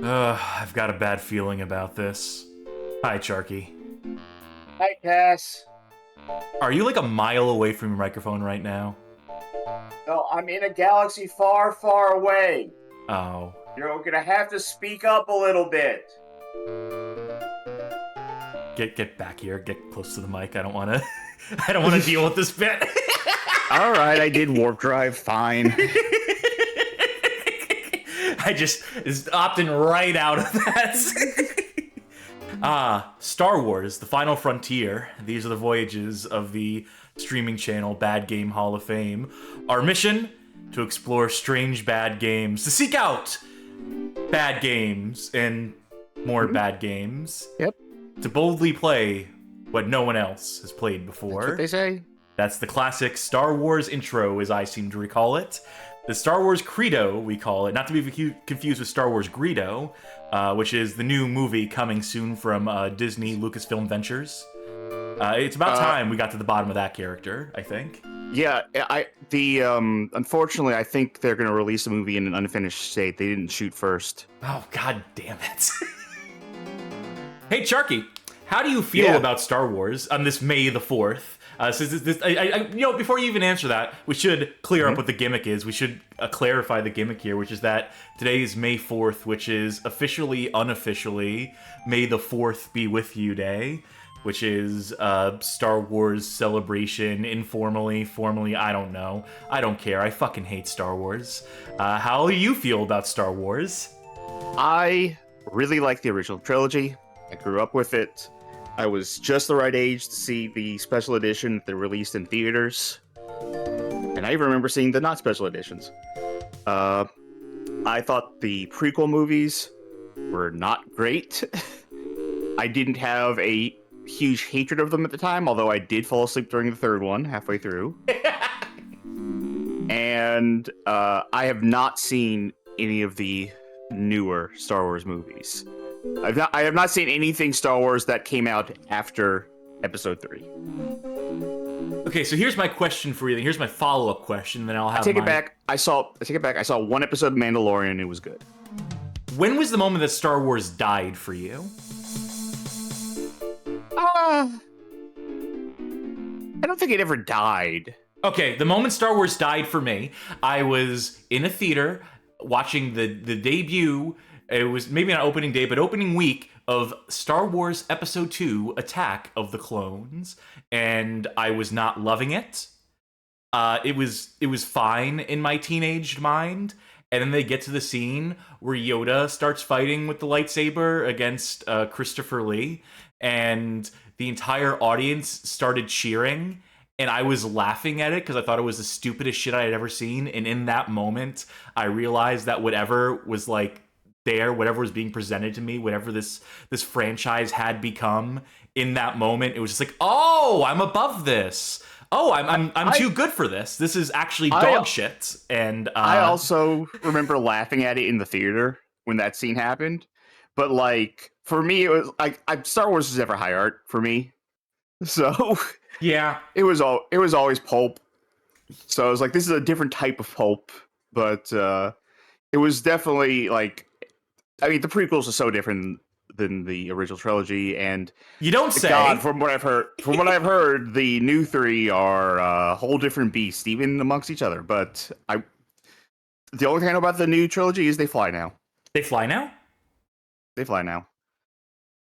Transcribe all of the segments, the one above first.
I've got a bad feeling about this. Hi, Charkie. Hi, Cass. Are you like a mile away from your microphone right now? No, I'm in a galaxy far, far away. Oh. You're gonna have to speak up a little bit. Get back here. Get close to the mic. I don't want to. I don't want to deal with this bit. All right, I did warp drive. Fine. I just is opting right out of that. Star Wars: The Final Frontier. These are the voyages of the streaming channel Bad Game Hall of Fame. Our mission: to explore strange bad games, to seek out bad games and more bad games. Yep. To boldly play what no one else has played before. That's what they say. That's the classic Star Wars intro, as I seem to recall it. The Star Wars Credo, we call it, not to be confused with Star Wars Greedo, which is the new movie coming soon from Disney Lucasfilm Ventures. It's about time we got to the bottom of that character, I think. Yeah, unfortunately, I think they're gonna release the movie in an unfinished state. They didn't shoot first. Oh, god damn it. Hey, Charkie, how do you feel about Star Wars on this May the 4th? Before you even answer that, we should clear up what the gimmick is. We should clarify the gimmick here, which is that today is May 4th, which is officially, unofficially, May the 4th be with you day, which is Star Wars celebration, informally, formally, I don't know. I don't care. I fucking hate Star Wars. How do you feel about Star Wars? I really like the original trilogy. I grew up with it. I was just the right age to see the special edition that they released in theaters. And I even remember seeing the not special editions. I thought the prequel movies were not great. I didn't have a huge hatred of them at the time, although I did fall asleep during the third one halfway through. And I have not seen any of the newer Star Wars movies. I have not seen anything Star Wars that came out after Episode 3. Okay, so here's my question for you. Here's my follow-up question. Then I'll have. I take it back. I take it back. I saw one episode of Mandalorian. And it was good. When was the moment that Star Wars died for you? I don't think it ever died. Okay, the moment Star Wars died for me, I was in a theater watching the debut. It was maybe not opening day, but opening week of Star Wars Episode 2, Attack of the Clones, and I was not loving it. It was fine in my teenage mind, and then they get to the scene where Yoda starts fighting with the lightsaber against Christopher Lee, and the entire audience started cheering, and I was laughing at it because I thought it was the stupidest shit I had ever seen, and in that moment, I realized that whatever was like whatever was being presented to me, whatever this franchise had become in that moment, it was just like, oh, I'm above this. Oh, I'm too good for this. This is actually dog shit. And I also remember laughing at it in the theater when that scene happened. But like for me, it was like Star Wars was never high art for me. So yeah, it was always pulp. So I was like, this is a different type of pulp, but it was definitely like. I mean, the prequels are so different than the original trilogy, and you don't say. God, from what I've heard, the new three are a whole different beast, even amongst each other. But the only thing I know about the new trilogy is they fly now. They fly now. They fly now.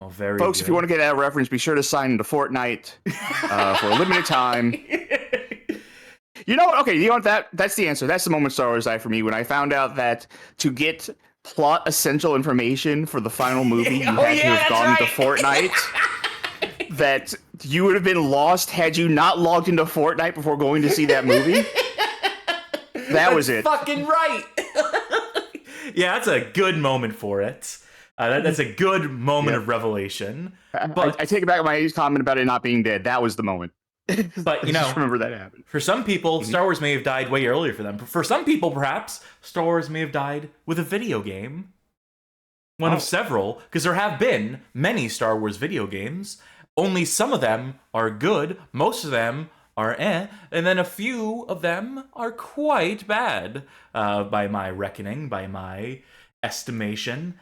Oh, very folks! good. If you want to get that reference, be sure to sign into Fortnite for a limited time. You know what? Okay, you know what? That's the answer. That's the moment Star Wars died for me when I found out that to get plot essential information for the final movie, you had to have gone to Fortnite. That you would have been lost had you not logged into Fortnite before going to see that movie. That was it. Fucking right. Yeah, that's a good moment for it. That's a good moment of revelation. But I take it back my comment about it not being dead. That was the moment. But you know, just remember that happened. For some people, Star Wars may have died way earlier for them. For some people, perhaps Star Wars may have died with a video game. One of several, because there have been many Star Wars video games. Only some of them are good. Most of them are eh, and then a few of them are quite bad, by my reckoning, by my estimation.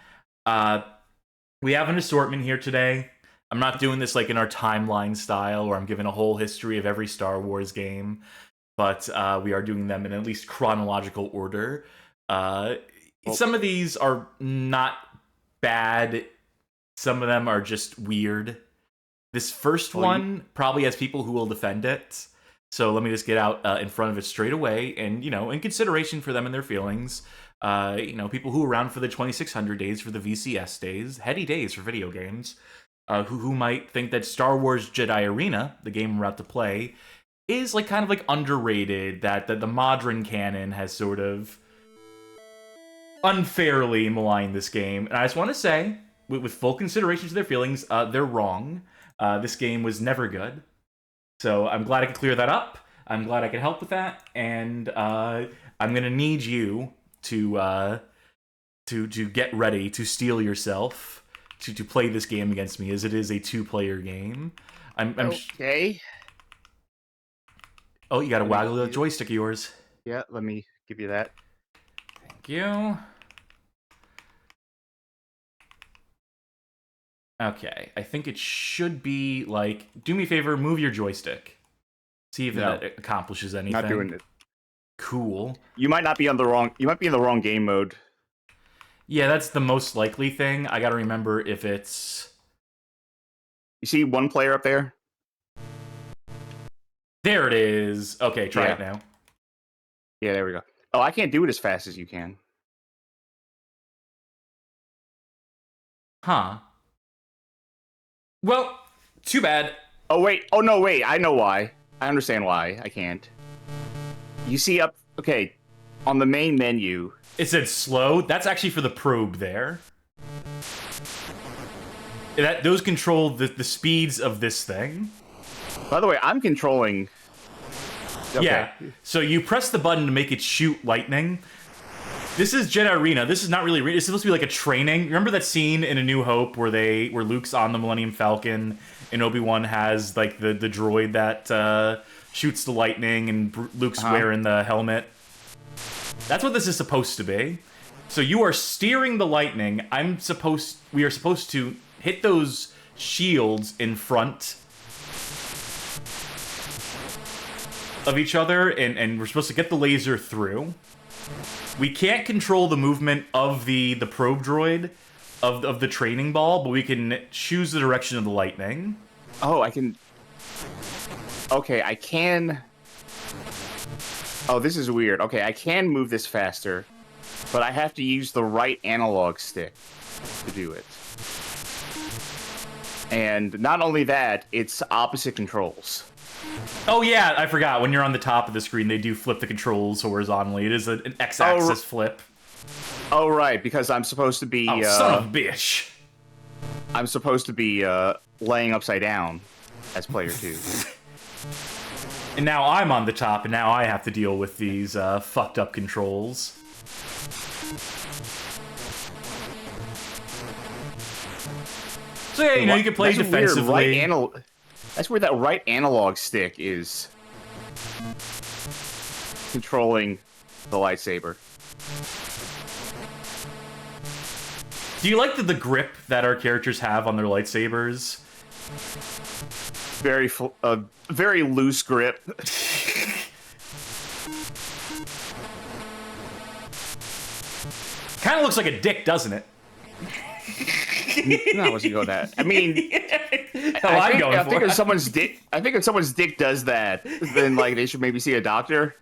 We have an assortment here today. I'm not doing this like in our timeline style where I'm giving a whole history of every Star Wars game, but we are doing them in at least chronological order. Some of these are not bad. Some of them are just weird. This first one probably has people who will defend it. So let me just get out in front of it straight away. And, in consideration for them and their feelings, people who were around for the 2600 days, for the VCS days, heady days for video games, who might think that Star Wars Jedi Arena, the game we're about to play, is like kind of like underrated, that the modern canon has sort of unfairly maligned this game. And I just want to say, with full consideration to their feelings, they're wrong. This game was never good. So I'm glad I could clear that up. I'm glad I could help with that. And I'm going to need you to get ready to steel yourself to play this game against me, as it is a 2-player game. Okay. Oh, you got to waggle the joystick of yours. Yeah, let me give you that. Thank you. Okay, I think it should be like, do me a favor, move your joystick. See if that accomplishes anything. Not doing it. Cool. You might not be on the wrong. You might be in the wrong game mode. Yeah, that's the most likely thing. I gotta remember if it's. You see one player up there? There it is. Okay, try it now. Yeah, there we go. Oh, I can't do it as fast as you can. Huh. Well, too bad. Oh, wait. Oh, no, wait. I know why. I understand why I can't. You see up... Okay, on the main menu... It said slow. That's actually for the probe there. Those control the speeds of this thing. By the way, I'm controlling... Okay. Yeah, so you press the button to make it shoot lightning. This is Jedi Arena. This is not really... It's supposed to be like a training. Remember that scene in A New Hope where Luke's on the Millennium Falcon and Obi-Wan has like the droid that shoots the lightning and Luke's wearing the helmet? That's what this is supposed to be. So you are steering the lightning. We are supposed to hit those shields in front of each other, and we're supposed to get the laser through. We can't control the movement of the probe droid, of the training ball, but we can choose the direction of the lightning. Oh, I can... Okay, I can... Oh, this is weird. Okay, I can move this faster, but I have to use the right analog stick to do it. And not only that, it's opposite controls. Oh yeah, I forgot. When you're on the top of the screen, they do flip the controls horizontally. It is an X-axis flip. Oh, right, because I'm supposed to be... Oh, son of a bitch. I'm supposed to be laying upside down as player 2. And now I'm on the top, and now I have to deal with these fucked up controls. So yeah, you can play defensively. That's where that right analog stick is controlling the lightsaber. Do you like the grip that our characters have on their lightsabers? Very loose grip. Kind of looks like a dick, doesn't it? No, I wasn't going that. I mean, I think if someone's dick does that, then like they should maybe see a doctor.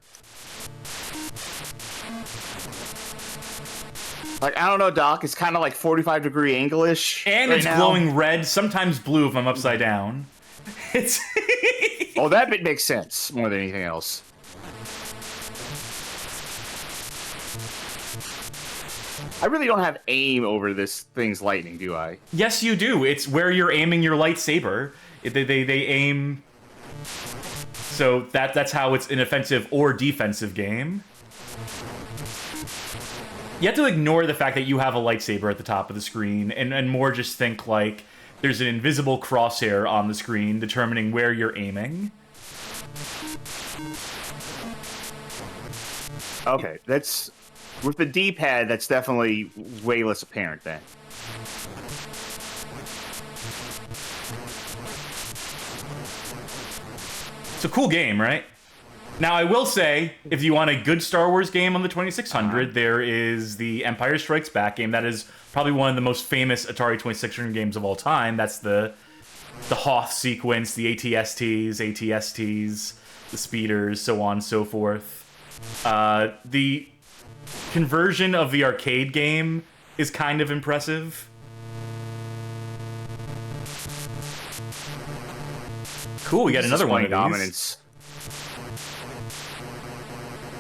Like, I don't know, Doc. It's kind of like 45-degree angle-ish. And right it's now. glowing red, sometimes blue if I'm upside down. It's. Oh, that bit makes sense more than anything else. I really don't have aim over this thing's lightning, do I? Yes, you do. It's where you're aiming your lightsaber. They aim. So that's how it's an offensive or defensive game. You have to ignore the fact that you have a lightsaber at the top of the screen, and more just think like there's an invisible crosshair on the screen determining where you're aiming. Okay, that's with the D-pad. That's definitely way less apparent then. It's a cool game, right? Now, I will say, if you want a good Star Wars game on the 2600, there is the Empire Strikes Back game. That is probably one of the most famous Atari 2600 games of all time. That's the Hoth sequence, the ATSTs, the speeders, so on and so forth. The conversion of the arcade game is kind of impressive. Cool, we got another one of these. Dominance.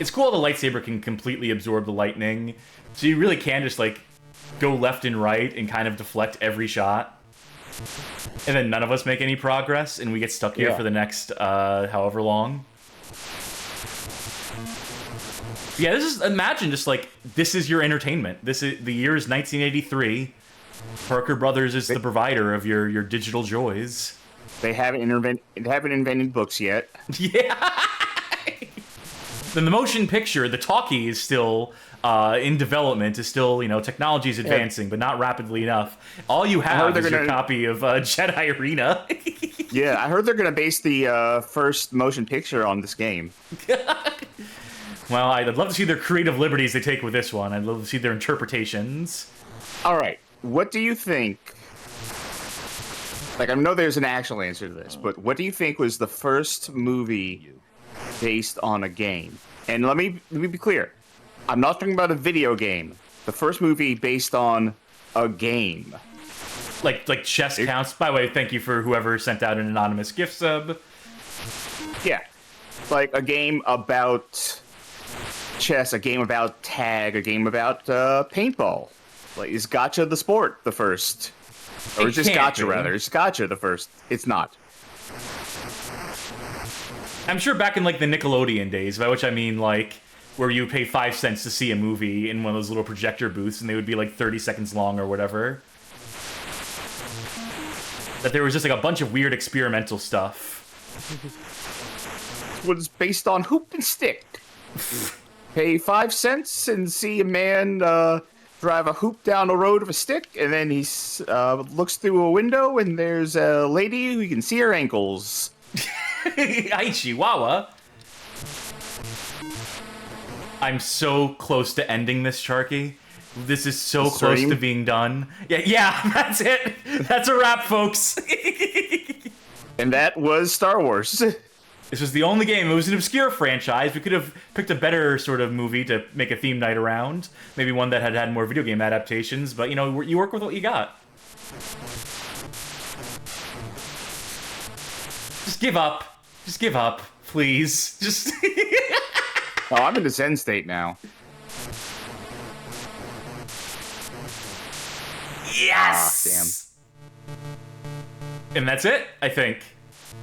It's cool the lightsaber can completely absorb the lightning, so you really can just, like, go left and right and kind of deflect every shot. And then none of us make any progress, and we get stuck here for the next, however long. Yeah, imagine just, like, this is your entertainment. The year is 1983. Parker Brothers is the provider of your digital joys. They haven't invented books yet. Yeah! Then the motion picture, the talkie, is still in development. Is still, technology is advancing, but not rapidly enough. All you have is your copy of Jedi Arena. Yeah, I heard they're going to base the first motion picture on this game. Well, I'd love to see their creative liberties they take with this one. I'd love to see their interpretations. All right, what do you think? Like, I know there's an actual answer to this, but what do you think was the first movie based on a game? And let me be clear. I'm not talking about a video game. The first movie based on a game. Like chess counts. By the way, thank you for whoever sent out an anonymous gift sub. Yeah. Like a game about chess, a game about tag, a game about paintball. Like, is Gotcha the sport the first? Or is just Gotcha, rather. Is Gotcha the first? It's not. I'm sure back in, like, the Nickelodeon days, by which I mean, like, where you pay 5 cents to see a movie in one of those little projector booths, and they would be, like, 30 seconds long or whatever. That there was just, like, a bunch of weird experimental stuff. It was based on hoop and stick. Pay 5 cents and see a man drive a hoop down the road with a stick, and then he looks through a window, and there's a lady who can see her ankles. Hi, Chihuahua. I'm so close to ending this, Charkie. This is so close to being done. Yeah, that's it. That's a wrap, folks. And that was Star Wars. This was the only game. It was an obscure franchise. We could have picked a better sort of movie to make a theme night around. Maybe one that had more video game adaptations. But, you work with what you got. Just give up. Just give up, please. Just... Oh, I'm in the Zen state now. Yes! Damn. And that's it, I think.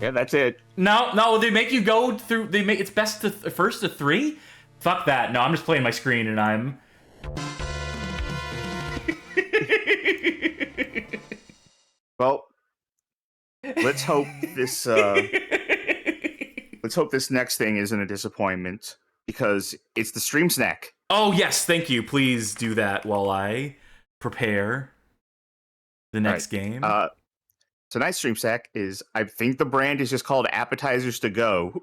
Yeah, that's it. No, they make you go through... It's best to first to 3? Fuck that. No, I'm just playing my screen and I'm... Well, let's hope this... Let's hope this next thing isn't a disappointment, because it's the stream snack. Oh, yes, thank you. Please do that while I prepare the next game. Tonight's stream snack is, I think the brand is just called Appetizers to Go.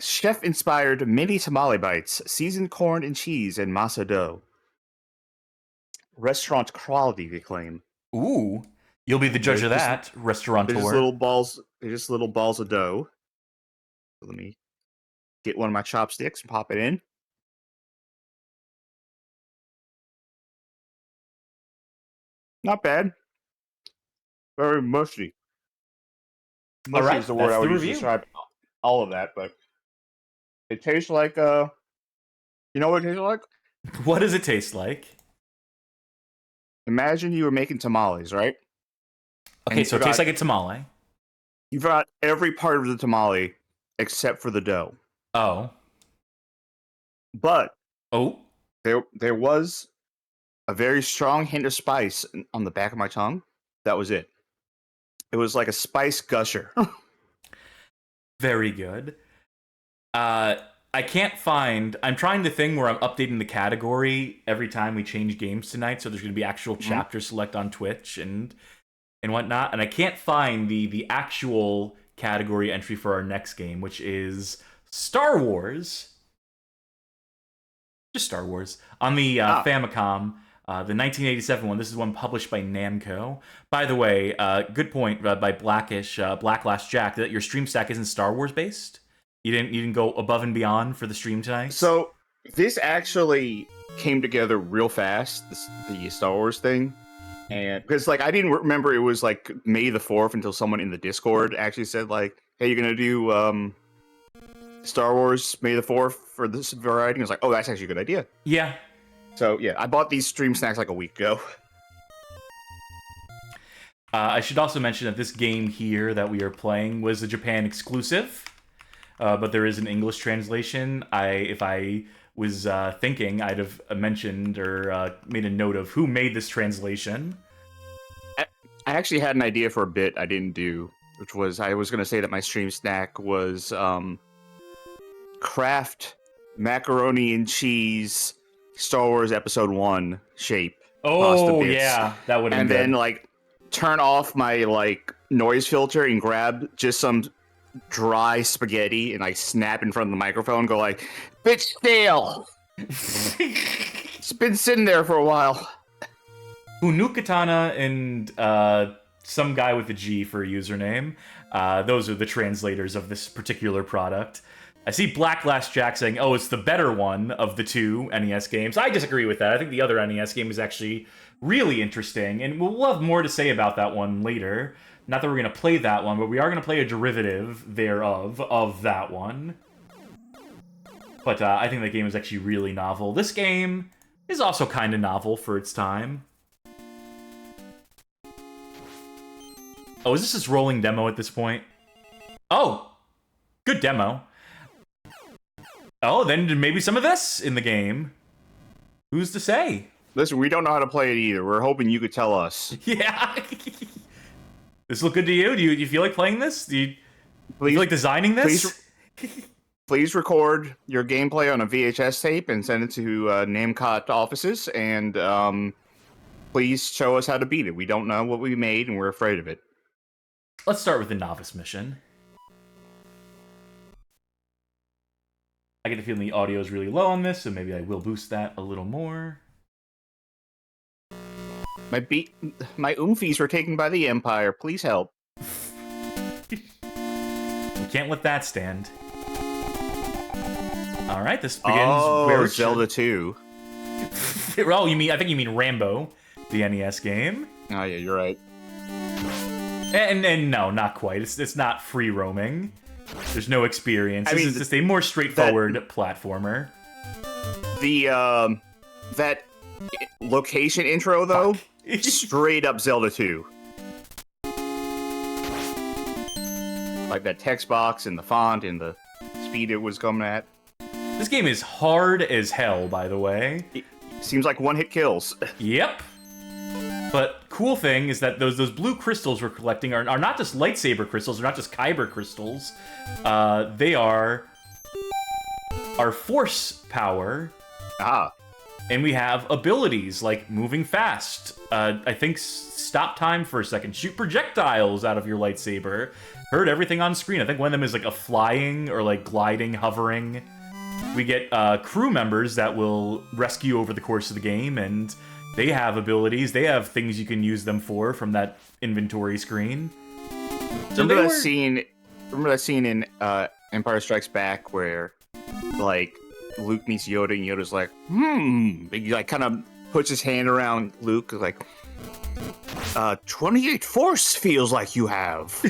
Chef-inspired mini tamale bites, seasoned corn and cheese, and masa dough. Restaurant quality, they claim. Ooh, you'll be the judge of that, restaurateur. They're just little balls of dough. Let me get one of my chopsticks and pop it in. Not bad. Very mushy. Mushy is the word I would use to describe all of that, but it tastes like, you know what it tastes like? What does it taste like? Imagine you were making tamales, right? Okay, so it tastes like a tamale. You've got every part of the tamale except for the dough. Oh. But there was a very strong hint of spice on the back of my tongue. That was it. It was like a spice gusher. Very good. I can't find. I'm trying the thing where I'm updating the category every time we change games tonight, so there's going to be actual chapter select on Twitch and whatnot. And I can't find the actual category entry for our next game, which is Star Wars. Just Star Wars on the Famicom. The 1987 one. This is one published by Namco. By the way, good point by Blacklash Jack, that your stream stack isn't Star Wars based. You didn't go above and beyond for the stream tonight. So this actually came together real fast. The Star Wars thing, and because like I didn't remember it was like May the 4th until someone in the Discord actually said like, "Hey, you're gonna do Star Wars May the 4th for this variety." I was like, "Oh, that's actually a good idea." Yeah. So yeah, I bought these stream snacks like a week ago. I should also mention that this game here that we are playing was a Japan exclusive, but there is an English translation. If I was thinking, I'd have mentioned or made a note of who made this translation. I actually had an idea for a bit I didn't do, which was I was going to say that my stream snack was Kraft macaroni and cheese Star Wars Episode 1 shape. Oh, yeah, that would have been good. And then, like, turn off my, like, noise filter and grab just some dry spaghetti and, like, snap in front of the microphone and go, like, "Bitch stale!" It's been sitting there for a while. Unukatana and some guy with a G for a username. Those are the translators of this particular product. I see Blacklash Jack saying, "Oh, it's the better one of the two NES games." I disagree with that. I think the other NES game is actually really interesting, and we'll have more to say about that one later. Not that we're going to play that one, but we are going to play a derivative thereof of that one. But I think that game is actually really novel. This game is also kind of novel for its time. Oh, is this rolling demo at this point? Oh, good demo. Oh, then maybe some of this in the game. Who's to say? Listen, we don't know how to play it either. We're hoping you could tell us. Yeah. This look good to you? Do you feel like playing this? Do you feel like designing this? Please record your gameplay on a VHS tape and send it to Namcot offices, and please show us how to beat it. We don't know what we made, and we're afraid of it. Let's start with the novice mission. I get the feeling the audio is really low on this, so maybe I will boost that a little more. My oomfies were taken by the Empire. Please help. We can't let that stand. All right, this begins where Zelda 2. Oh, I think you mean Rambo, the NES game. Oh yeah, you're right. And no, not quite. It's not free roaming. There's no experience. This is just a more straightforward platformer. The that location intro though, straight up Zelda 2. Like that text box and the font and the speed it was coming at. This game is hard as hell, by the way. It seems like one-hit kills. Yep. But cool thing is that those blue crystals we're collecting are not just lightsaber crystals, they're not just kyber crystals. They are our force power. Ah. And we have abilities like moving fast. I think stop time for a second. Shoot projectiles out of your lightsaber. Hurt everything on screen. I think one of them is like a flying or like gliding, hovering. We get crew members that will rescue over the course of the game, and they have abilities. They have things you can use them for from that inventory screen. Remember that scene in Empire Strikes Back where, like, Luke meets Yoda and Yoda's like, He, like, kind of puts his hand around Luke, like, 28 Force feels like you have.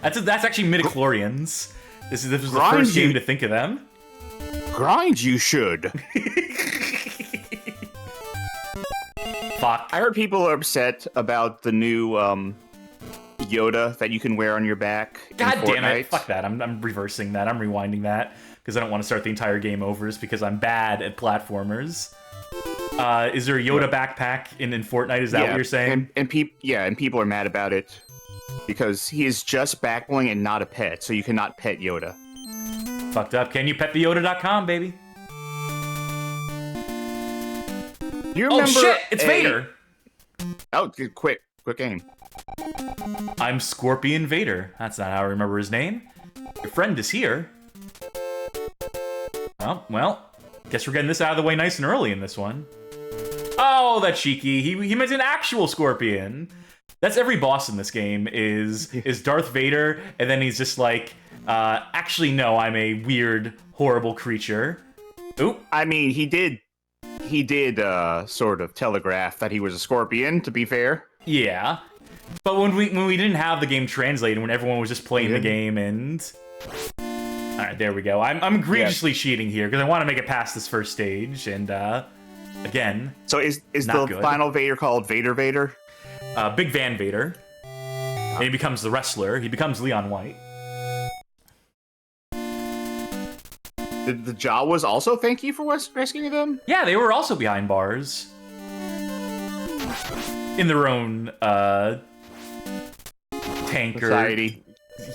That's actually midichlorians. This was the first game to think of them. Grind, you should. Fuck. I heard people are upset about the new Yoda that you can wear on your back. God damn it! Fuck that! I'm reversing that. I'm rewinding that because I don't want to start the entire game over. It's because I'm bad at platformers. Is there a Yoda backpack in Fortnite? Is that what you're saying? And people are mad about it. because he is just backbling and not a pet, so you cannot pet Yoda. Fucked up. Can you pet the Yoda.com, baby? Do you remember? Oh shit! It's Vader. Oh, quick aim. I'm Scorpion Vader. That's not how I remember his name. Your friend is here. Oh, well, guess we're getting this out of the way nice and early in this one. Oh, that's cheeky. He meant an actual Scorpion. That's every boss in this game is Darth Vader, and then he's just like, actually, no, I'm a weird, horrible creature. Oop. I mean, he did sort of telegraph that he was a Scorpion, to be fair. Yeah. But when we didn't have the game translated, when everyone was just playing the game and... Alright, there we go. I'm egregiously cheating here, because I want to make it past this first stage, and, again... So is the final Vader called Vader? Big Van Vader. And he becomes the wrestler. He becomes Leon White. Did the Jawas also thank you for rescuing them? Yeah, they were also behind bars. In their own, tanker. Society.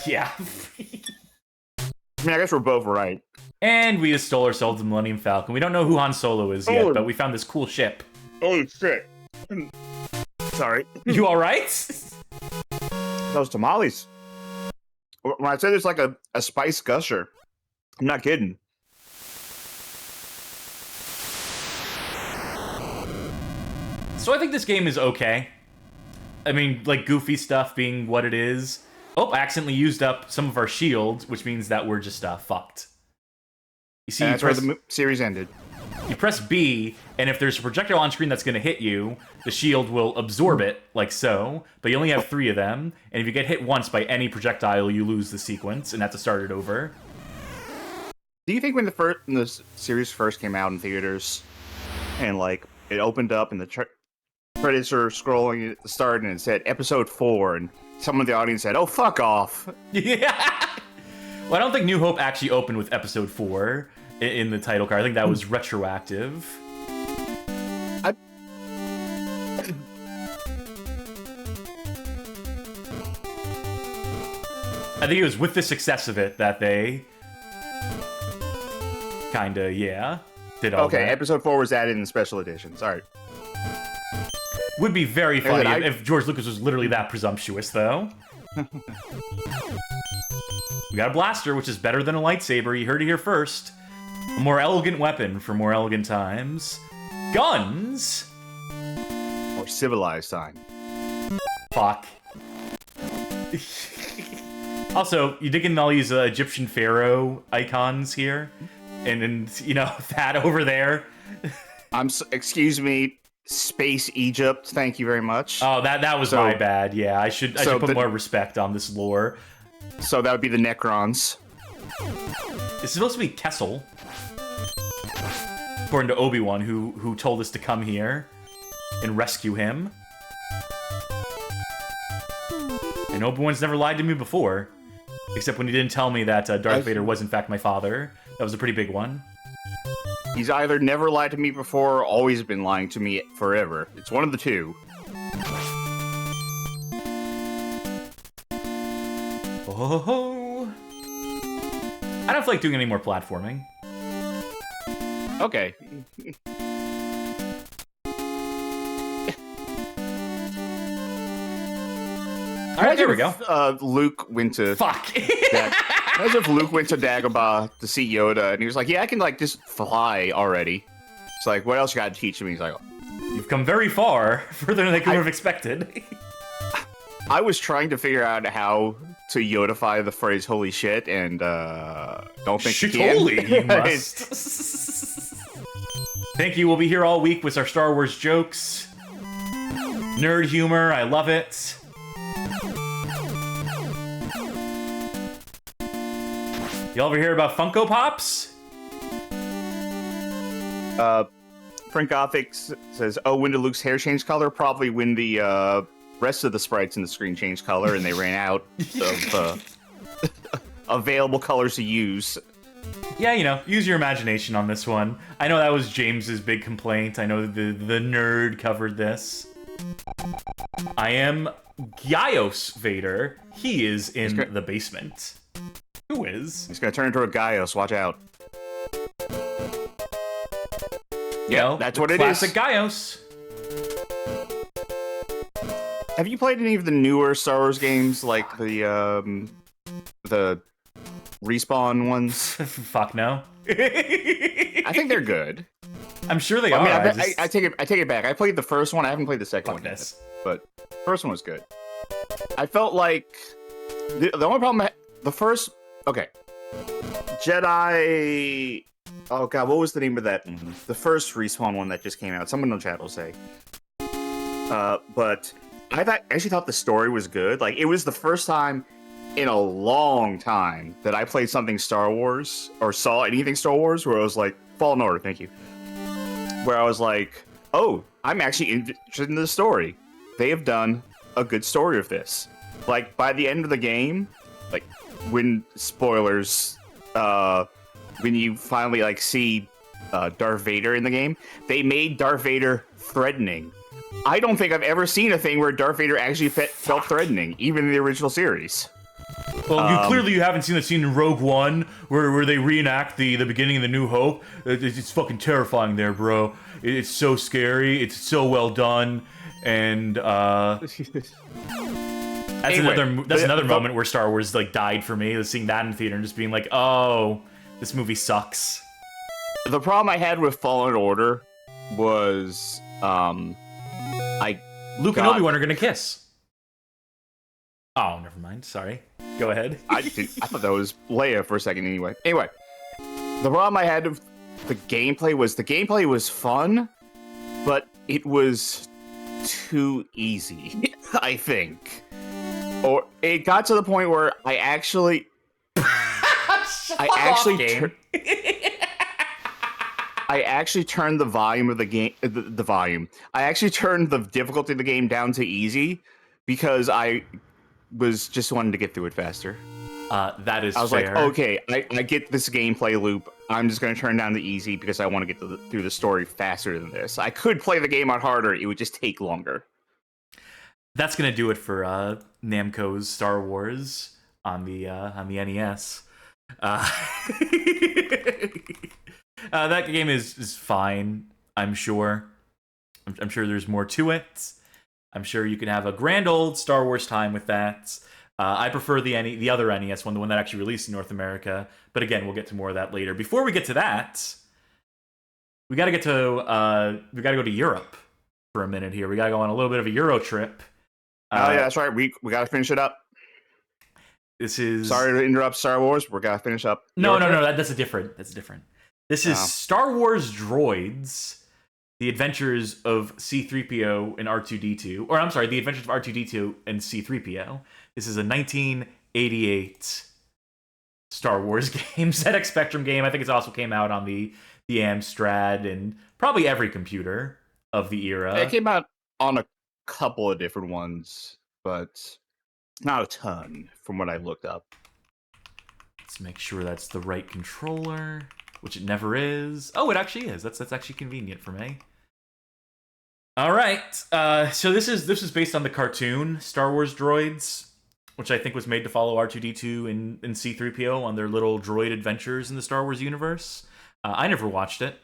Yeah. I mean, I guess we're both right. And we just stole ourselves the Millennium Falcon. We don't know who Han Solo is yet, but we found this cool ship. Holy shit. Sorry. You alright? Those tamales. When I said there's like a spice gusher, I'm not kidding. So I think this game is okay. I mean, like, goofy stuff being what it is. Oh, I accidentally used up some of our shields, which means that we're just, fucked. You see, that's where the series ended. You press B, and if there's a projectile on screen that's going to hit you, the shield will absorb it, like so, but you only have 3 of them, and if you get hit once by any projectile, you lose the sequence, and have to start it over. Do you think when the series first came out in theaters, and, like, it opened up, and the credits are scrolling at the start, and it said Episode 4, and someone in the audience said, "Oh, fuck off." Yeah. Well, I don't think New Hope actually opened with Episode 4 in the title card. I think that was retroactive. I think it was with the success of it that they kinda, did all that. Okay, Episode 4 was added in the special edition. Sorry. Would be very funny if George Lucas was literally that presumptuous, though. We got a blaster, which is better than a lightsaber. You heard it here first. A more elegant weapon for more elegant times. Guns! More civilized time. Fuck. Also, you dig in all these Egyptian pharaoh icons here? And you know, that over there? Excuse me, Space Egypt, thank you very much. Oh, that was my bad. Yeah, I should put more respect on this lore. So that would be the Necrons. It's supposed to be Kessel. According to Obi-Wan, who told us to come here and rescue him. And Obi-Wan's never lied to me before. Except when he didn't tell me that Darth Vader was in fact my father. That was a pretty big one. He's either never lied to me before or always been lying to me forever. It's one of the two. Oh, I don't feel like doing any more platforming. Okay. Alright, there we go. Luke went to... Fuck! Imagine if Luke went to Dagobah to see Yoda, and he was like, "Yeah, I can, like, just fly already." It's like, what else you gotta teach me? He's like, "You've come very far, further than I could have expected." I was trying to figure out how to Yodify the phrase "holy shit," and don't think Shit-holy, you must. Thank you. We'll be here all week with our Star Wars jokes, nerd humor. I love it. Y'all ever hear about Funko Pops? Frank Gothic says, "Oh, when did Luke's hair change color? Probably when the rest of the sprites in the screen changed color and they ran out of available colors to use." Yeah, you know, use your imagination on this one. I know that was James's big complaint. I know the nerd covered this. I am Gaios Vader. He is in the basement. Who is? He's gonna turn into a Gaios. Watch out. Yeah, that's what it is. Classic Gaios. Have you played any of the newer Star Wars games, like the Respawn ones? Fuck no. I think they're good. I'm sure they I are. mean, I take it back. I played the first one. I haven't played the second one yet, but the first one was good. I felt like the only problem. The first, okay, Jedi. Oh god, what was the name of that? The first Respawn one that just came out. Someone in the chat will say. But I actually thought the story was good. Like, it was the first time in a long time that I played something Star Wars or saw anything Star Wars where I was like, Fallen Order, thank you. Where I was like, oh, I'm actually interested in the story. They have done a good story of this. Like, by the end of the game, like, when spoilers, when you finally like see Darth Vader in the game, they made Darth Vader threatening. I don't think I've ever seen a thing where Darth Vader actually felt threatening, even in the original series. Well, clearly you haven't seen the scene in Rogue One where they reenact the beginning of the New Hope. It's fucking terrifying there, bro. It's so scary. It's so well done, and that's another moment where Star Wars like died for me. Seeing that in the theater and just being like, oh, this movie sucks. The problem I had with Fallen Order was Luke and Obi-Wan are gonna kiss. Oh, never mind. Sorry. Go ahead. I thought that was Leia for a second anyway. Anyway, the problem I had with the gameplay was fun, but it was too easy, I think. Or it got to the point where I actually turned the volume of the game, the volume. I actually turned the difficulty of the game down to easy because I was just wanting to get through it faster. That is fair. I was like, okay, I get this gameplay loop. I'm just going to turn down to easy because I want to get through the story faster than this. I could play the game on harder. It would just take longer. That's going to do it for Namco's Star Wars on the NES. That game is fine, I'm sure. I'm sure there's more to it. I'm sure you can have a grand old Star Wars time with that. I prefer the other NES one, the one that actually released in North America. But again, we'll get to more of that later. Before we get to that, we got to go to Europe for a minute here. We got to go on a little bit of a Euro trip. Oh yeah, that's right. We got to finish it up. This is sorry to interrupt Star Wars. We're gonna finish up. No. That's different. This is Star Wars Droids, The Adventures of C-3PO and R2-D2. Or, I'm sorry, The Adventures of R2-D2 and C-3PO. This is a 1988 Star Wars game, ZX Spectrum game. I think it also came out on the Amstrad and probably every computer of the era. It came out on a couple of different ones, but not a ton from what I looked up. Let's make sure that's the right controller. Which it never is. Oh, it actually is. That's actually convenient for me. All right. So this is based on the cartoon Star Wars Droids, which I think was made to follow R2-D2 and C-3PO on their little droid adventures in the Star Wars universe. I never watched it.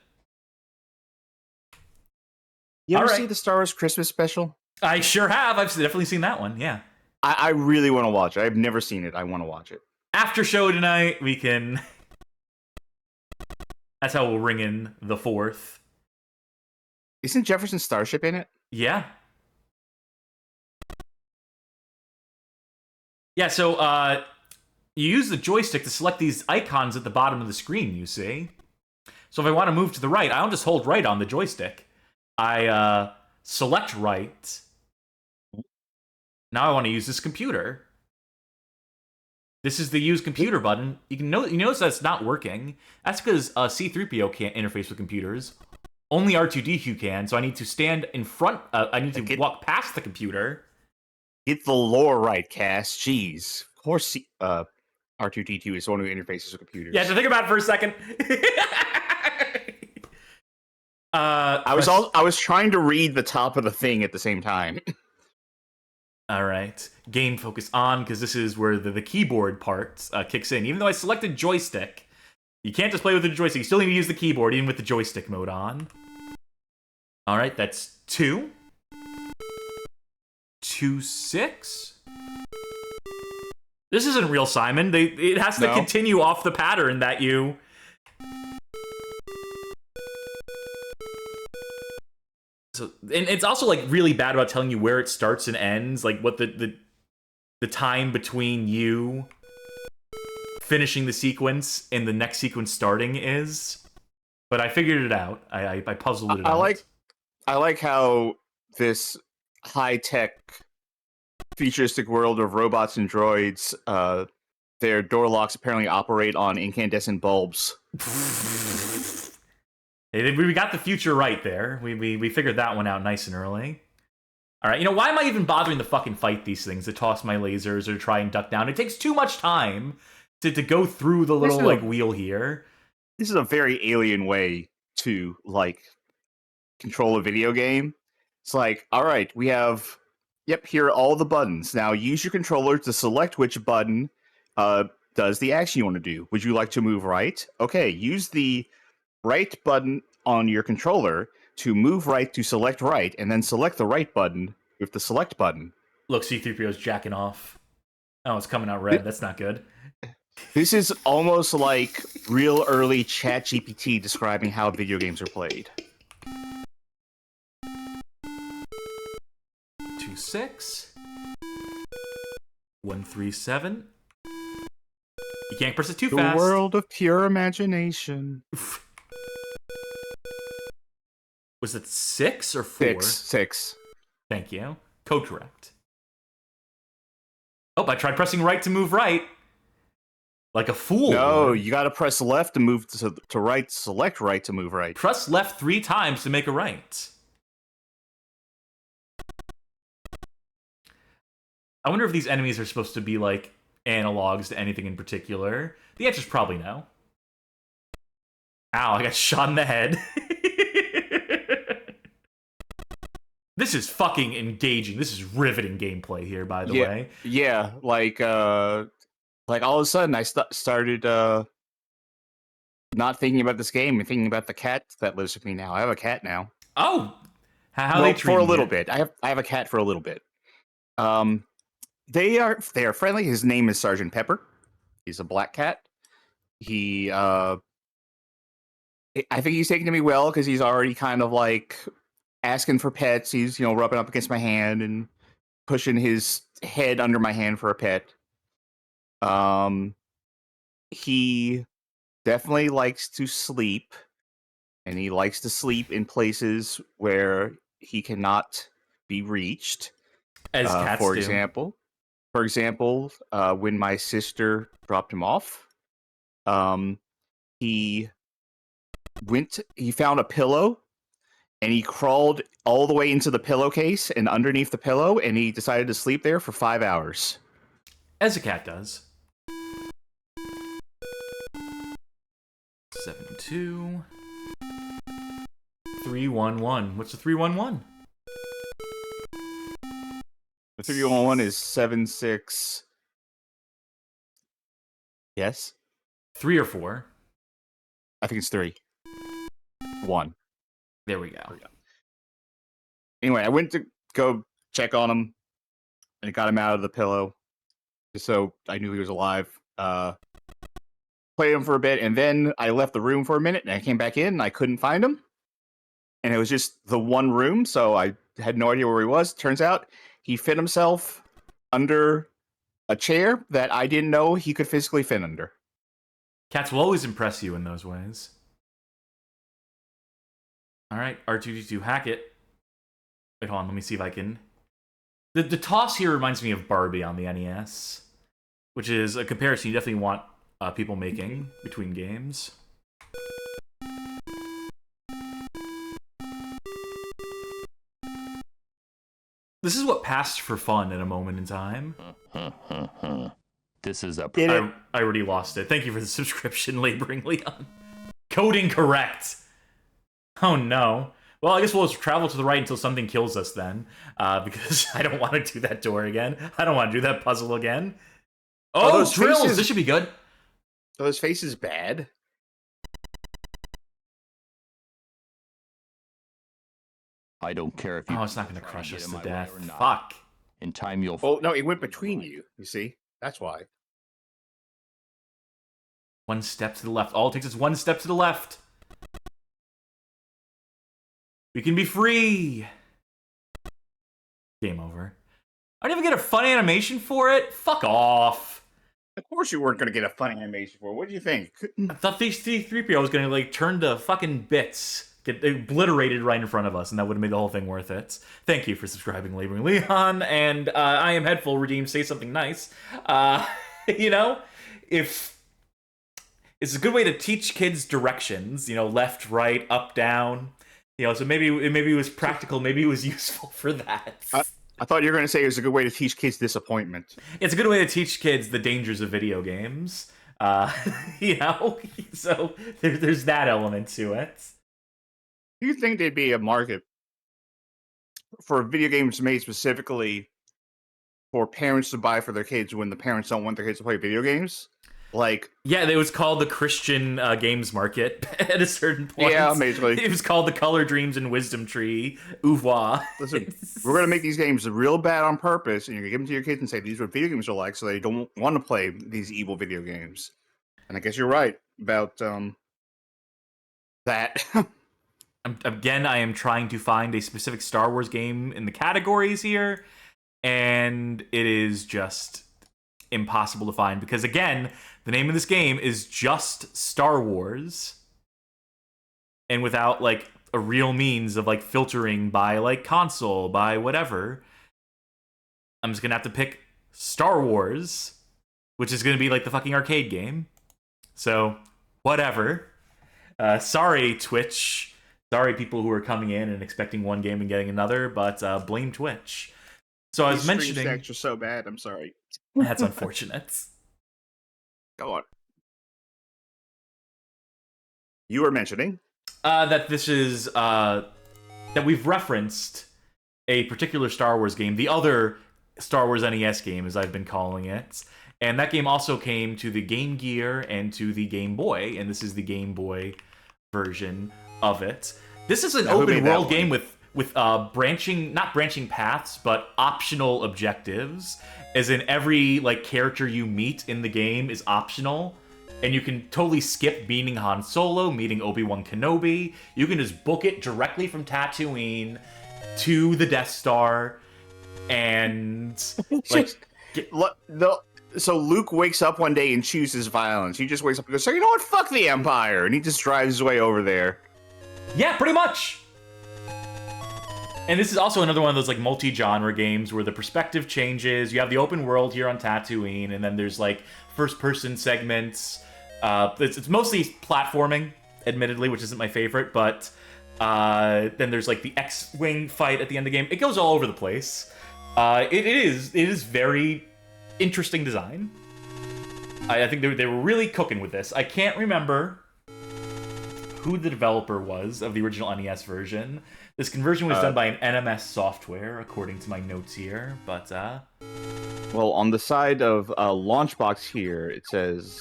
You ever see the Star Wars Christmas special? I sure have. I've definitely seen that one. Yeah. I really want to watch it. I've never seen it. I want to watch it. After show tonight, we can. That's how we'll ring in the 4th. Isn't Jefferson Starship in it? Yeah. Yeah, so you use the joystick to select these icons at the bottom of the screen, you see. So if I want to move to the right, I don't just hold right on the joystick. I select right. Now I want to use this computer. This is the use computer button. You notice that's not working. That's because C-3PO can't interface with computers. Only R2-D2 can, so I need to stand in front. I need to walk past the computer. Get the lore right, Cass. Jeez. Of course R2-D2 is the one who interfaces with computers. Yeah, so think about it for a second. I was trying to read the top of the thing at the same time. All right, game focus on, because this is where the keyboard part kicks in. Even though I selected joystick, you can't just play with the joystick. You still need to use the keyboard, even with the joystick mode on. All right, that's 2. 2, 6. This isn't real Simon. It has to continue off the pattern that you... So, and it's also like really bad about telling you where it starts and ends, like what the time between you finishing the sequence and the next sequence starting is. But I figured it out. I puzzled it out. I like how this high-tech futuristic world of robots and droids, their door locks apparently operate on incandescent bulbs. We got the future right there. We figured that one out nice and early. All right, why am I even bothering to fucking fight these things, to toss my lasers or try and duck down? It takes too much time to go through the little wheel here. This is a very alien way to like control a video game. It's like, all right, we have, here are all the buttons. Now use your controller to select which button does the action you want to do. Would you like to move right? Okay, use the right button on your controller to move right to select right, and then select the right button with the select button. Look, C-3PO's jacking off. Oh, it's coming out red. That's not good. This is almost like real early ChatGPT describing how video games are played. 2, 6. 1, 3, 7. You can't press it too fast. The world of pure imagination. Was it 6 or 4? 6. Thank you. Correct. Oh, I tried pressing right to move right. Like a fool. No, you gotta press left to move to right, select right to move right. Press left 3 times to make a right. I wonder if these enemies are supposed to be like analogs to anything in particular. The answer's probably no. Ow, I got shot in the head. This is fucking engaging. This is riveting gameplay here, by the way. Yeah, like all of a sudden I started not thinking about this game and thinking about the cat that lives with me now. I have a cat now. Oh, how they treat for a little bit. I have a cat for a little bit. They are friendly. His name is Sergeant Pepper. He's a black cat. He I think he's taking to me well because he's already kind of like asking for pets. He's rubbing up against my hand and pushing his head under my hand for a pet. He definitely likes to sleep, and he likes to sleep in places where he cannot be reached. As cats for do. example, when my sister dropped him off, he found a pillow, and he crawled all the way into the pillowcase and underneath the pillow, and he decided to sleep there for 5 hours. As a cat does. 7, 2. 3, 1, 1. What's the 3, 1, 1? The 311 is 7, 6. Yes? 3 or 4? I think it's 3. 1. There we go. Anyway, I went to go check on him and got him out of the pillow just so I knew he was alive. Played him for a bit, and then I left the room for a minute, and I came back in, and I couldn't find him. And it was just the one room, so I had no idea where he was. Turns out he fit himself under a chair that I didn't know he could physically fit under. Cats will always impress you in those ways. All right, R2-D2, hack it. Wait, hold on, let me see if I can... The toss here reminds me of Barbie on the NES, which is a comparison you definitely want people making between games. This is what passed for fun in a moment in time. This is a... I already lost it. Thank you for the subscription, Laboring Leon. Coding correct. Oh no. Well, I guess we'll just travel to the right until something kills us then, because I don't want to do that door again. I don't want to do that puzzle again. Oh, those drills! faces- This should be good. Are those faces bad? I don't care if you. Oh, it's not going to try crush and us get to in my way death. or not. Fuck. In time, you'll. Oh no, it went between you. You see? That's why. One step to the left. All it takes is one step to the left. We can be free. Game over. I didn't even get a fun animation for it. Fuck off. Of course you weren't going to get a funny animation for it. What do you think? I thought C-3PO was gonna like turn to fucking bits, get obliterated right in front of us, and that would have made the whole thing worth it. Thank you for subscribing, Laboring Leon, and I am Headful Redeemed. Say something nice. You know, if it's a good way to teach kids directions, you know, left, right, up, down. You know, so maybe it was practical, maybe it was useful for that. I thought you were going to say it was a good way to teach kids disappointment. It's a good way to teach kids the dangers of video games. You know, so there's that element to it. Do you think there'd be a market for video games made specifically for parents to buy for their kids when the parents don't want their kids to play video games? Like, yeah, it was called the Christian games market at a certain point. Yeah, basically. It was called the Color Dreams and Wisdom Tree. Ouvroir. listen, we're going to make these games real bad on purpose, and you're going to give them to your kids and say, these are what video games are like, so they don't want to play these evil video games. And I guess you're right about that. Again, I am trying to find a specific Star Wars game in the categories here, and it is just impossible to find because, again, the name of this game is just Star Wars, and without like a real means of like filtering by like console, by whatever, I'm just gonna have to pick Star Wars, which is gonna be like the fucking arcade game. So whatever. Sorry, Twitch. Sorry, people who are coming in and expecting one game and getting another, but blame Twitch. So I was mentioning, Stacks are so bad. I'm sorry. that's unfortunate. Go on. You were mentioning That this is that we've referenced a particular Star Wars game, the other Star Wars NES game, as I've been calling it, and that game also came to the Game Gear and to the Game Boy, and this is the Game Boy version of it. This is an Now, who open made that world one? game with not branching paths, but optional objectives. As in, every like character you meet in the game is optional, and you can totally skip meeting Han Solo, meeting Obi-Wan Kenobi. You can just book it directly from Tatooine to the Death Star, and like so Luke wakes up one day and chooses violence. He just wakes up and goes, so you know what? Fuck the Empire. And he just drives his way over there. yeah, pretty much. And this is also another one of those like multi-genre games where the perspective changes. You have the open world here on Tatooine, and then there's like first-person segments. It's mostly platforming, admittedly, which isn't my favorite, but then there's like the X-Wing fight at the end of the game. It goes all over the place. It is very interesting design. I think they were really cooking with this. I can't remember who the developer was of the original NES version. This conversion was done by an NMS software, according to my notes here, but Well, on the side of Launchbox here, it says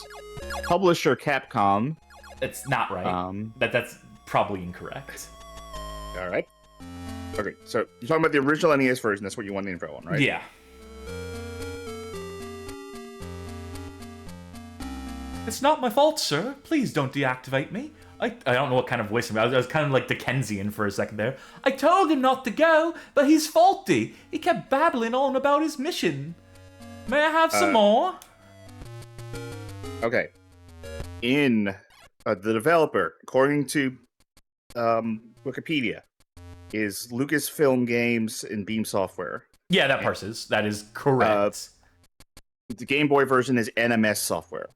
publisher Capcom. it's not right. That's probably incorrect. All right. Okay, so you're talking about the original NES version. That's what you want the info on, right? Yeah. It's not my fault, sir. Please don't deactivate me. I don't know what kind of voice I was kind of like Dickensian for a second there. I told him not to go, but he's faulty. He kept babbling on about his mission. May I have some more? Okay. In the developer, according to Wikipedia, is Lucasfilm Games and Beam Software. Yeah, that parses. That is correct. The Game Boy version is NMS Software.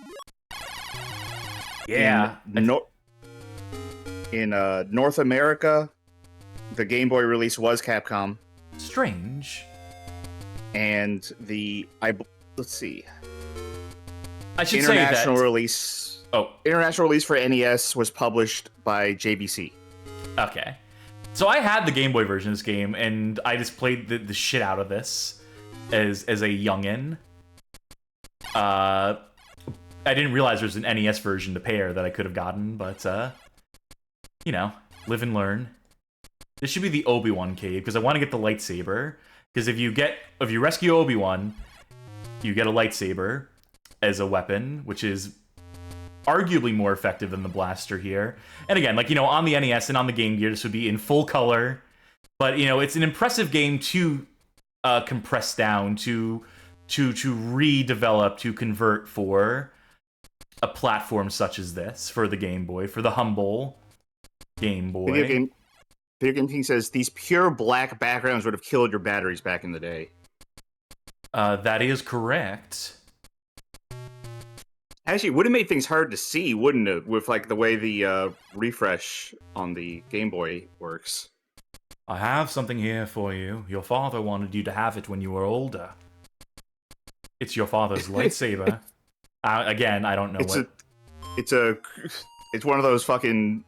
Yeah. In North America, the Game Boy release was Capcom, Strange. and let's see, I should say international that. release. Oh, International release for NES was published by JBC. okay. So I had the Game Boy version of this game, and I just played the shit out of this as a youngin'. I didn't realize there was an NES version to pair that I could have gotten, but, you know, live and learn. This should be the Obi-Wan cave, because I want to get the lightsaber. Because if you rescue Obi-Wan, you get a lightsaber as a weapon, which is arguably more effective than the blaster here. And again, like, you know, on the NES and on the Game Gear, this would be in full color. But, you know, it's an impressive game to compress down, to redevelop, to convert for a platform such as this, for the Game Boy, for the humble Game Boy. Video Game King says, these pure black backgrounds would have killed your batteries back in the day. That is correct. Actually, it would have made things hard to see, wouldn't it? With, like, the way the refresh on the Game Boy works. I have something here for you. Your father wanted you to have it when you were older. It's your father's lightsaber. Again, I don't know It's one of those fucking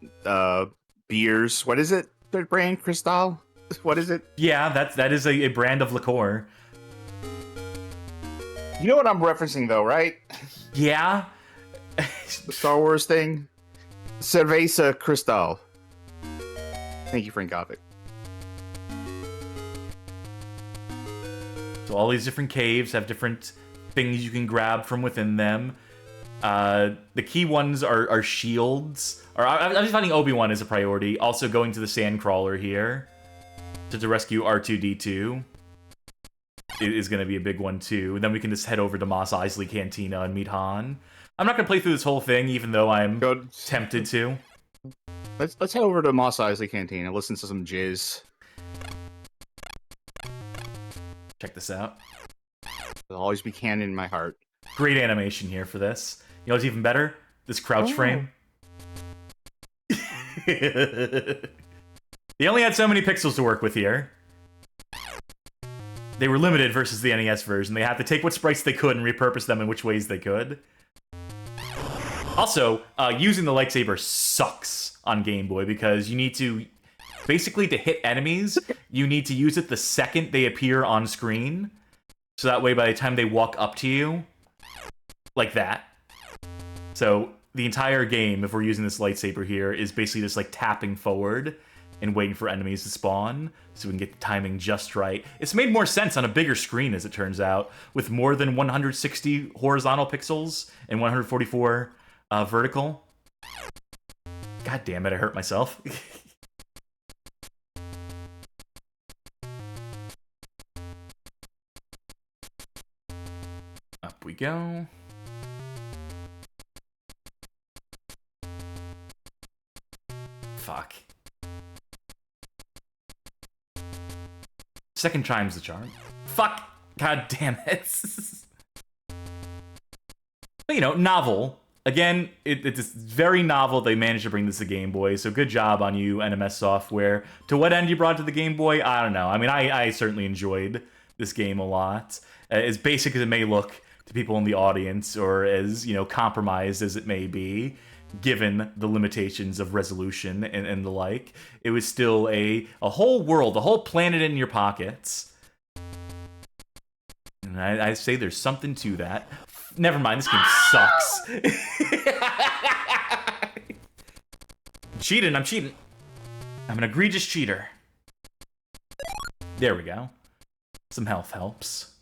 beers. What is it? Their brand, Cristal? What is it? Yeah, that is a brand of liqueur. You know what I'm referencing, though, right? Yeah. The Star Wars thing. Cerveza Cristal. Thank you, Frank Gothic. So all these different caves have different things you can grab from within them. The key ones are shields. I'm just finding Obi-Wan is a priority. Also going to the Sandcrawler here to rescue R2-D2 is going to be a big one too. And then we can just head over to Mos Eisley Cantina and meet Han. I'm not going to play through this whole thing, even though I'm tempted to. Let's head over to Mos Eisley Cantina and listen to some jizz. Check this out. There'll always be canon in my heart. Great animation here for this. You know what's even better? This crouch frame. They only had so many pixels to work with here. They were limited versus the NES version. They had to take what sprites they could and repurpose them in which ways they could. Also, using the lightsaber sucks on Game Boy because you need to... Basically, to hit enemies, you need to use it the second they appear on screen. So that way, by the time they walk up to you, like that. So the entire game, if we're using this lightsaber here, is basically just like tapping forward and waiting for enemies to spawn, so we can get the timing just right. It's made more sense on a bigger screen, as it turns out, with more than 160 horizontal pixels and 144 vertical. God damn it, I hurt myself. Up we go. Fuck. Second chime's the charm. Fuck! God damn it. But, you know, novel. Again, it's very novel. They managed to bring this to Game Boy, so good job on you, NMS Software. To what end you brought it to the Game Boy? I don't know. I mean, I certainly enjoyed this game a lot. As basic as it may look to people in the audience, or as, you know, compromised as it may be, given the limitations of resolution and the like, it was still a whole world, a whole planet in your pockets. And I say there's something to that. Never mind, this game sucks. I'm cheating. I'm an egregious cheater. There we go. Some health helps.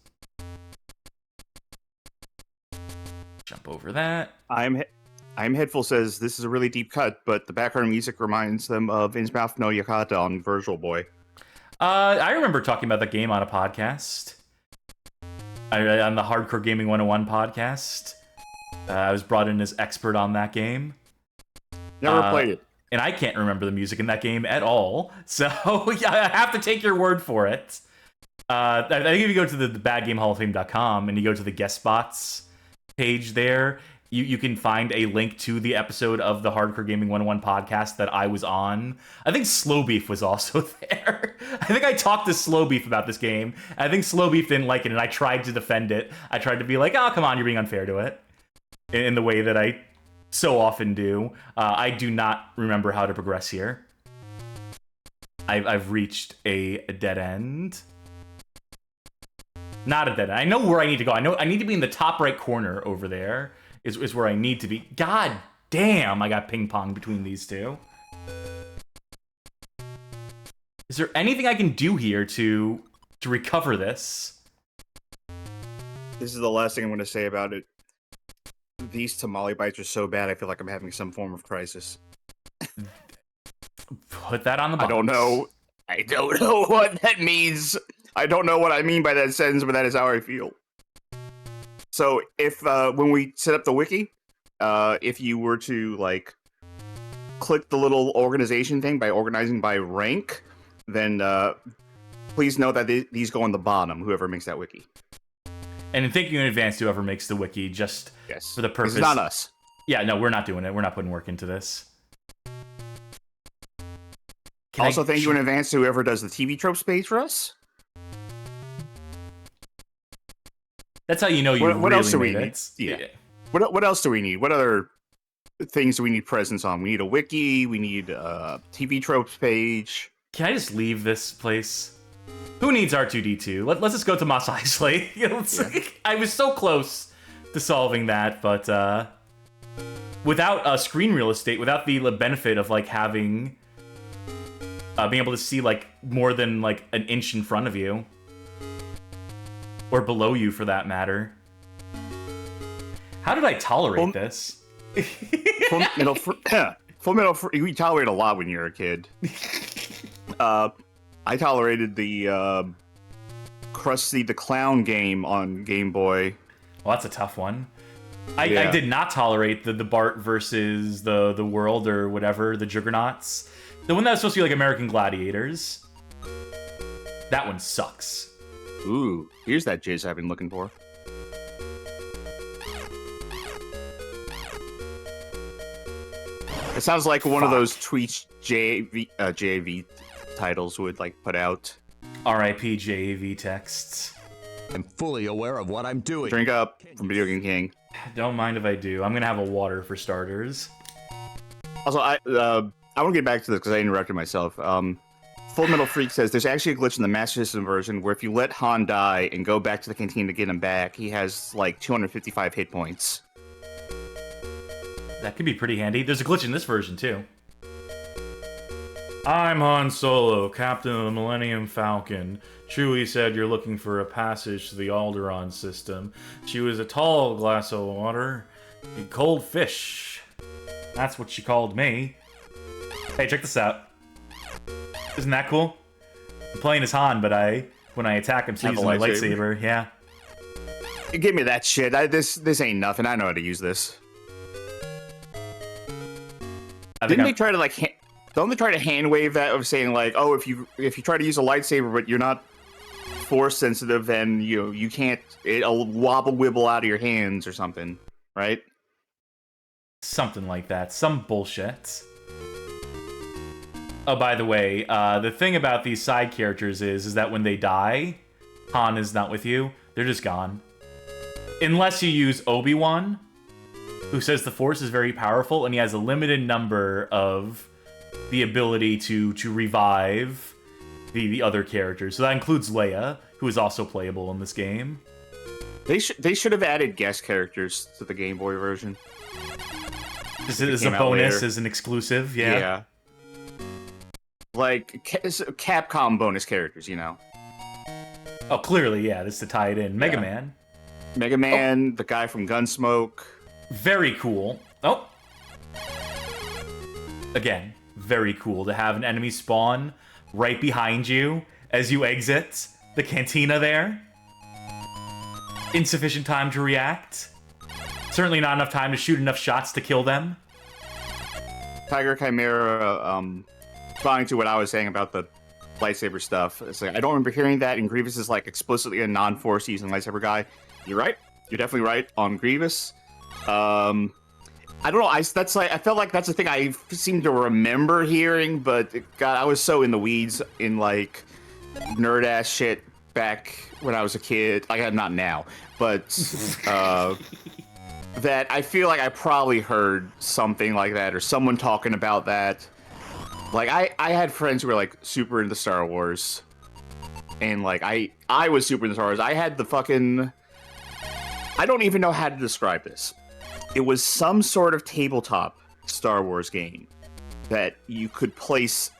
Jump over that. I'm Headful says this is a really deep cut, but the background music reminds them of Innsmouth no Yakata on Virtual Boy. I remember talking about that game on a podcast. On the Hardcore Gaming 101 podcast. I was brought in as expert on that game. Never played it. And I can't remember the music in that game at all. So yeah, I have to take your word for it. I think if you go to the badgamehalloffame.com and you go to the guest spots page there, you can find a link to the episode of the Hardcore Gaming 101 podcast that I was on. I think Slow Beef was also there. I think I talked to Slow Beef about this game. I think Slow Beef didn't like it, and I tried to defend it. I tried to be like, oh, come on, you're being unfair to it. In the way that I so often do. I do not remember how to progress here. I've reached a dead end. Not a dead end. I know where I need to go. I know I need to be in the top right corner over there. Is where I need to be. God damn! I got ping pong between these two. Is there anything I can do here to recover this? This is the last thing I'm going to say about it. These tamale bites are so bad, I feel like I'm having some form of crisis. Put that on the box. I don't know what that means. I don't know what I mean by that sentence, but that is how I feel. So if when we set up the wiki, if you were to like click the little organization thing by organizing by rank, then please know that these go on the bottom, whoever makes that wiki. And thank you in advance to whoever makes the wiki, just for the purpose. It's not us. Yeah, no, we're not doing it. We're not putting work into this. Also, thank you in advance to whoever does the TV tropes page for us. That's how you know you what really else do we made need? it. Yeah. What else do we need? What other things do we need presence on? We need a wiki. We need a TV tropes page. Can I just leave this place? Who needs R2-D2? Let's just go to Mos Eisley. I was so close to solving that, but without screen real estate, without the benefit of like having being able to see like more than like an inch in front of you, or below you for that matter. How did I tolerate this? Full Metal, you tolerate a lot when you're a kid. I tolerated the Krusty the Clown game on Game Boy. Well, that's a tough one. I did not tolerate the Bart versus the World or whatever, the Juggernauts. The one that was supposed to be like American Gladiators. That one sucks. Ooh, here's that jizz I've been looking for. It sounds like one of those tweets JAV titles would like put out. R.I.P. JAV texts. I'm fully aware of what I'm doing. Drink up from Video Game King. Don't mind if I do. I'm gonna have a water for starters. Also, I want to get back to this because I interrupted myself. Full Metal Freak says there's actually a glitch in the Master System version where if you let Han die and go back to the canteen to get him back, he has like 255 hit points. That could be pretty handy. There's a glitch in this version too. I'm Han Solo, captain of the Millennium Falcon. Chewie said you're looking for a passage to the Alderaan system. She was a tall glass of water, a cold fish. That's what she called me. Hey, check this out. Isn't that cool? I'm playing as Han, but when I attack him, she's using my lightsaber. Yeah. Give me that shit. This ain't nothing. I know how to use this. Didn't they try to like? Don't they try to hand wave that of saying like, oh, if you try to use a lightsaber but you're not force sensitive, then you can't. It'll wobble wibble out of your hands or something, right? Something like that. Some bullshit. Oh, by the way, the thing about these side characters is that when they die, Han is not with you. They're just gone. Unless you use Obi-Wan, who says the Force is very powerful, and he has a limited number of the ability to revive the other characters. So that includes Leia, who is also playable in this game. They should have added guest characters to the Game Boy version. This is a bonus, as an exclusive, yeah. Like Capcom bonus characters, you know. Oh, clearly, yeah. This is to tie it in. Mega Man. Mega Man, the guy from Gunsmoke. Very cool. Oh. Again, very cool to have an enemy spawn right behind you as you exit the cantina there. Insufficient time to react. Certainly not enough time to shoot enough shots to kill them. Tiger Chimera, responding to what I was saying about the lightsaber stuff. It's like, I don't remember hearing that, and Grievous is like explicitly a non-Force using lightsaber guy. You're right. You're definitely right on Grievous. I don't know. I felt like that's the thing I seem to remember hearing, but God, I was so in the weeds in like nerd ass shit back when I was a kid. Like I'm not now, but that I feel like I probably heard something like that or someone talking about that. Like, I had friends who were, like, super into Star Wars. And, like, I was super into Star Wars. I had the fucking... I don't even know how to describe this. It was some sort of tabletop Star Wars game that you could place...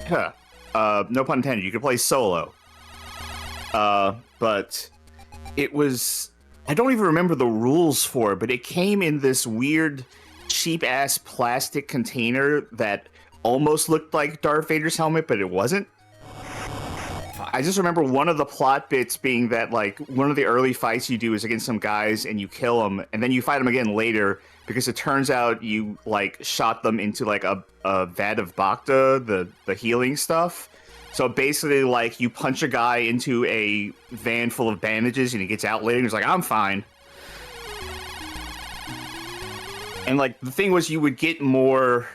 no pun intended, you could play solo. But it was... I don't even remember the rules for it, but it came in this weird, cheap-ass plastic container that almost looked like Darth Vader's helmet, but it wasn't. I just remember one of the plot bits being that, like, one of the early fights you do is against some guys, and you kill them, and then you fight them again later, because it turns out you, like, shot them into, like, a vat of Bacta, the healing stuff. So basically, like, you punch a guy into a van full of bandages, and he gets out later, and he's like, I'm fine. And, like, the thing was, you would get more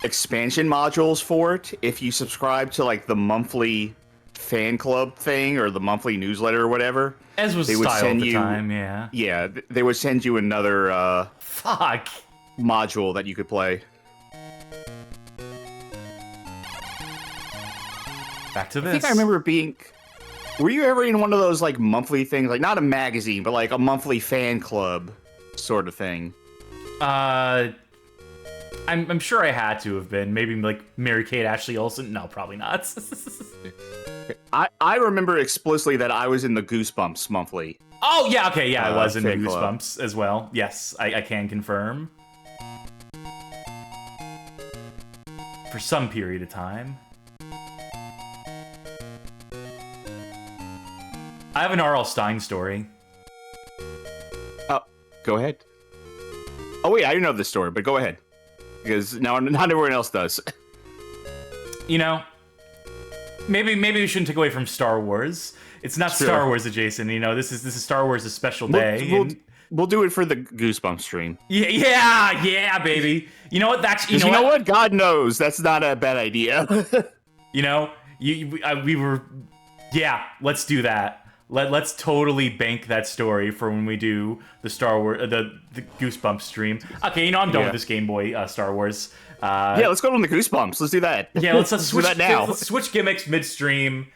expansion modules for it if you subscribe to, like, the monthly fan club thing or the monthly newsletter or whatever. As was they would style send at the you, time, yeah. Yeah, they would send you another module that you could play. Back to this. I think I remember being... Were you ever in one of those, like, monthly things? Like, not a magazine, but, like, a monthly fan club sort of thing? I'm sure I had to have been. Maybe, like, Mary-Kate Ashley Olsen? No, probably not. I remember explicitly that I was in the Goosebumps monthly. Oh, yeah, okay, yeah, I was in the fan club. Goosebumps as well. Yes, I can confirm. For some period of time. I have an R.L. Stine story. Oh, go ahead. Oh, wait, I didn't know this story, but go ahead. Because now not everyone else does. You know, maybe we shouldn't take away from Star Wars. It's not Sure. Star Wars adjacent, you know. This is Star Wars a special day. We'll do it for the Goosebumps stream. Yeah, baby. You know what? You know what? God knows that's not a bad idea. You know, we were. Yeah, let's do that. Let's totally bank that story for when we do the Star Wars, the Goosebumps stream. Okay, you know I'm done with this Game Boy Star Wars. Yeah, let's go on the Goosebumps. Let's do that. Yeah, let's switch do that now. Let's switch gimmicks midstream.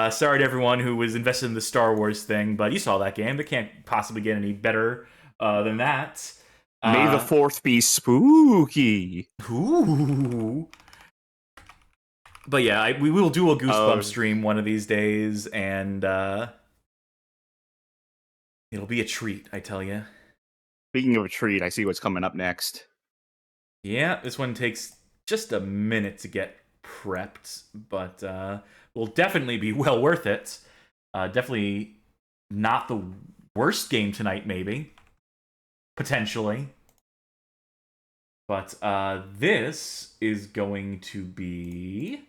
Sorry to everyone who was invested in the Star Wars thing, but you saw that game. They can't possibly get any better than that. May the 4th be spooky. Ooh. But yeah, we will do a Goosebumps stream one of these days, and it'll be a treat, I tell you. Speaking of a treat, I see what's coming up next. Yeah, this one takes just a minute to get prepped, but will definitely be well worth it. Definitely not the worst game tonight, maybe. Potentially. But this is going to be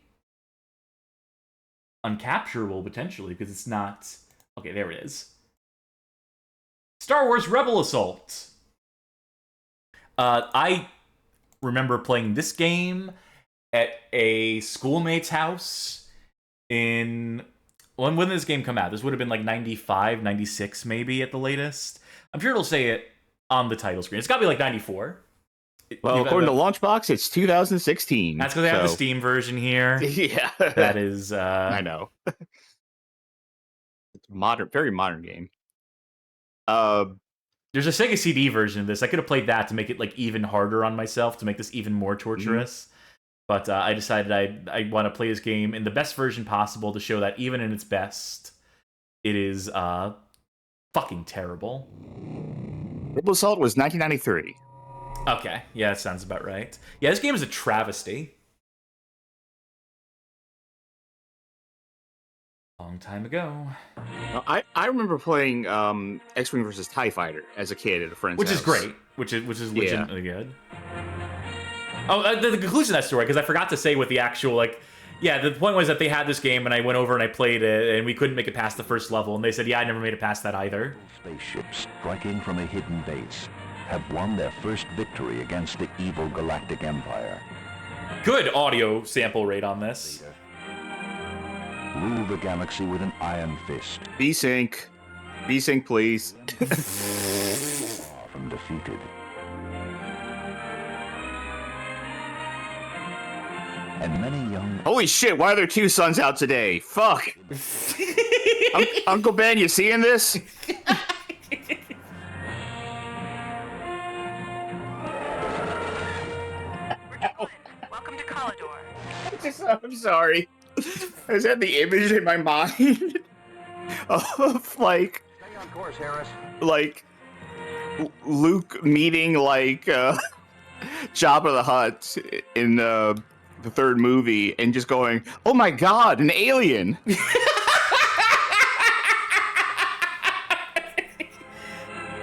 uncapturable, potentially, because it's not... Okay, there it is. Star Wars Rebel Assault. I remember playing this game at a schoolmate's house in... When did this game come out? This would have been like 95, 96 maybe at the latest. I'm sure it'll say it on the title screen. It's got to be like 94. Well, according to Launchbox, it's 2016. That's because they have the Steam version here. Yeah. That is... I know. It's a modern, very modern game. There's a Sega CD version of this. I could have played that to make it like even harder on myself, to make this even more torturous. But I decided I want to play this game in the best version possible to show that even in its best, it is fucking terrible. Rebel Assault was 1993. Okay, yeah, that sounds about right. Yeah, this game is a travesty. Long time ago. I remember playing X-Wing versus TIE Fighter as a kid at a friend's house. Which is great. Which is legitimately good. Oh, the conclusion of that story, because I forgot to say what the actual, like... Yeah, the point was that they had this game, and I went over and I played it, and we couldn't make it past the first level, and they said, yeah, I never made it past that either. Spaceships striking from a hidden base have won their first victory against the evil Galactic Empire. Good audio sample rate on this. Rule the galaxy with an iron fist. V-Sync. V-Sync, please. Far from defeated. and many young Holy shit, why are there 2 suns out today? Fuck. Uncle Ben, you seeing this? Welcome to Collidor. I'm sorry. I just had the image in my mind of like Stay on course, Harris. like Luke meeting like Jabba the Hutt in the 3rd movie and just going, "Oh my god, an alien!"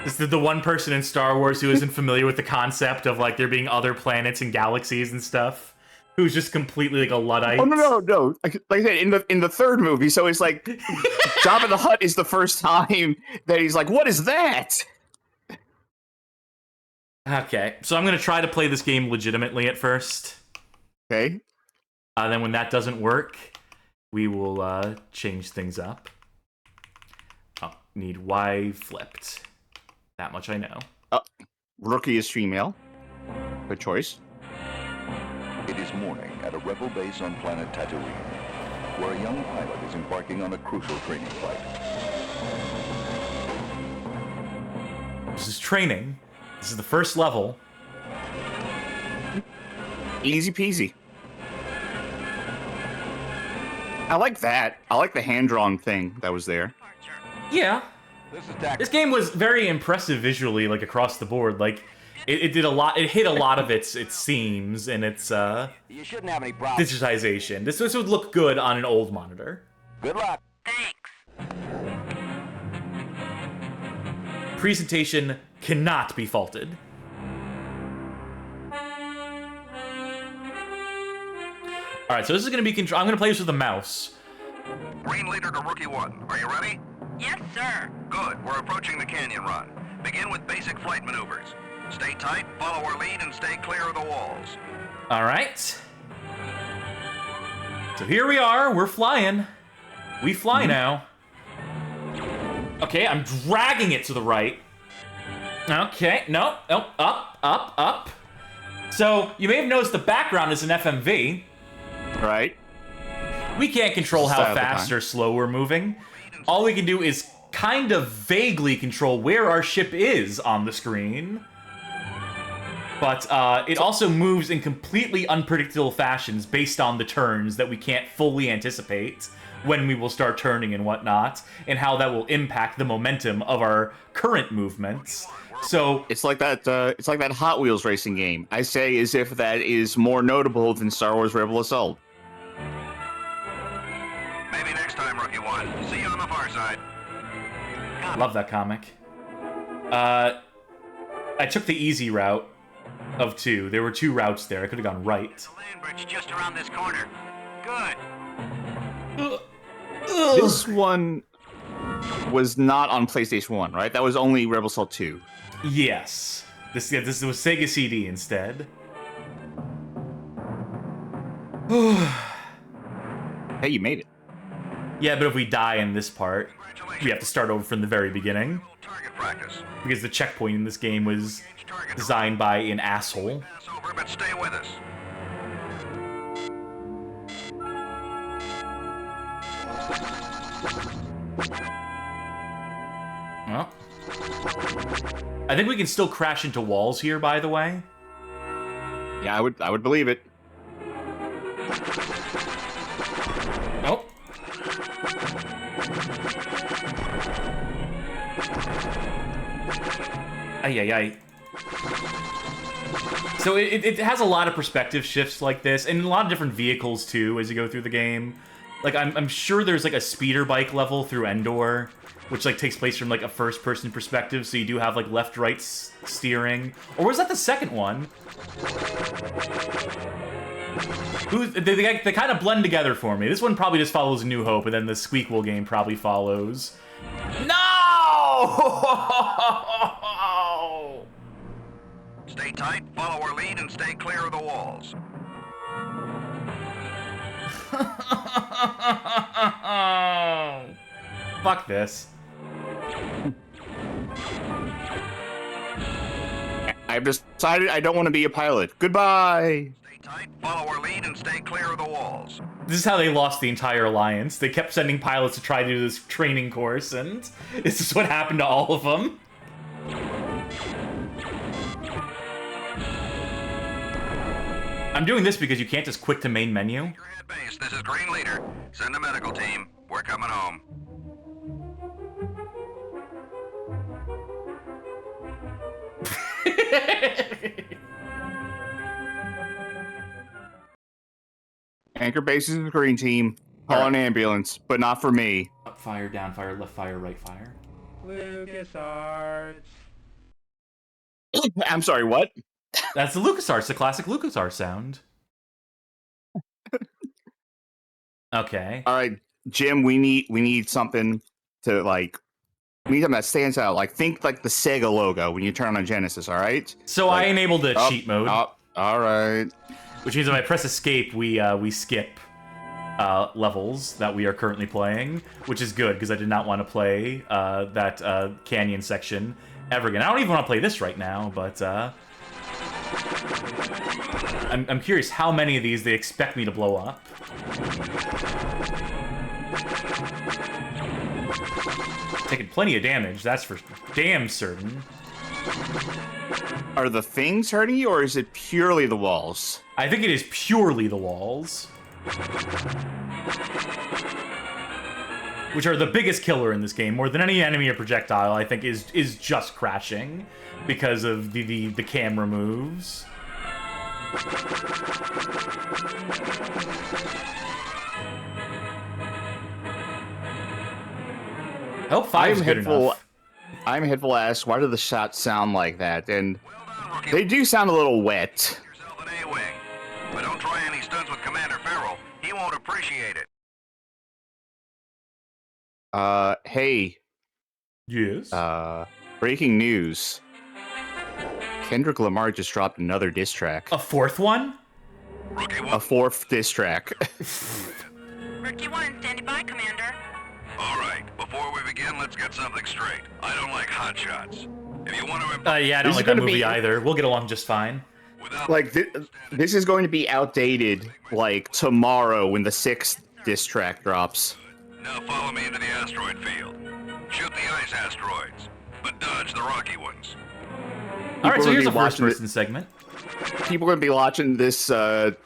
This is the one person in Star Wars who isn't familiar with the concept of like there being other planets and galaxies and stuff. Who's just completely like a Luddite. Oh no! Like I said, in the 3rd movie, so it's like Jabba the Hutt is the first time that he's like, "What is that?" Okay, so I'm gonna try to play this game legitimately at first. Okay. Then when that doesn't work, we will change things up. Oh, need Y flipped. That much I know. Rookie is female. Good choice. It is morning at a rebel base on planet Tatooine, where a young pilot is embarking on a crucial training flight. This is training. This is the first level. Easy peasy. I like that. I like the hand-drawn thing that was there. Yeah. This is Dak. This game was very impressive visually, like across the board. Like it did a lot. It hit a lot of its seams and its You shouldn't have any problems. digitization. This would look good on an old monitor. Good luck. Thanks. Presentation cannot be faulted. All right, so this is going to be I'm going to play this with a mouse. Green leader to Rookie 1. Are you ready? Yes, sir. Good. We're approaching the canyon run. Begin with basic flight maneuvers. Stay tight, follow our lead, and stay clear of the walls. All right. So here we are. We're flying. We fly now. Okay, I'm dragging it to the right. Okay, no, up. So you may have noticed the background is an FMV. Right? We can't control how Style of the fast time. or slow we're moving. All we can do is kind of vaguely control where our ship is on the screen. But it also moves in completely unpredictable fashions based on the turns that we can't fully anticipate when we will start turning and whatnot, and how that will impact the momentum of our current movements. So It's like that. It's like that Hot Wheels racing game. I say as if that is more notable than Star Wars Rebel Assault. Maybe next time, Rookie 1. See you on the far side. love that comic. I took the easy route of 2. There were 2 routes there. I could have gone right. The land bridge just around this corner. Good. This one was not on PlayStation 1, right? That was only Rebel Assault 2. Yes. This was Sega CD instead. Hey, you made it. Yeah, but if we die in this part, we have to start over from the very beginning. Target practice. Because the checkpoint in this game was designed by an asshole. Pass over, but stay with us. Well, I think we can still crash into walls here, by the way. Yeah, I would believe it. Nope. Ay. So it has a lot of perspective shifts like this, and a lot of different vehicles too as you go through the game. Like I'm sure there's like a speeder bike level through Endor, which like takes place from like a first-person perspective, so you do have like left-right steering. Or was that the second one? They kind of blend together for me. This one probably just follows New Hope, and then the Squeakquel game probably follows. No! Stay tight, follow our lead, and stay clear of the walls. Fuck this. I I've decided I don't want to be a pilot. Goodbye. Stay tight, follow our lead, and stay clear of the walls. This is how they lost the entire alliance. They kept sending pilots to try to do this training course, and this is what happened to all of them. I'm doing this because you can't just quick to main menu. Your head base, this is Green Leader. Send a medical team. We're coming home. Anchor base is the green team. Call an ambulance, but not for me. Up fire, down fire, left fire, right fire. LucasArts. I'm sorry, what? That's the LucasArts, the classic LucasArts sound. Okay. All right, Jim, we need something to like. We need something that stands out. Like think like the Sega logo when you turn on Genesis. All right. So like, I enabled the cheat mode, all right. which means if I press escape, we skip levels that we are currently playing, which is good because I did not want to play that canyon section ever again. I don't even want to play this right now, but I'm curious how many of these they expect me to blow up. Taking plenty of damage, that's for damn certain. Are the things hurting you, or is it purely the walls? I think it is purely the walls, which are the biggest killer in this game. More than any enemy or projectile, I think is just crashing because of the camera moves. I hope 5's good enough. I'm Headful asks, why do the shots sound like that? And they do sound a little wet. Yourself an A-wing. But don't try any stunts with Commander Farrell. He won't appreciate it. Hey. Yes. Breaking news. Kendrick Lamar just dropped another diss track. A fourth one? Rookie A one. fourth diss track. Rookie 1, standing by, Commander. All right. Before we begin, let's get something straight. I don't like hot shots. If you want to Yeah, I don't This is like that gonna movie be- either. We'll get along just fine. without Like, this is going to be outdated, like, tomorrow when the 6th diss track drops. Now follow me into the asteroid field. Shoot the ice asteroids, but dodge the rocky ones. All right, People so will here's be a watching it. first-person segment. People are going to be watching this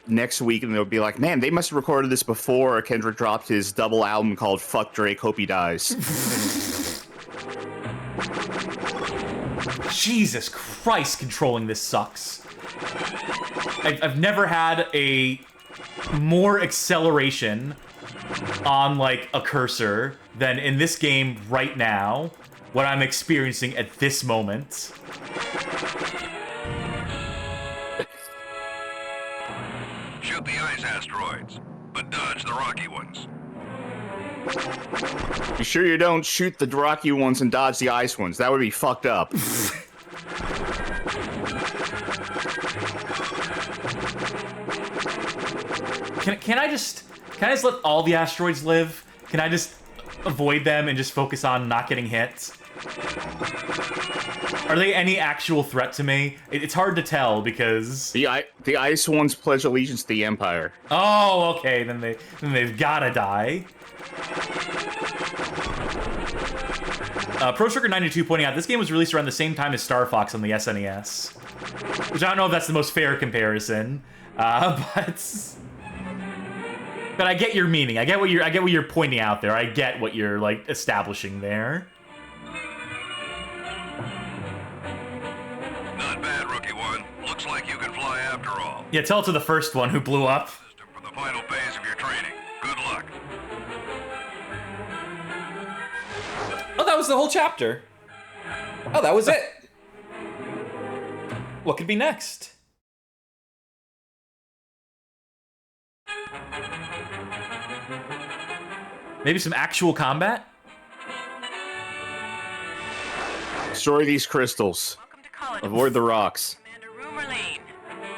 next week, and they'll be like, man, they must have recorded this before Kendrick dropped his double album called Fuck Drake, Hope He Dies. Jesus Christ, controlling this sucks. I've never had a more acceleration on, like, a cursor than in this game right now, what I'm experiencing at this moment. Shoot the ice asteroids, but dodge the rocky ones. You sure you don't shoot the rocky ones and dodge the ice ones? That would be fucked up. Can I just let all the asteroids live? Can I just avoid them and just focus on not getting hit? Are they any actual threat to me? It's hard to tell because... The ice ones pledge allegiance to the Empire. Oh, okay, then they've gotta die. Pro Striker 92 pointing out, this game was released around the same time as Star Fox on the SNES. Which I don't know if that's the most fair comparison, but I get your meaning. I get what you're pointing out there. I get what you're, like, establishing there. Not bad, Rookie One. Looks like you can fly after all. Yeah, tell it to the first one who blew up. For the final phase of your training. Good luck. Oh, that was the whole chapter. Oh, that was it. What could be next? Maybe some actual combat? Destroy these crystals. Welcome to college. Avoid the rocks. Commander Rumor Lane.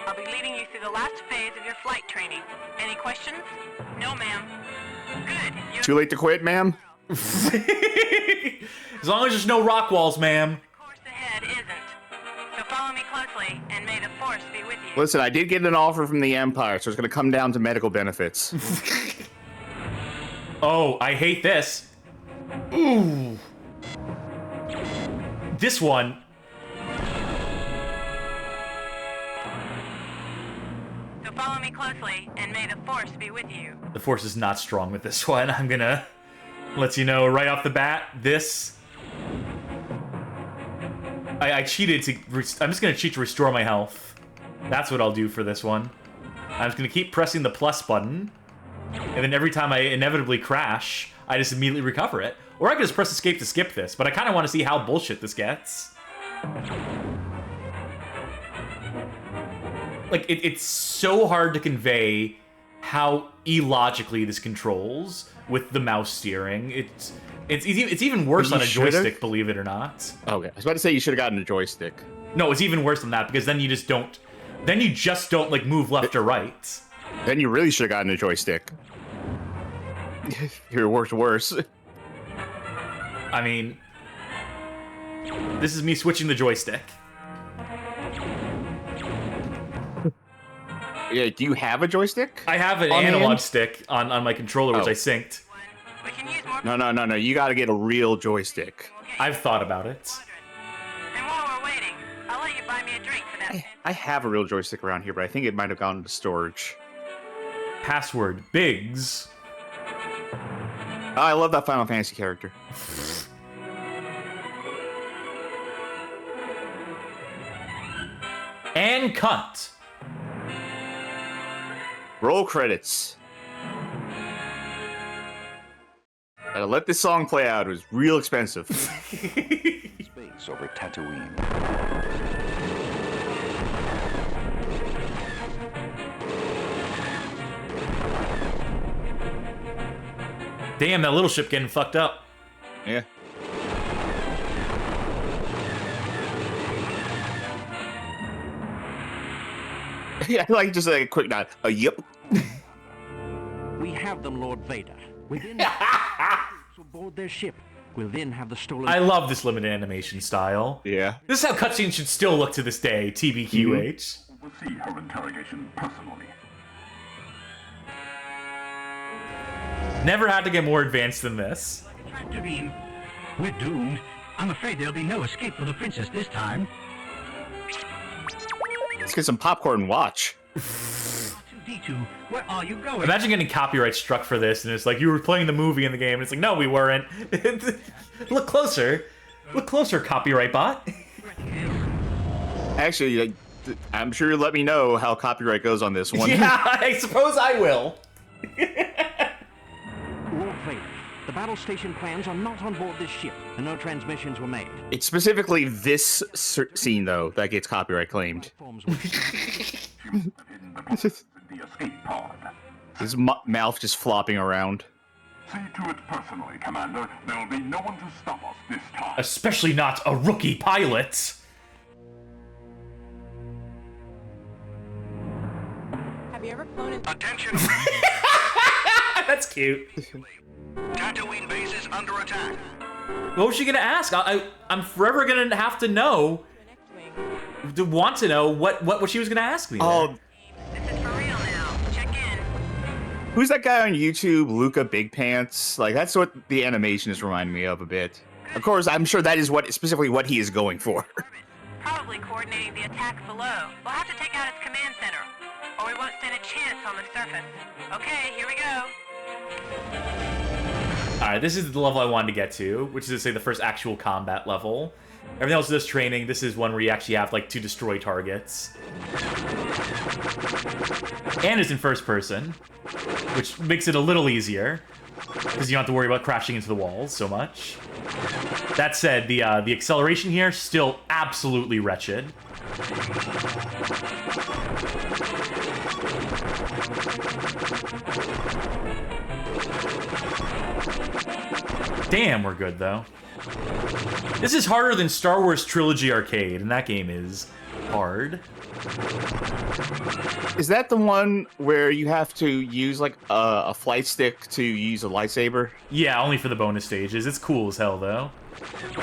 I'll be leading you through the last phase of your flight training. Any questions? No, ma'am. Good. You Too late to quit, ma'am? As long as there's no rock walls, ma'am. course ahead isn't. So follow me closely closely, and may the Force be with you. Listen, I did get an offer from the Empire, so it's going to come down to medical benefits. Oh, I hate this. Ooh. This one. So follow me closely, and may the Force be with you. The Force is not strong with this one. I'm gonna let you know right off the bat. This. I cheated to. I'm just gonna cheat to restore my health. That's what I'll do for this one. I'm just gonna keep pressing the plus button, and then every time I inevitably crash, I just immediately recover it. Or I can just press escape to skip this, but I kind of want to see how bullshit this gets. Like, it's so hard to convey how illogically this controls with the mouse steering. It's even worse on a joystick, believe it or not. Okay, I was about to say you should have gotten a joystick. No, it's even worse than that, because then you just don't... Then you just don't, like, move left or right. Then you really should have gotten a joystick. It worked worse. I mean... This is me switching the joystick. Yeah, do you have a joystick? I have an On analog hand? stick on my controller, which I synced. We can use more. No. You gotta get a real joystick. I've thought about it. And while we're waiting, I'll let you buy me a drink for that. I have a real joystick around here, but I think it might have gone into storage. Password Biggs. Oh, I love that Final Fantasy character. And cut. Roll credits. Gotta let this song play out. It was real expensive. Space over Tatooine. Damn, that little ship getting fucked up. Yeah. Yeah, like just like a quick nod. Yep. We have them, Lord Vader. Within aboard their ship. We'll then have the stolen. I love this limited animation style. Yeah. This is how cutscenes should still look to this day, TBQH. Oversee her interrogation personally. Never had to get more advanced than this. Tatooine. We're doomed. I'm afraid there'll be no escape for the princess this time. Let's get some popcorn and watch. D2, where are you going? Imagine getting copyright struck for this, and it's like, you were playing the movie in the game, and it's like, no, we weren't. Look closer. Look closer, copyright bot. Actually, I'm sure you'll let me know how copyright goes on this one. Yeah, I suppose I will. Lord Vader, the battle station plans are not on board this ship, and no transmissions were made. It's specifically this scene, though, that gets copyright claimed. The escape pod. His mouth just flopping around. See to it personally, Commander. There will be no one to stop us this time. Especially not a rookie pilot. Have you ever flown in? Attention! That's cute. Tatooine base is under attack. What was she gonna ask? I'm forever gonna have to know, to want to know what she was gonna ask me. Oh, there. This is for real now. Check in. who's that guy on YouTube, Luca Big Pants? Like, that's what the animation is reminding me of a bit. Of course, I'm sure that is specifically what he is going for. Probably coordinating the attack below. We'll have to take out its command center, or we won't stand a chance on the surface. Okay, here we go. Alright, this is the level I wanted to get to, which is to say the first actual combat level. Everything else is just training. This is one where you actually have, like, to destroy targets. And it's in first person, which makes it a little easier, because you don't have to worry about crashing into the walls so much. That said, the acceleration here, still absolutely wretched. Damn, we're good, though. This is harder than Star Wars Trilogy Arcade, and that game is hard. Is that the one where you have to use, like, a flight stick to use a lightsaber? Yeah, only for the bonus stages. It's cool as hell, though.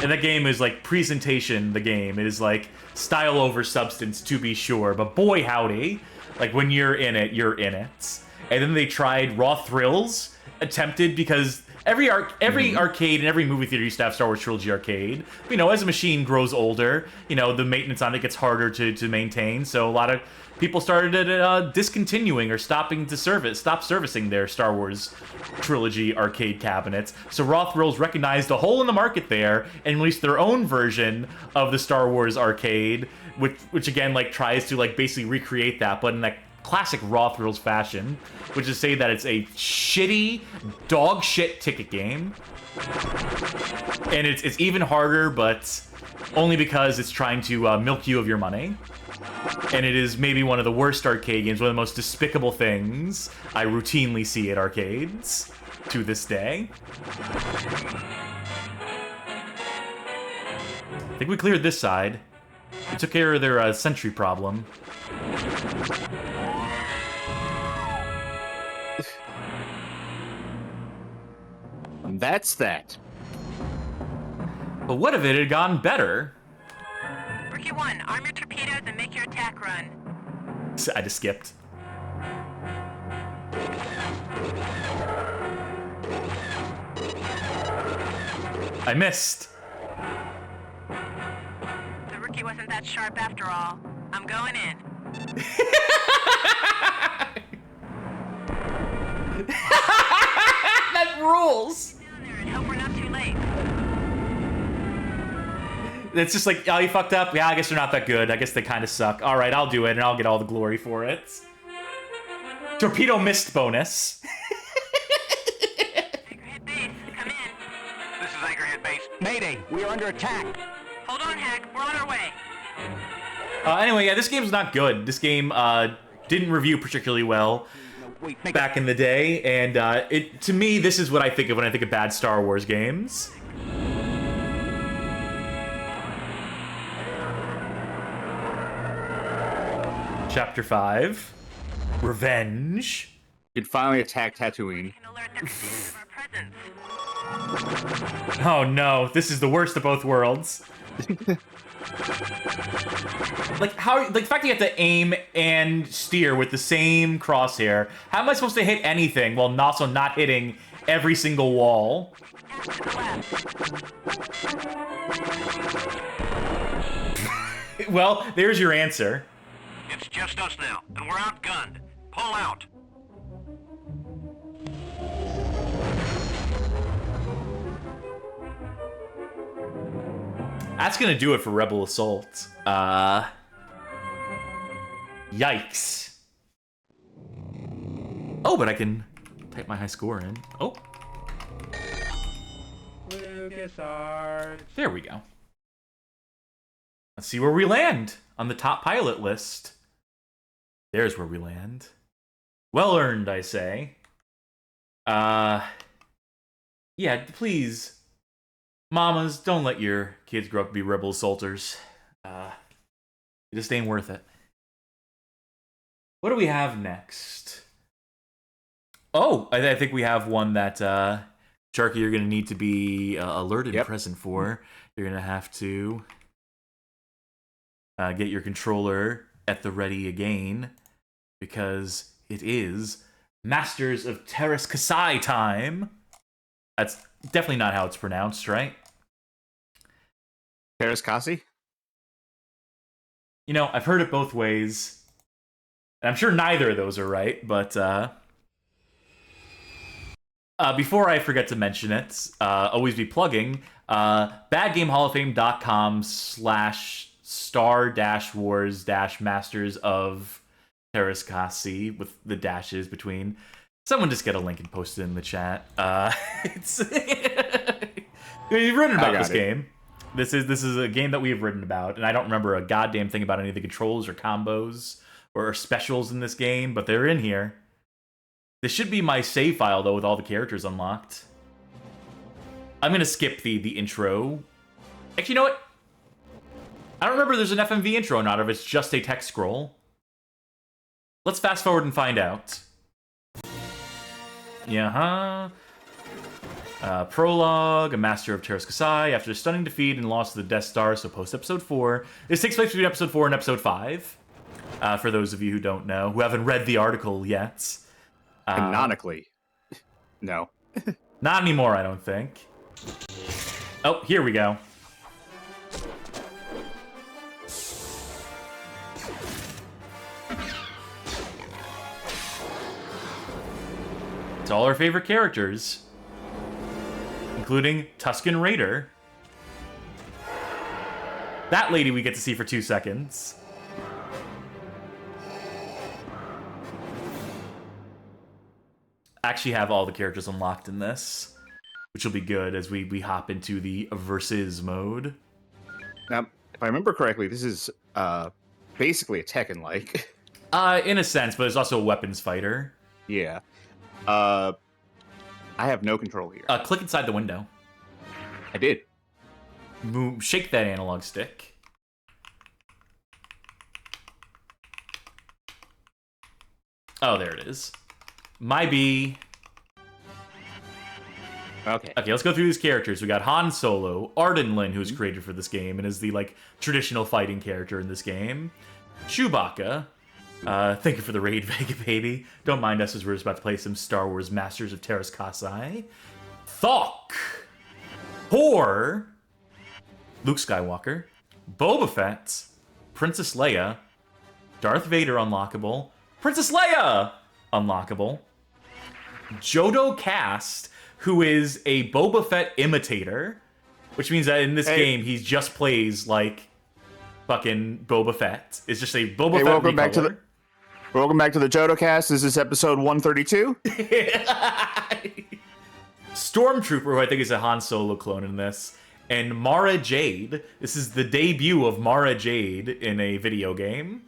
And that game is like presentation, the game. It is like style over substance, to be sure. But boy howdy, like when you're in it, you're in it. And then they tried Raw Thrills, attempted, because every arcade and every movie theater used to have Star Wars Trilogy Arcade. You know, as a machine grows older, you know, the maintenance on it gets harder to maintain. So a lot of people started discontinuing or stop servicing their Star Wars Trilogy arcade cabinets. So Raw Thrills recognized a hole in the market there and released their own version of the Star Wars arcade, which again, like, tries to, like, basically recreate that, but in that classic Raw Thrills fashion, which is say that it's a shitty, dog shit ticket game. And it's even harder, but only because it's trying to milk you of your money. And it is maybe one of the worst arcade games, one of the most despicable things I routinely see at arcades to this day. I think we cleared this side. We took care of their sentry problem. That's that. But what if it had gone better? Rookie 1, arm your torpedoes and make your attack run. I just skipped. I missed. The rookie wasn't that sharp after all. I'm going in. That rules. Down there and hope we're not too late. It's just like, oh, you fucked up? Yeah, I guess they're not that good. I guess they kind of suck. All right, I'll do it, and I'll get all the glory for it. Torpedo missed bonus. Anchorhead base, come in. This is Anchorhead Base. Mayday, we are under attack. Hold on, Hack. We're on our way. Anyway, yeah, this game's not good. This game didn't review particularly well back in the day, and to me, this is what I think of when I think of bad Star Wars games. Chapter 5, Revenge. You can finally attack Tatooine. We can alert the crew of our presence. Oh no, this is the worst of both worlds. Like the fact that you have to aim and steer with the same crosshair. How am I supposed to hit anything while also not hitting every single wall? Hack to the left. Well, there's your answer. It's just us now, and we're outgunned. Pull out. That's gonna do it for Rebel Assault. Yikes. Oh, but I can type my high score in. Oh, LucasArts. there we go. Let's see where we land on the top pilot list. There's where we land. Well earned, I say. Yeah, please, mamas, don't let your kids grow up to be Rebel Assaulters. It just ain't worth it. What do we have next? Oh, I think we have one that, Charkie, you're going to need to be alerted and present for. You're going to have to get your controller at the ready again, because it is Masters of Teräs Käsi time. That's definitely not how it's pronounced, right? Teräs Käsi? You know, I've heard it both ways. And I'm sure neither of those are right, but before I forget to mention it, always be plugging badgamehalloffame.com/star-wars-masters of Teräs Käsi with the dashes between. Someone just get a link and post it in the chat. We've written about this game. This is a game that we have written about, and I don't remember a goddamn thing about any of the controls or combos or specials in this game, but they're in here. This should be my save file, though, with all the characters unlocked. I'm gonna skip the intro. Actually, you know what? I don't remember if there's an FMV intro or not, or if it's just a text scroll. Let's fast forward and find out. Yeah, huh? Prologue, a master of Teräs Käsi, after a stunning defeat and loss to the Death Star, so post-episode 4. This takes place between episode 4 and episode 5, for those of you who don't know, who haven't read the article yet. Canonically. No. Not anymore, I don't think. Oh, here we go. It's all our favorite characters, including Tusken Raider. That lady we get to see for 2 seconds. Actually have all the characters unlocked in this, which will be good as we hop into the versus mode. Now, if I remember correctly, this is basically a Tekken-like. In a sense, but it's also a weapons fighter. Yeah. I have no control here. Click inside the window. I did. Shake that analog stick. Oh, there it is. My B. Okay. Okay, let's go through these characters. We got Han Solo, Arden Lin, who's created for this game and is the traditional fighting character in this game. Chewbacca. Thank you for the raid, Vega Baby. Don't mind us as we're just about to play some Star Wars Masters of Teräs Käsi. Thok. Hor. Luke Skywalker. Boba Fett. Princess Leia. Darth Vader unlockable. Princess Leia unlockable. Jodo Cast, who is a Boba Fett imitator, which means that in this game he just plays like fucking Boba Fett. It's just a Boba Fett. Welcome back to the Jodo Cast. This is episode 132. Stormtrooper, who I think is a Han Solo clone in this, and Mara Jade. This is the debut of Mara Jade in a video game.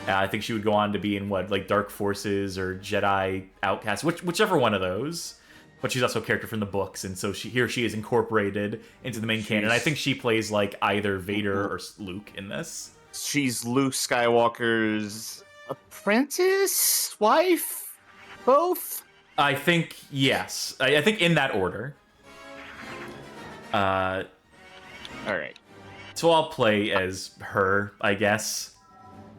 I think she would go on to be in Dark Forces or Jedi Outcast, whichever one of those. But she's also a character from the books, and so she is incorporated into the main canon. I think she plays either Vader or Luke in this. She's Luke Skywalker's apprentice, wife, both. I think yes. I think in that order. All right. So I'll play as her, I guess.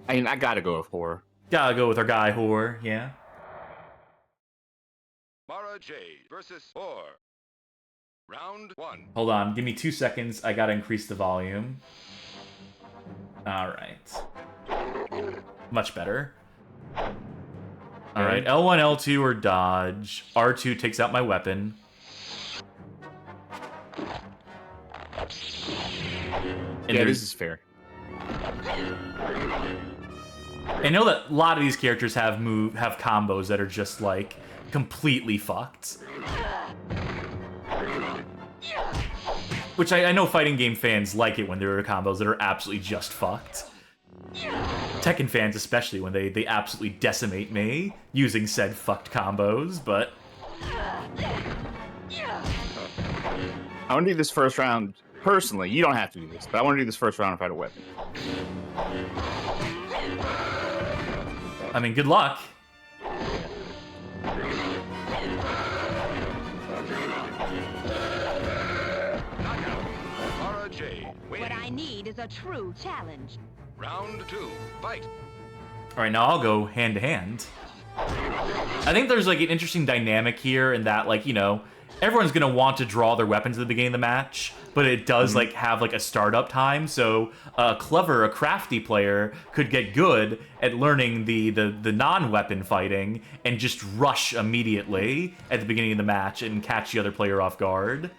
I mean, I gotta go with Hor. Gotta go with our guy Hor, yeah. Mara Jade versus Hor. Round 1. Hold on, give me 2 seconds. I gotta increase the volume. Alright. Much better. Alright, L1, L2 or dodge. R2 takes out my weapon. And yeah, this is fair. I know that a lot of these characters have combos that are just completely fucked. Which I know fighting game fans like it when there are combos that are absolutely just fucked. Tekken fans especially when they absolutely decimate me using said fucked combos, but I want to do this first round personally. You don't have to do this, but I want to do this first round if I had a weapon. I mean, good luck. Mara Jade What I need is a true challenge. Round 2. Fight. All right, now I'll go hand to hand. I think there's an interesting dynamic here in that everyone's gonna want to draw their weapons at the beginning of the match, but it does have a startup time. So a crafty player could get good at learning the non-weapon fighting and just rush immediately at the beginning of the match and catch the other player off guard.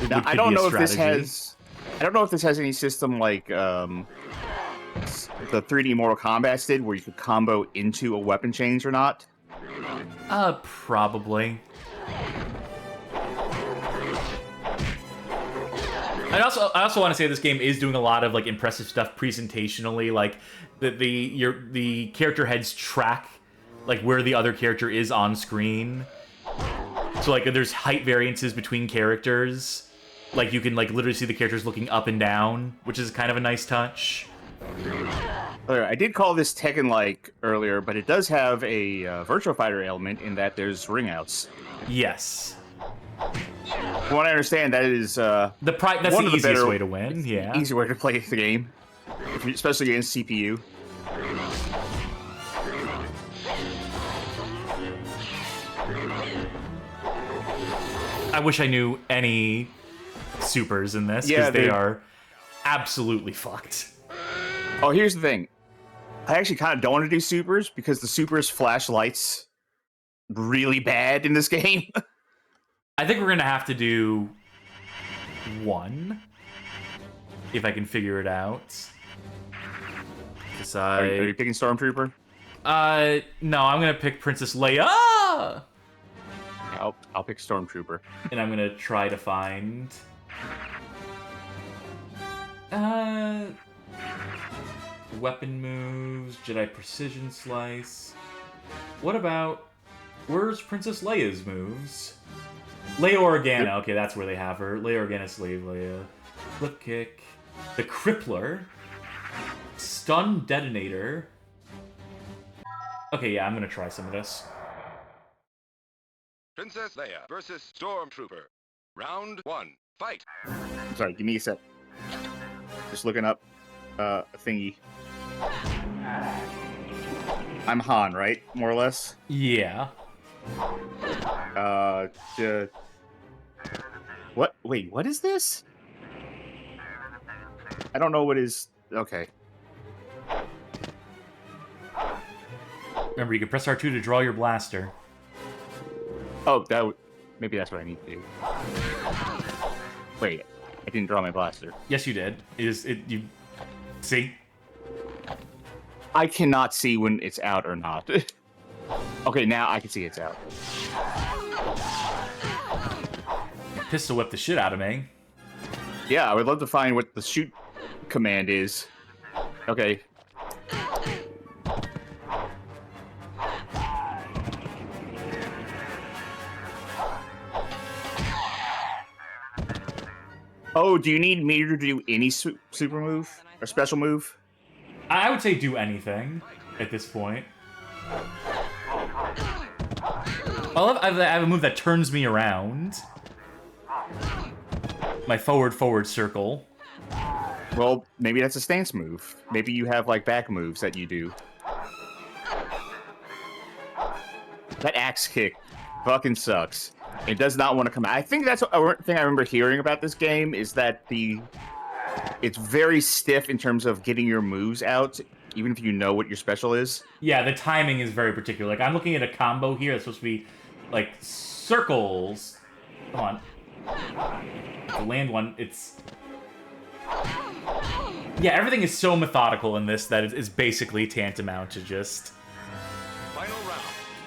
Now, I don't know if this has any system like the 3D Mortal Kombat did, where you could combo into a weapon change or not. Probably. I also want to say this game is doing a lot of impressive stuff presentationally, the character heads track where the other character is on screen. So there's height variances between characters. You can literally see the characters looking up and down, which is kind of a nice touch. I did call this Tekken-like earlier, but it does have a Virtua Fighter element in that there's ring outs. Yes. From what I understand, that is That's one the of the easiest better way to win. Yeah. easy way to play the game, especially against CPU. I wish I knew any supers in this because they are absolutely fucked. Oh, here's the thing. I actually kind of don't want to do supers because the supers flash lights really bad in this game. I think we're gonna have to do one if I can figure it out. Are you picking Stormtrooper? No, I'm gonna pick Princess Leia. I'll pick Stormtrooper. And I'm gonna try to find weapon moves, Jedi precision slice. What about where's Princess Leia's moves? Leia Organa, okay, that's where they have her. Leia Organa, Slave Leia. Flip kick. The Crippler. Stun Detonator. Okay, yeah, I'm gonna try some of this. Princess Leia versus Stormtrooper. Round 1. Fight. Sorry, give me a sec. Just looking up a thingy. I'm Han, right? More or less? Yeah. What? Wait, what is this? I don't know what is... Okay. Remember, you can press R2 to draw your blaster. Oh, maybe that's what I need to do. Wait, I didn't draw my blaster. Yes, you did. You see? I cannot see when it's out or not. Okay, now I can see it's out. Pistol whip the shit out of me. Yeah, I would love to find what the shoot command is. Okay. Oh, do you need me to do any super move or special move? I would say do anything at this point. I have a move that turns me around. My forward circle. Well, maybe that's a stance move. Maybe you have like back moves that you do. That axe kick fucking sucks. It does not want to come out. I think that's a thing I remember hearing about this game is that it's very stiff in terms of getting your moves out, even if you know what your special is. Yeah, the timing is very particular. Like, I'm looking at a combo here that's supposed to be, like, circles. Come on. To land one, it's... Yeah, everything is so methodical in this that it's basically tantamount to just... Final round.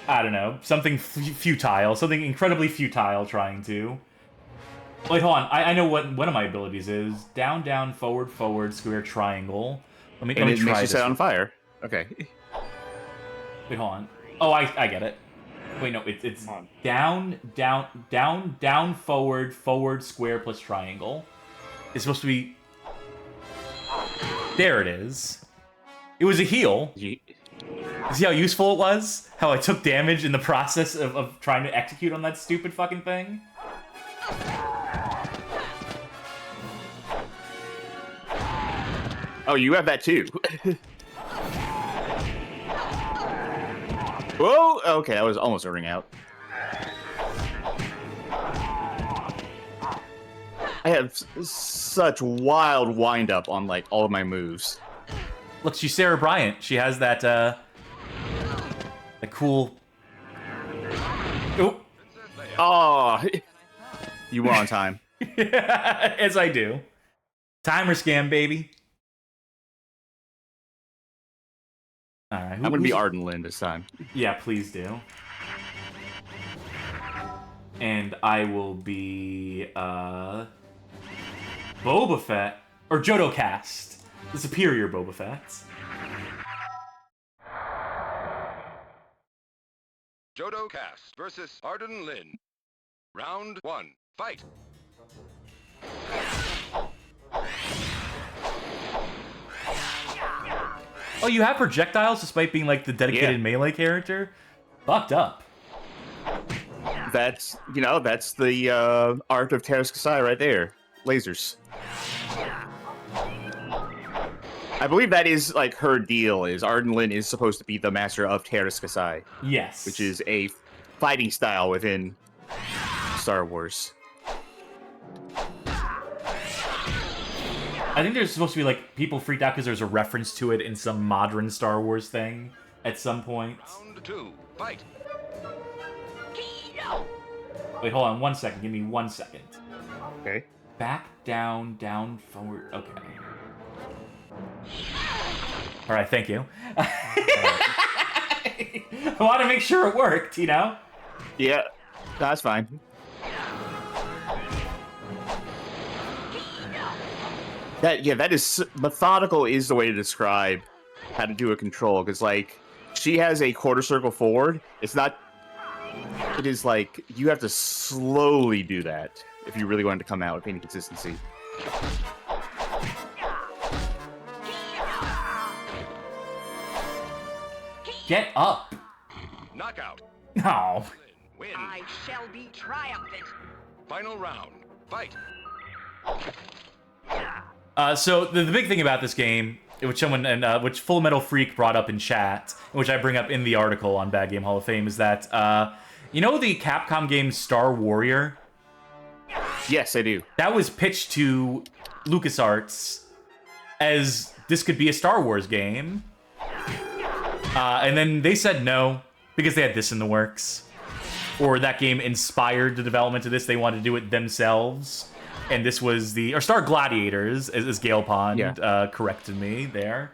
I don't know, something futile, something incredibly futile trying to... Wait, hold on, I know what one of my abilities is. Down, down, forward, forward, square, triangle. Let me try this. And it makes you set on fire. Okay. Wait, hold on. Oh, I get it. Wait, no, it's down, down, down, down, forward, forward, square, plus triangle. It's supposed to be... There it is. It was a heal. See how useful it was? How I took damage in the process of trying to execute on that stupid fucking thing? Oh, you have that too. Whoa! Okay, that was almost a ring out. I have such wild wind up on like all of my moves. Look, she's Sarah Bryant. She has that cool... Oh! Oh! You were on time. As I do. Timer scam, baby. Alright. I'm gonna be Arden Lynn this time. Yeah, please do. And I will be, Boba Fett. Or Jodocast. The superior Boba Fett. Jodocast versus Arden Lynn. Round 1. Fight. Oh, you have projectiles despite being like the dedicated melee character? Fucked up. That's the art of Teräs Käsi right there. Lasers. I believe that is like her deal. Is Ardenlin is supposed to be the master of Teräs Käsi. Yes. Which is a fighting style within Star Wars. I think there's supposed to be like people freaked out because there's a reference to it in some modern Star Wars thing at some point. Round 2, fight. Wait, hold on 1 second. Give me 1 second. Okay. Back, down, down, forward. Okay. All right, thank you. I want to make sure it worked, you know? Yeah, that's fine. That is methodical is the way to describe how to do a control, because like she has a quarter circle forward. It is like you have to slowly do that if you really want to come out with any consistency. Get up. Knockout. No. Win. I shall be triumphant. Final round, fight. So the big thing about this game, which which Full Metal Freak brought up in chat, which I bring up in the article on Bad Game Hall of Fame, is that you know the Capcom game Star Warrior? Yes, I do. That was pitched to LucasArts as this could be a Star Wars game, and then they said no because they had this in the works, or that game inspired the development of this. They wanted to do it themselves. And this was Star Gladiators, as Gale Pond corrected me there.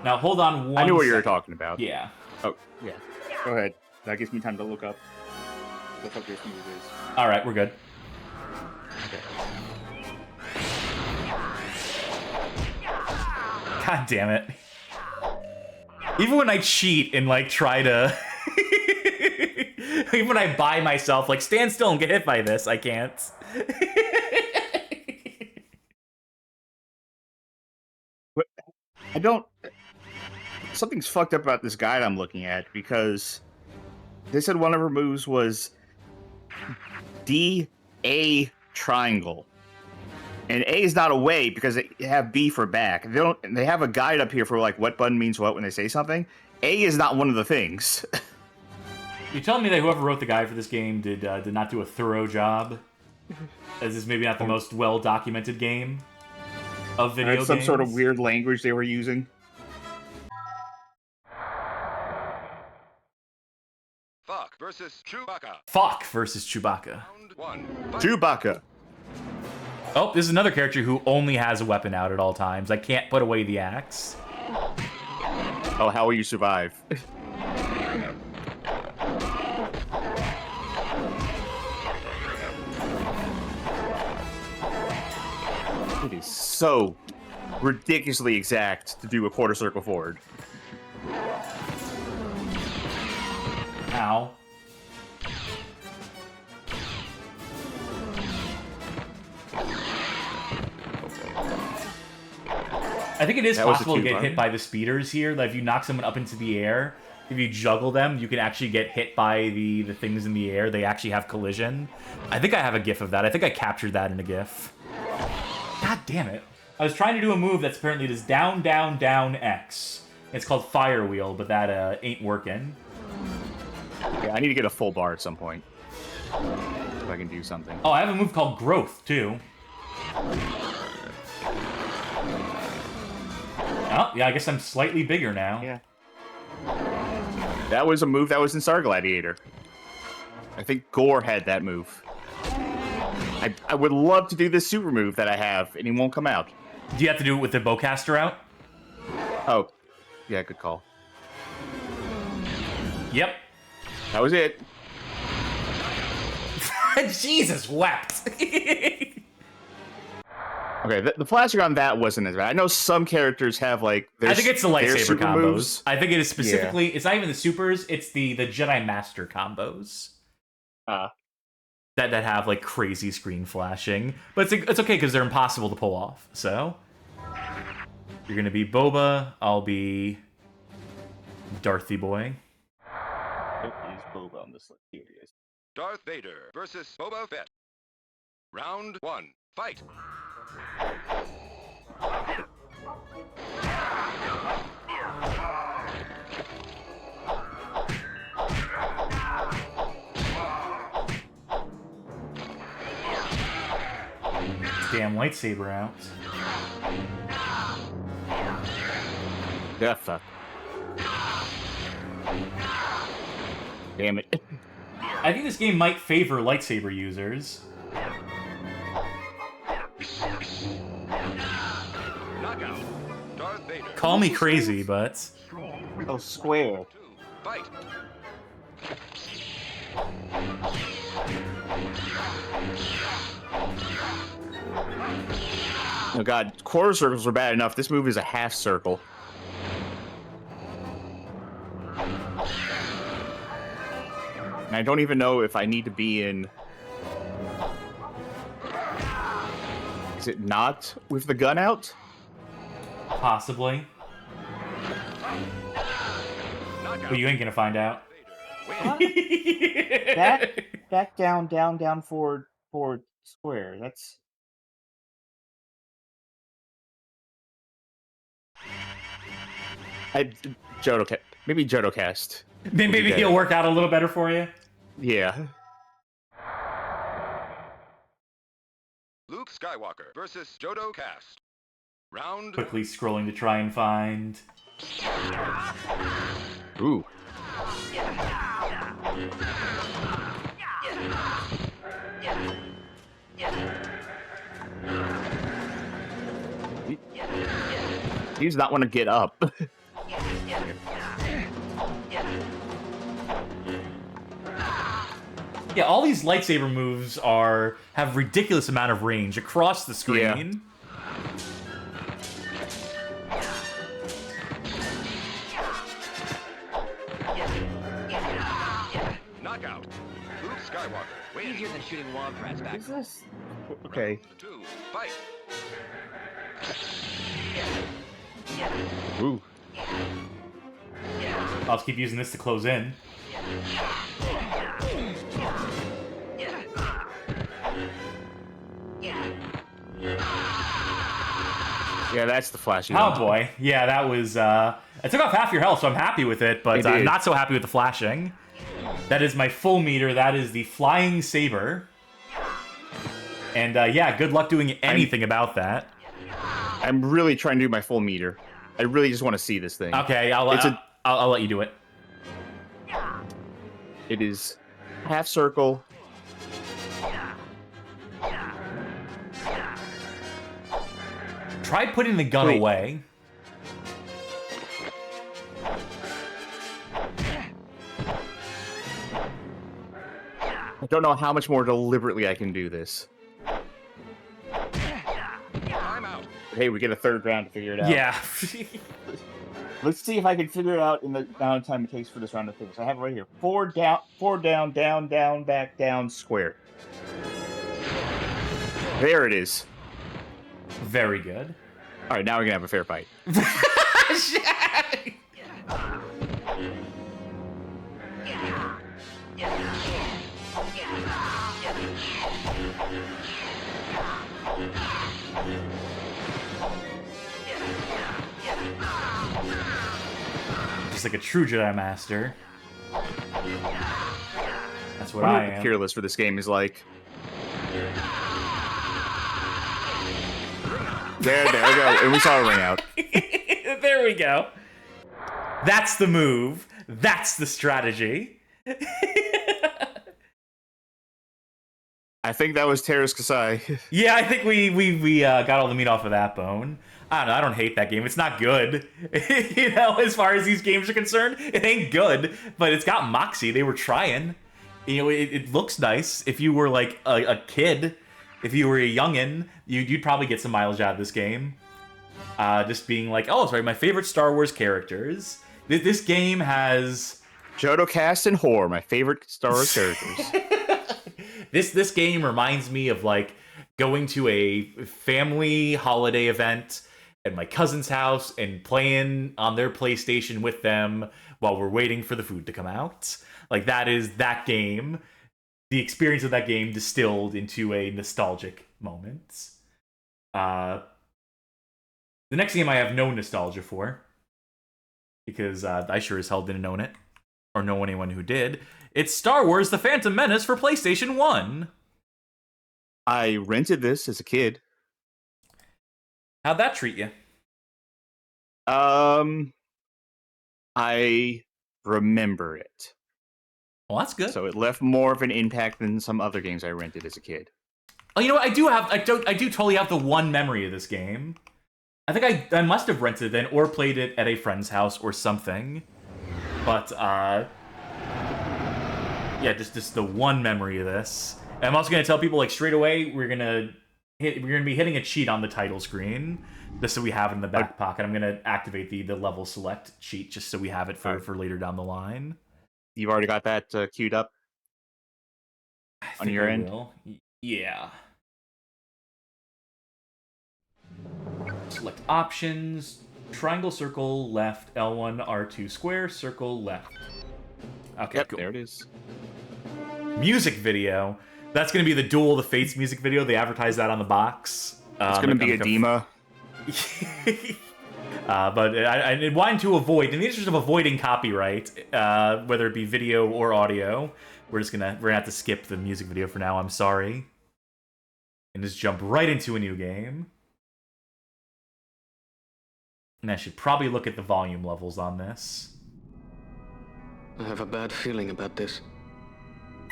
Now, hold on I knew what you were talking about. Yeah. Oh, yeah. Go ahead. That gives me time to look up what the fuck this music is. All right, we're good. Okay. God damn it. Even when I cheat and, like, try to... Even when I buy myself, like, stand still and get hit by this, I can't. Something's fucked up about this guide I'm looking at, because they said one of her moves was D-A triangle. And A is not a way because they have B for back. They have a guide up here for like what button means what when they say something. A is not one of the things. You telling me that whoever wrote the guide for this game did not do a thorough job? As is maybe not the most well-documented game of video games? Some sort of weird language they were using. Fuck versus Chewbacca. Fuck versus Chewbacca. Round 1, fight. Chewbacca. Oh, this is another character who only has a weapon out at all times. I can't put away the axe. Oh, how will you survive? It is so ridiculously exact to do a quarter circle forward. Ow. I think it is possible to get hit by the speeders here. Like if you knock someone up into the air, if you juggle them, you can actually get hit by the things in the air. They actually have collision. I think I have a GIF of that. I think I captured that in a GIF. God damn it. I was trying to do a move that's apparently just down, down, down, X. It's called Fire Wheel, but that ain't working. Yeah, I need to get a full bar at some point. If I can do something. Oh, I have a move called Growth, too. Oh, yeah, I guess I'm slightly bigger now. Yeah. That was a move that was in Star Gladiator. I think Gore had that move. I would love to do this super move that I have, and it won't come out. Do you have to do it with the bowcaster out? Oh, yeah, good call. Yep. That was it. Jesus wept. Okay, the flashing on that wasn't as bad. I know some characters have like I think it's the lightsaber combos. Moves. I think it is specifically. Yeah. It's not even the supers. It's the Jedi Master combos. That have like crazy screen flashing, but it's okay because they're impossible to pull off. So you're gonna be Boba. I'll be Darthy Boy. It is Boba on this list. Here it is. Darth Vader versus Boba Fett. Round 1, fight! Damn lightsaber out. Yeah, fuck. Damn it. I think this game might favor lightsaber users. Knockout. Darth Vader. Call me crazy, but... Oh, square. Fight. Oh god, quarter circles are bad enough. This move is a half circle. And I don't even know if I need to be in... Is it not with the gun out? Possibly. But you ain't gonna find out. Back, down, forward, square. That's... Maybe Jotocast. Maybe he'll work out a little better for you. Yeah. Luke Skywalker versus Jodo Cast. Round. Quickly scrolling to try and find... Ooh. He does not want to get up. Yeah, all these lightsaber moves have ridiculous amount of range across the screen. Knockout. Luke Skywalker wins. Easier than shooting log rats back. Is this... Okay. Round 2, fight. Ooh. I'll just keep using this to close in. Yeah, that's the flashing. Oh boy. Yeah, that was... It took off half your health, so I'm happy with it, but I'm not so happy with the flashing. That is my full meter. That is the flying saber. And yeah, good luck doing anything about that. I'm really trying to do my full meter. I really just want to see this thing. Okay, I'll let you do it. It is half circle. Try putting the gun away. I don't know how much more deliberately I can do this. I'm out. Hey, we get a third round to figure it out. Yeah. Let's see if I can figure it out in the amount of time it takes for this round to finish. I have it right here. Four down, back, down, square. There it is. Very good. All right, now we're gonna have a fair fight. Just like a true Jedi Master. That's what I am. The tier list for this game is like. There we go. And we saw a ring out. There we go. That's the move. That's the strategy. I think that was Teräs Käsi. Yeah, I think we got all the meat off of that bone. I don't know. I don't hate that game. It's not good. You know, as far as these games are concerned, it ain't good. But it's got moxie. They were trying. You know, it looks nice. If you were like a kid, if you were a youngin', you'd probably get some mileage out of this game. Just being like, oh, sorry, my favorite Star Wars characters. This game has Jotocast and Whore, my favorite Star Wars characters. This game reminds me of like going to a family holiday event at my cousin's house and playing on their PlayStation with them while we're waiting for the food to come out. Like that is that game. the experience of that game distilled into a nostalgic moment. The next game I have no nostalgia for, because I sure as hell didn't own it, or know anyone who did. It's Star Wars The Phantom Menace for PlayStation 1. I rented this as a kid. How'd that treat you? I remember it. Well, that's good. So it left more of an impact than some other games I rented as a kid. Oh, you know what? I do totally have the one memory of this game. I think I must have rented it then, or played it at a friend's house or something. But yeah, just the one memory of this. And I'm also gonna tell people like straight away we're gonna be hitting a cheat on the title screen, just so we have it in the back pocket. I'm gonna activate the level select cheat just so we have it for later down the line. You've already got that queued up on your end? Yeah. Select options, triangle, circle, left, L1, R2, square, circle, left. Okay, yep, cool. There it is. Music video. That's going to be the Duel of the Fates music video. They advertise that on the box. It's going to be a Dima. But I wanted to avoid, in the interest of avoiding copyright, whether it be video or audio, we're gonna have to skip the music video for now. I'm sorry, and just jump right into a new game. And I should probably look at the volume levels on this. I have a bad feeling about this.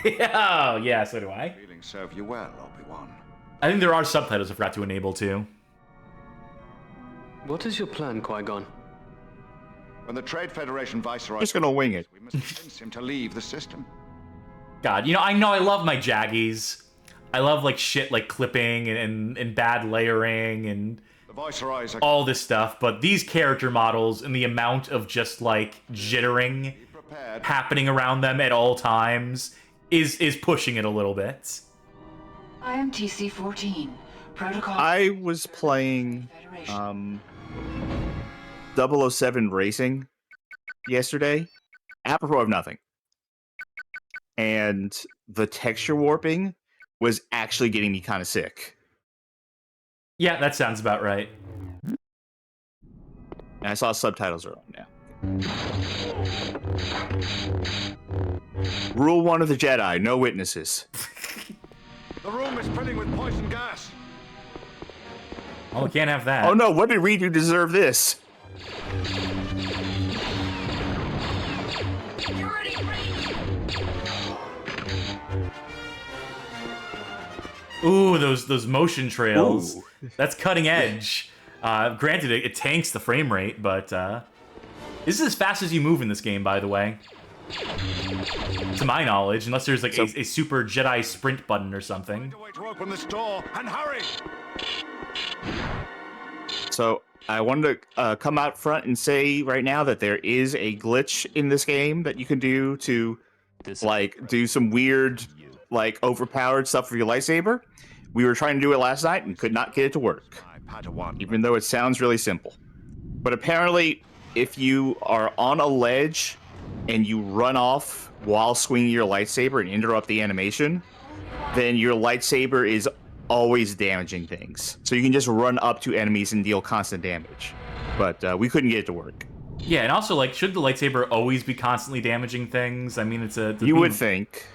Yeah, so do I. Feelings serve you well, Obi-Wan. I think there are subtitles I forgot to enable too. What is your plan, Qui-Gon? When the Trade Federation Viceroy... Just gonna wing it. We must convince him to leave the system. God, you know I love my Jaggies. I love like shit like clipping and bad layering and The Viceroy's are... all this stuff, but these character models and the amount of just like jittering happening around them at all times is pushing it a little bit. I am TC-14. Protocol... I was playing 007 Racing yesterday, apropos of nothing. And the texture warping was actually getting me kind of sick. Yeah, that sounds about right. And I saw subtitles are on now. Rule 1 of the Jedi, no witnesses. The room is filling with poison gas. Oh, we can't have that. Oh no, what did we do to deserve this? Ooh, those motion trails. Ooh. That's cutting edge. Granted, it tanks the frame rate, but this is as fast as you move in this game, by the way. To my knowledge, unless there's like a super Jedi sprint button or something. To open this door and hurry. So I wanted to come out front and say right now that there is a glitch in this game that you can do to like do some weird, like overpowered stuff with your lightsaber. We were trying to do it last night and could not get it to work, even though it sounds really simple. But apparently, if you are on a ledge and you run off while swinging your lightsaber and interrupt the animation, then your lightsaber is always damaging things. So you can just run up to enemies and deal constant damage. But we couldn't get it to work. Yeah, and also, like, should the lightsaber always be constantly damaging things? I mean, it's a... You would think.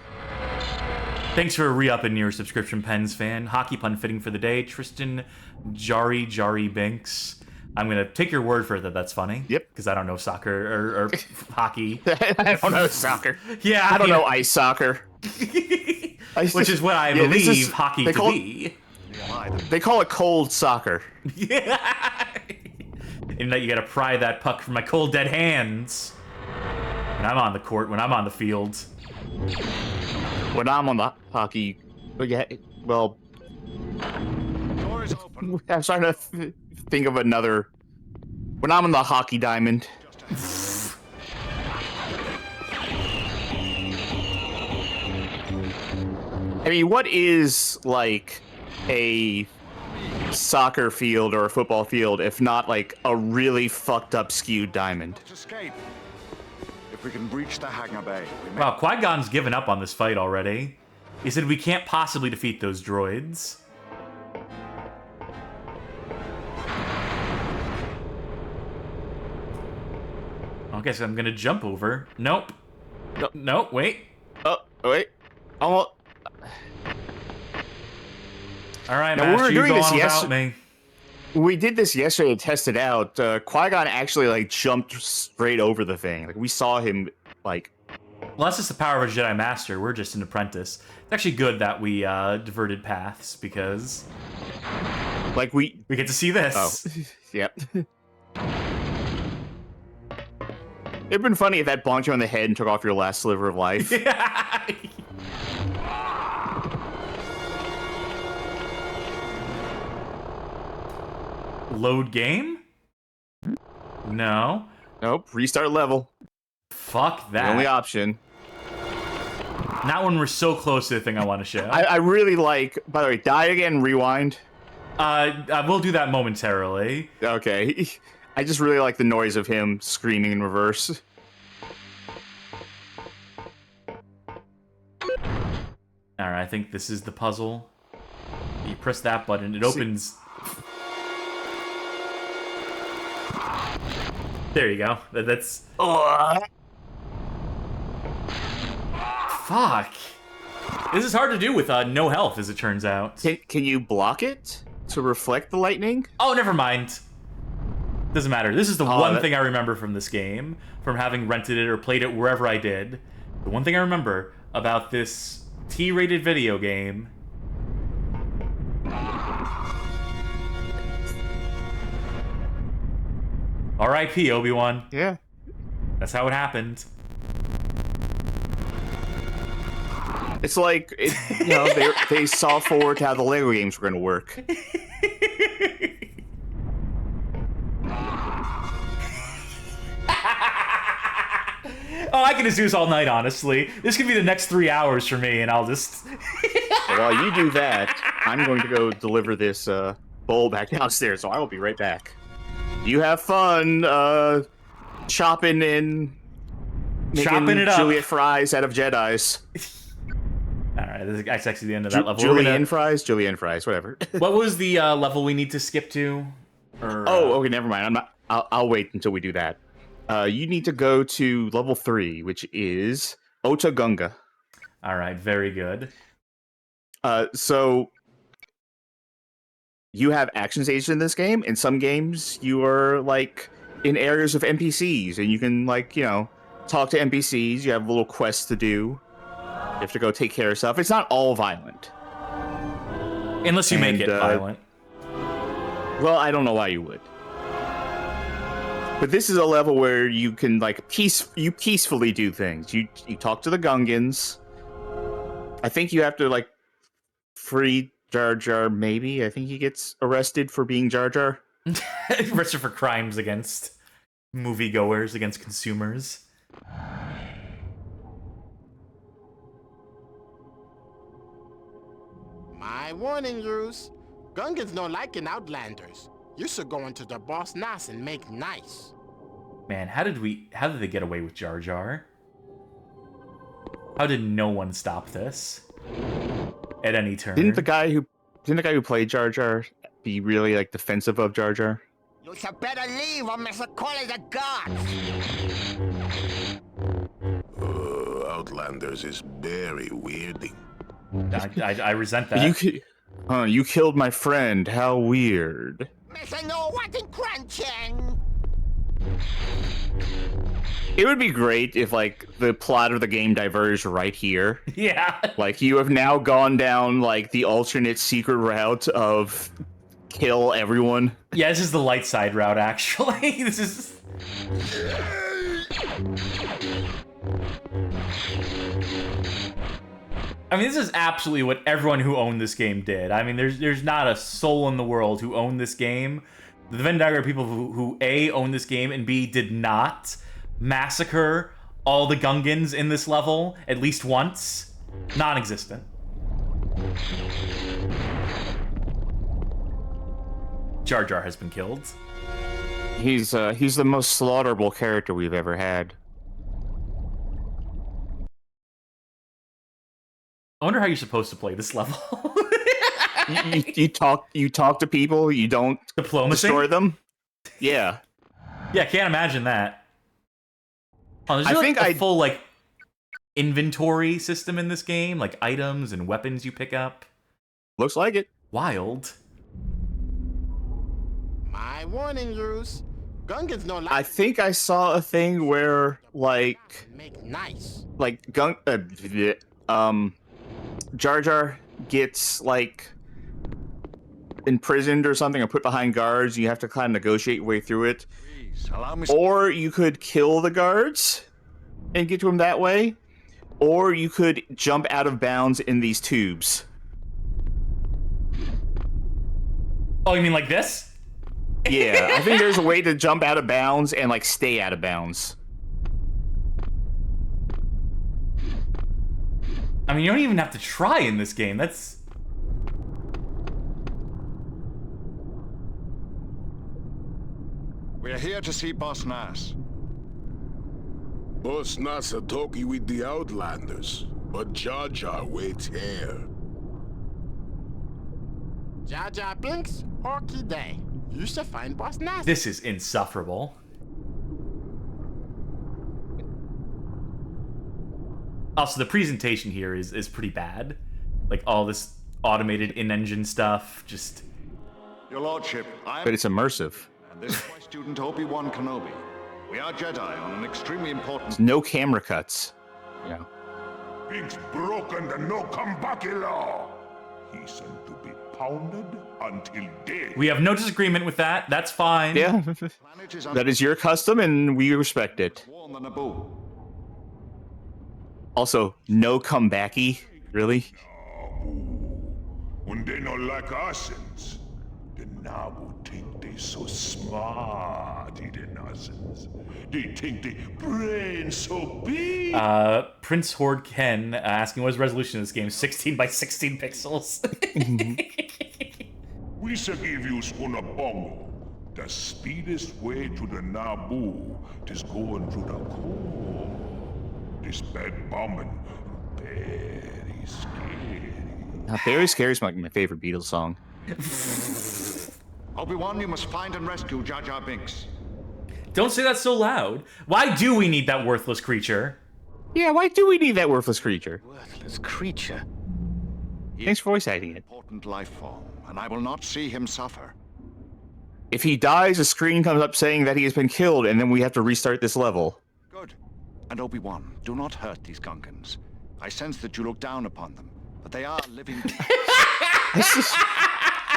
Thanks for re-upping your subscription, Pens fan. Hockey pun fitting for the day. Tristan Jari Binks. I'm going to take your word for it that that's funny. Yep. Because I don't know soccer or hockey. I don't know soccer. Yeah. I don't know ice soccer. Which is what I believe hockey to be. They call it cold soccer. Yeah. And that you got to pry that puck from my cold, dead hands. When I'm on the court, when I'm on the field. When I'm on the hockey... Well... I'm starting to think of another... When I'm on the hockey diamond... I mean, what is, like, a soccer field or a football field if not, like, a really fucked up skewed diamond? Escape. If we can breach the hangar bay. Wow, Qui-Gon's given up on this fight already. He said we can't possibly defeat those droids. Okay, so I'm gonna jump over. Nope. No, wait. Oh, wait. Almost. All right, now, Master, we were doing this without me. We did this yesterday to test it out. Qui-Gon actually like jumped straight over the thing. Like we saw him like. Well, that's just the power of a Jedi Master. We're just an apprentice. It's actually good that we diverted paths because, like we get to see this. Oh, yep. It'd been funny if that bonked you on the head and took off your last sliver of life. Load game? No. Nope. Restart level. Fuck that. The only option. Not when we're so close to the thing I want to show. I really like. By the way, die again. Rewind. We'll do that momentarily. Okay. I just really like the noise of him screaming in reverse. Alright, I think this is the puzzle. You press that button, it opens... There you go. That's... Fuck! This is hard to do with no health, as it turns out. Can you block it to reflect the lightning? Oh, never mind. Doesn't matter. This is the one thing I remember from this game, from having rented it or played it wherever I did. The one thing I remember about this T-rated video game. R.I.P. Obi-Wan. Yeah. That's how it happened. It's like, you know, they saw forward to how the Lego games were going to work. Oh, I can just do this all night, honestly. This could be the next 3 hours for me, and I'll just... While you do that, I'm going to go deliver this bowl back downstairs, so I will be right back. You have fun chopping and making it up. Juliet fries out of Jedis. Alright, that's actually the end of that level. Julienne fries, whatever. What was the level we need to skip to? Or, okay, never mind. I'll wait until we do that. You need to go to level 3, which is Ota Gunga. Alright, very good. So you have action stages in this game. In some games, you are like in areas of NPCs, and you can like, you know, talk to NPCs. You have little quests to do. You have to go take care of stuff. It's not all violent. Unless you make it violent. Well, I don't know why you would. But this is a level where you can like peacefully do things. You talk to the Gungans. I think you have to like free Jar Jar. Maybe I think he gets arrested for being Jar Jar. Arrested for crimes against moviegoers, against consumers. My warning, Roos. Gungans don't like an outlanders. You should go into the boss Nas and make nice. Man, how did they get away with Jar Jar? How did no one stop this? At any turn. Didn't the guy who played Jar Jar be really like defensive of Jar Jar? You should better leave or Mr. Call the gods. Outlanders is very weirding. I resent that. You killed my friend. How weird. Mr. No, what in crunching? It would be great if, like, the plot of the game diverged right here. Yeah. Like, you have now gone down, like, the alternate secret route of kill everyone. Yeah, this is the light side route, actually. This is... I mean, this is absolutely what everyone who owned this game did. I mean, there's not a soul in the world who owned this game. The Venn diagram are people who A, owned this game, and B, did not massacre all the Gungans in this level at least once. Non-existent. Jar Jar has been killed. He's the most slaughterable character we've ever had. I wonder how you're supposed to play this level. you talk to people. You don't diplomacy? Destroy them. Yeah. Yeah, I can't imagine that. Oh, there's a full like inventory system in this game, like items and weapons you pick up. Looks like it. Wild. My warning, Bruce. Gungans don't like. I think I saw a thing where like make nice. Like Jar Jar gets like imprisoned or something or put behind guards. You have to kind of negotiate your way through it. Or you could kill the guards and get to him that way. Or you could jump out of bounds in these tubes. Oh, you mean like this? Yeah, I think there's a way to jump out of bounds and like stay out of bounds. I mean, you don't even have to try in this game. That's... We're here to see Boss Nass. Boss Nass are talking with the Outlanders, but Jar Jar waits here. Jar Jar Binks, Orky Day. You should find Boss Nass. This is insufferable. Also, the presentation here is pretty bad. Like, all this automated in-engine stuff, just... Your Lordship, But it's immersive. And this is my student Obi-Wan Kenobi. We are Jedi on an extremely important... There's no camera cuts. Yeah. Binks broken the no-come-backy law. He sent to be pounded until dead. We have no disagreement with that. That's fine. Yeah. That is your custom, and we respect it. Also, no comebacky. Really? When they not like Asins, the Nabu think they so smart, the nonsense. They think they brain so big. Prince Horde Ken asking what is the resolution of this game? 16 by 16 pixels. We shall give you Spunabongo. The speediest way to the Naboo is going through the core. This bad bombing, very scary. Very Scary is like my favorite Beatles song. Obi-Wan, you must find and rescue Jar Jar Binks. Don't say that so loud. Why do we need that worthless creature? Yeah, why do we need that worthless creature? Worthless creature. Thanks for voice acting it. Important life form, and I will not see him suffer. If he dies, a screen comes up saying that he has been killed, and then we have to restart this level. Good. And Obi-Wan, do not hurt these Gungans. I sense that you look down upon them, but they are living...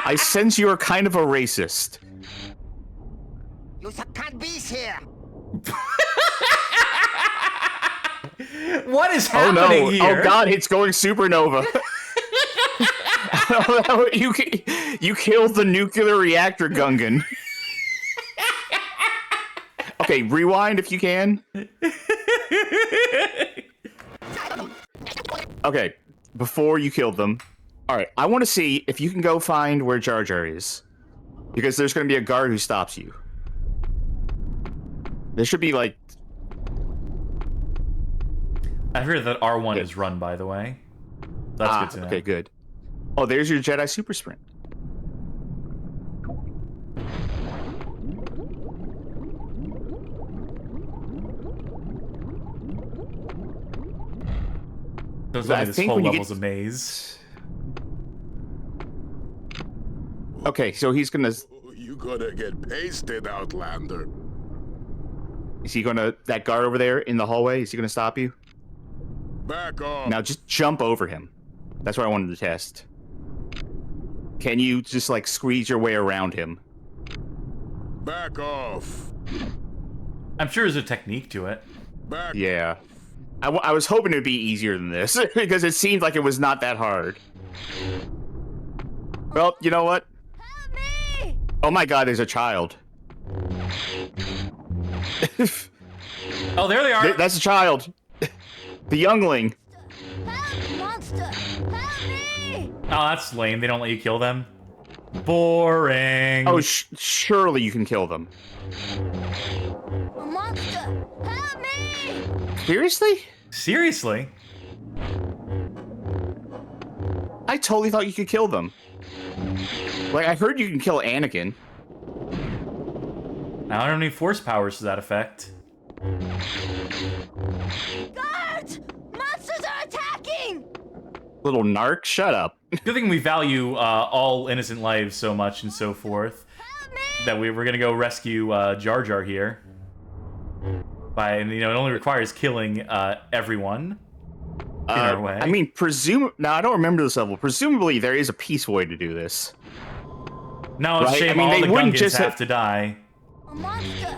I sense you are kind of a racist. You can't be here. What is happening here? Oh god, it's going supernova. You killed the nuclear reactor Gungan. Okay, rewind if you can. Okay, before you killed them. Alright, I want to see if you can go find where Jar Jar is. Because there's going to be a guard who stops you. There should be, like... I heard that R1 is run, by the way. That's good to know. Okay, good. Oh, there's your Jedi Super Sprint. There's only this whole level's a maze. Okay, so he's gonna... You gonna get pasted, Outlander. Is he gonna... That guard over there in the hallway, is he gonna stop you? Back off. Now just jump over him. That's what I wanted to test. Can you just, like, squeeze your way around him? Back off. I'm sure there's a technique to it. Back. Yeah. I was hoping it would be easier than this, because it seemed like it was not that hard. Well, you know what? Help me! Oh my god, there's a child. Oh, there they are! That's a child. The youngling. Help, monster! Help me! Oh, that's lame. They don't let you kill them. Boring. Oh, surely you can kill them. Monster! Help me! Seriously? Seriously? I totally thought you could kill them. Like, I heard you can kill Anakin. I don't have any force powers to that effect. Guards! Monsters are attacking! Little narc, shut up. Good thing we value all innocent lives so much and so forth that we're gonna go rescue Jar Jar here. And it only requires killing everyone in our way. I mean, now I don't remember this level. Presumably, there is a peaceful way to do this. No, it's right? shame all the Gungans have to die.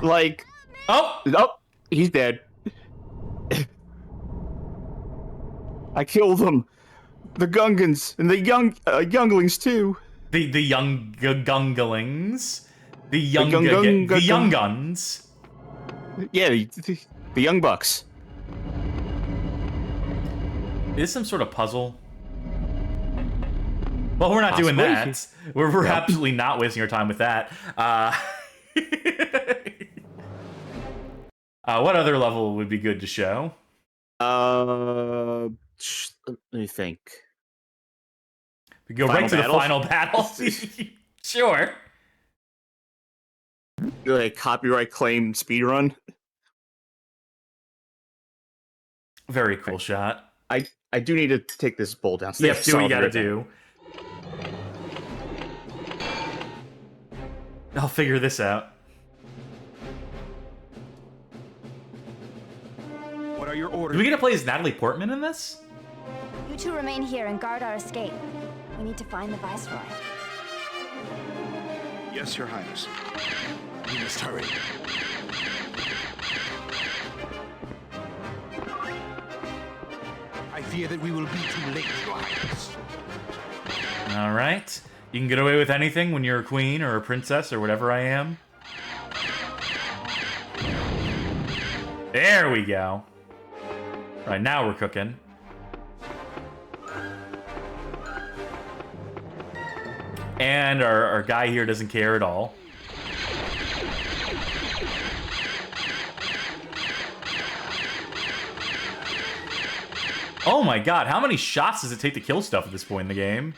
Like, oh, he's dead. I killed them. The Gungans and the younglings too. The young gunglings, the young guns. Yeah, the young bucks. Is this some sort of puzzle? Well, we're not doing that. We're absolutely not wasting our time with that. What other level would be good to show? Let me think. We go right to the final battle. Sure. Like copyright claim speedrun. Very cool shot. I do need to take this bowl downstairs. Yep, do what you gotta do. I'll figure this out. What are your orders? Do we get to play as Natalie Portman in this? You two remain here and guard our escape. We need to find the Viceroy. Yes, Your Highness. We must hurry. I fear that we will be too late, Your Highness. All right. You can get away with anything when you're a queen or a princess or whatever I am. There we go. All right, now we're cooking. And our guy here doesn't care at all. Oh my god, how many shots does it take to kill stuff at this point in the game?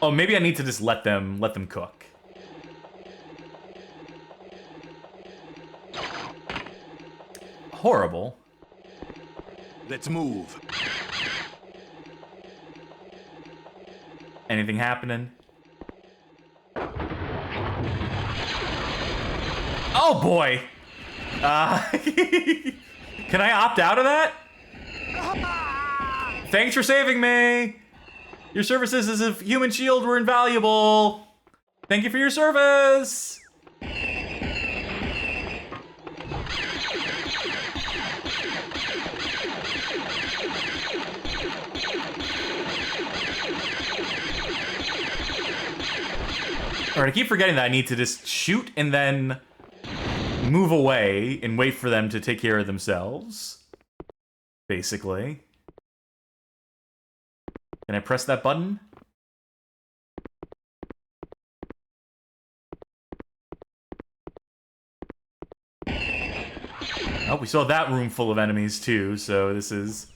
Oh, maybe I need to just let them cook. Horrible. Let's move. Anything happening? Oh boy! Can I opt out of that? Thanks for saving me! Your services as a human shield were invaluable! Thank you for your service! Alright, I keep forgetting that I need to just shoot and then move away and wait for them to take care of themselves. Basically. Can I press that button? Oh, we saw that room full of enemies too, so this is...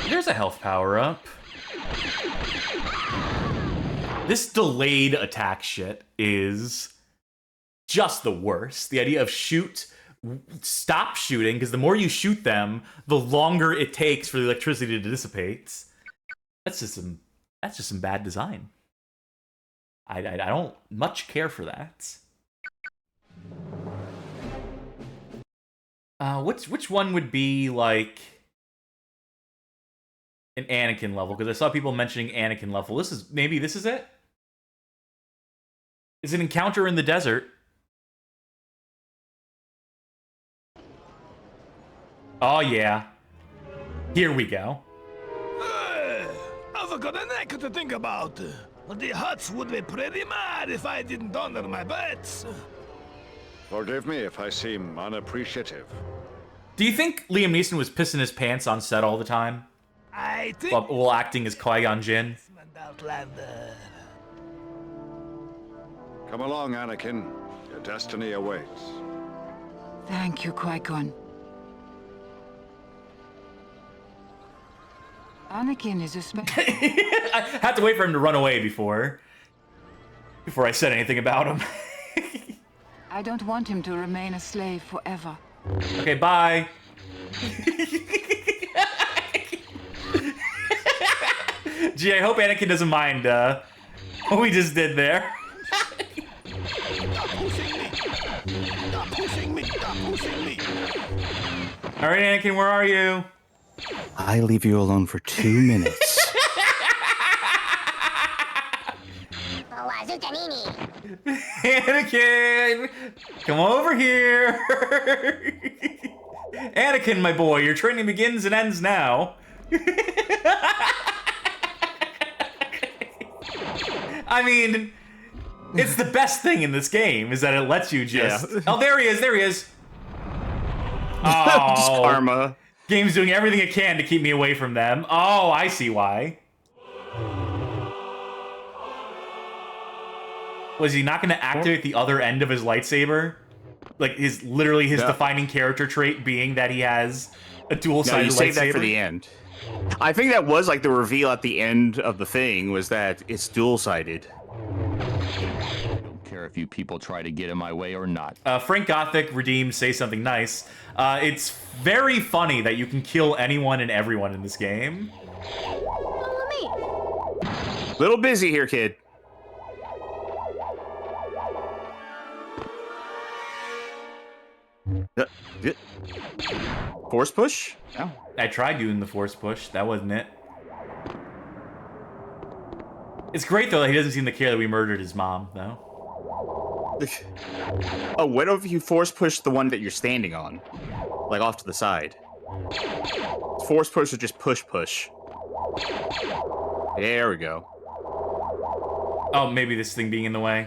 There's a health power-up. This delayed attack shit is just the worst. The idea of stop shooting, because the more you shoot them, the longer it takes for the electricity to dissipate. That's just some bad design. I don't much care for that. Which one would be like an Anakin level? Because I saw people mentioning Anakin level. Maybe this is it? It's an encounter in the desert. Oh yeah. Here we go. I've got a neck to think about. The Hutts would be pretty mad if I didn't honor my bets. Forgive me if I seem unappreciative. Do you think Liam Neeson was pissing his pants on set all the time? I think... While acting as Qui-Gon Jinn? Outlander. Come along, Anakin. Your destiny awaits. Thank you, Qui-Gon. Anakin is a special. I had to wait for him to run away before I said anything about him. I don't want him to remain a slave forever. Okay, bye. Gee, I hope Anakin doesn't mind what we just did there. Stop pushing me! Stop pushing me! All right, Anakin, where are you? I leave you alone for 2 minutes. Anakin, come over here. Anakin, my boy, your training begins and ends now. I mean, it's the best thing in this game is that it lets you just... Yeah. Oh, there he is, there he is. Oh, just karma. Game's doing everything it can to keep me away from them. Oh, I see why. Was he not going to activate the other end of his lightsaber? Like, literally his defining character trait being that he has a dual-sided lightsaber? Save that for the end. I think that was like the reveal at the end of the thing, was that it's dual-sided. I don't care if you people try to get in my way or not. Frank Gothic redeemed Say Something Nice. It's very funny that you can kill anyone and everyone in this game. Little busy here, kid. Force push? No. I tried doing the force push. That wasn't it. It's great, though, that he doesn't seem to care that we murdered his mom, though. Oh, what if you force push the one that you're standing on? Like, off to the side. Force push or just push. There we go. Oh, maybe this thing being in the way.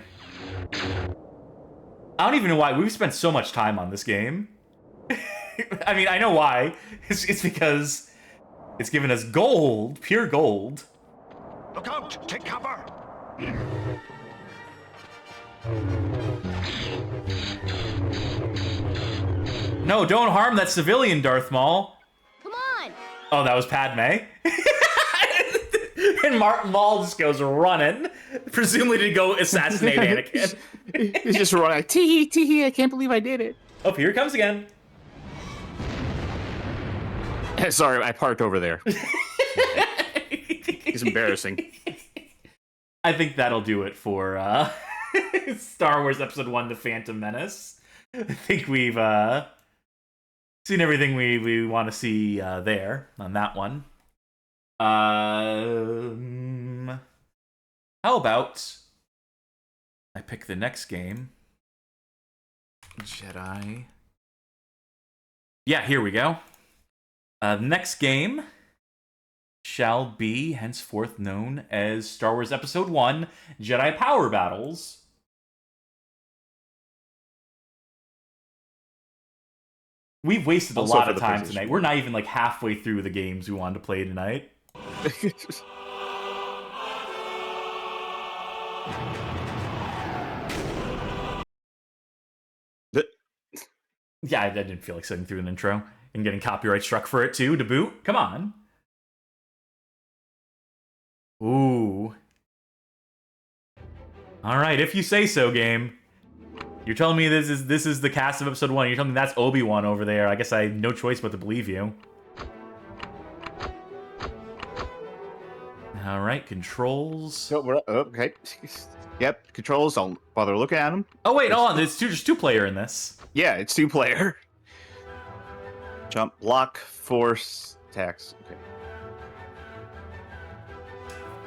I don't even know why. We've spent so much time on this game. I mean, I know why. It's because it's given us gold, pure gold. Look out! Take cover! No, don't harm that civilian, Darth Maul. Come on! Oh, that was Padme. And Maul just goes running, presumably to go assassinate Anakin. He's just running. Tee-hee, I can't believe I did it. Oh, here it comes again. Sorry, I parked over there. It's embarrassing. I think that'll do it for Star Wars Episode 1 The Phantom Menace. I think we've seen everything we want to see there on that one. How about I pick the next game? Jedi. Yeah, here we go. The next game shall be henceforth known as Star Wars Episode 1 Jedi Power Battles. We've wasted a lot of time tonight. We're not even like halfway through the games we wanted to play tonight. Yeah, I didn't feel like sitting through an intro and getting copyright struck for it too, to boot. Come on. Ooh. Alright, if you say so, game. You're telling me this is the cast of Episode 1. You're telling me that's Obi-Wan over there. I guess I had no choice but to believe you. Alright, controls. So okay. Yep, controls. Don't bother looking at them. Oh, wait, hold on. It's just two-player in this. Yeah, it's two-player. Jump, block, force, attacks. Okay.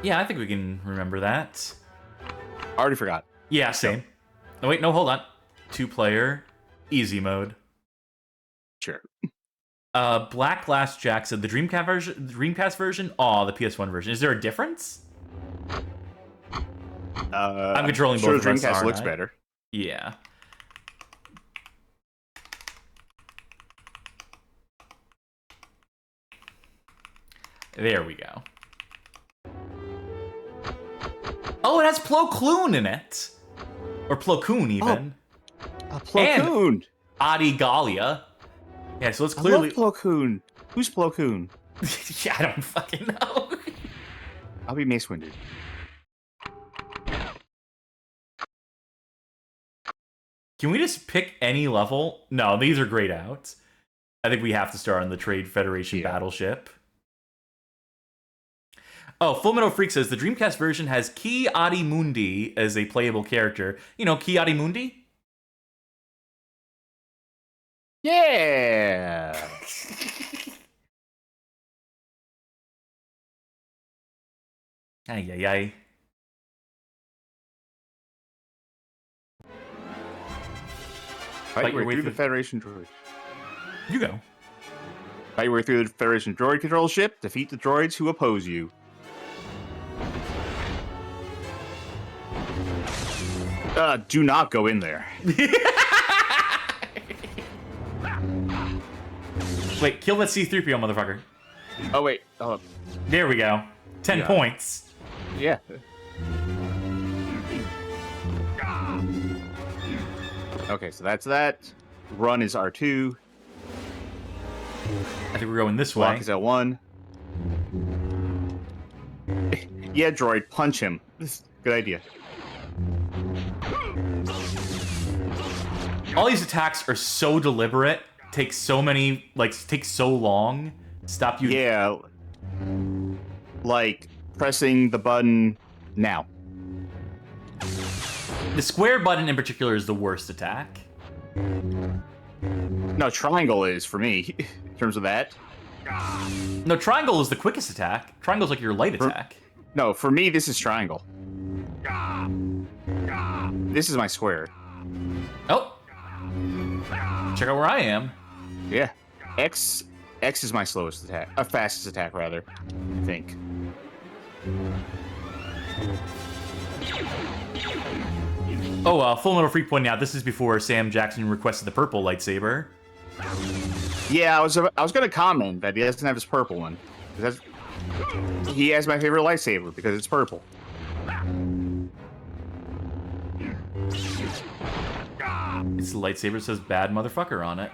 Yeah, I think we can remember that. Already forgot. Yeah, same. Oh, wait, no, hold on. Two-player, easy mode. Sure. Black Glass Jack said the Dreamcast version? Oh, the PS1 version. Is there a difference? I'm controlling both of us. The Dreamcast looks better. Yeah. There we go. Oh, it has Plo Koon in it. Or Plo Koon, even. Oh, Plo Koon. Adi Gallia. Yeah, so it's clearly... I love Plo Koon. Who's Plo Koon? Yeah, I don't fucking know. I'll be Mace Windu. Can we just pick any level? No, these are grayed out. I think we have to start on the Trade Federation battleship. Oh, Fullmetal Freak says the Dreamcast version has Ki-Adi-Mundi as a playable character. You know Ki-Adi-Mundi? Yeah. Ay, ay, ay. Fight your way through the Federation droid. You go. Fight your way through the Federation droid control ship. Defeat the droids who oppose you. Do not go in there. Wait, kill that C-3PO motherfucker. Oh, wait. There we go. 10 points. Yeah. Okay, so that's that. Run is R2. I think we're going this way. Block is L1. Yeah, droid, punch him. Good idea. All these attacks are so deliberate. Take so many, take so long. Stop you. Yeah. Like pressing the button now. The square button in particular is the worst attack. No, triangle is for me in terms of that. No, triangle is the quickest attack. Triangle's like your light attack. No, for me this is triangle. This is my square. Oh. Check out where I am. Yeah. X is my slowest attack. Fastest attack rather, I think. Oh, Full Metal Freak pointing out this is before Sam Jackson requested the purple lightsaber. Yeah, I was gonna comment that he doesn't have his purple one. He has my favorite lightsaber because it's purple. This lightsaber says "bad motherfucker" on it.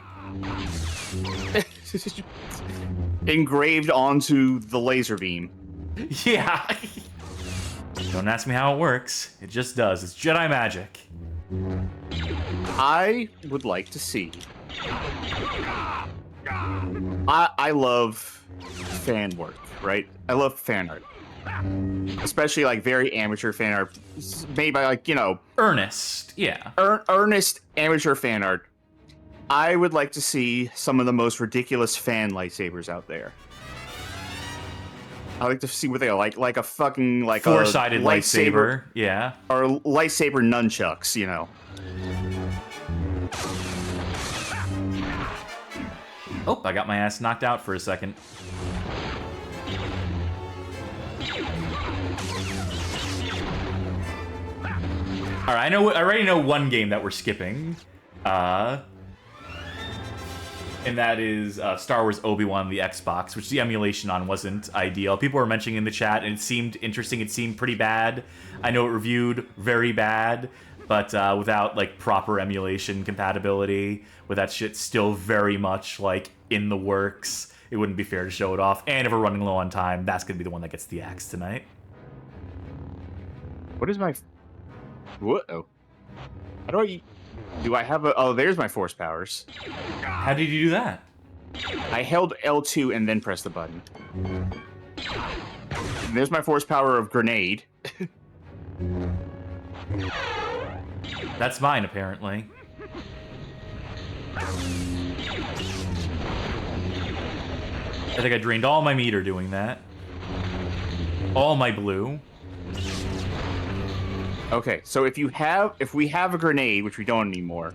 Engraved onto the laser beam. Yeah. Don't ask me how it works. It just does. It's Jedi magic. I would like to see. I love fan work, right? I love fan art. Especially like very amateur fan art made by like, you know, earnest. Yeah. Earnest amateur fan art. I would like to see some of the most ridiculous fan lightsabers out there. I like to see what they are like a fucking like four-sided lightsaber, yeah, or lightsaber nunchucks, you know. Oh, I got my ass knocked out for a second. All right, I already know one game that we're skipping, and that is Star Wars Obi-Wan on the Xbox, which the emulation on wasn't ideal. People were mentioning in the chat, and it seemed interesting. It seemed pretty bad. I know it reviewed very bad, but without like proper emulation compatibility, with that shit still very much like in the works, it wouldn't be fair to show it off. And if we're running low on time, that's gonna be the one that gets the axe tonight. What is my? Whoa! How do I? Do I have a... Oh, there's my force powers. How did you do that? I held L2 and then pressed the button. And there's my force power of grenade. That's mine, apparently. I think I drained all my meter doing that. All my blue. Okay, so if we have a grenade, which we don't anymore,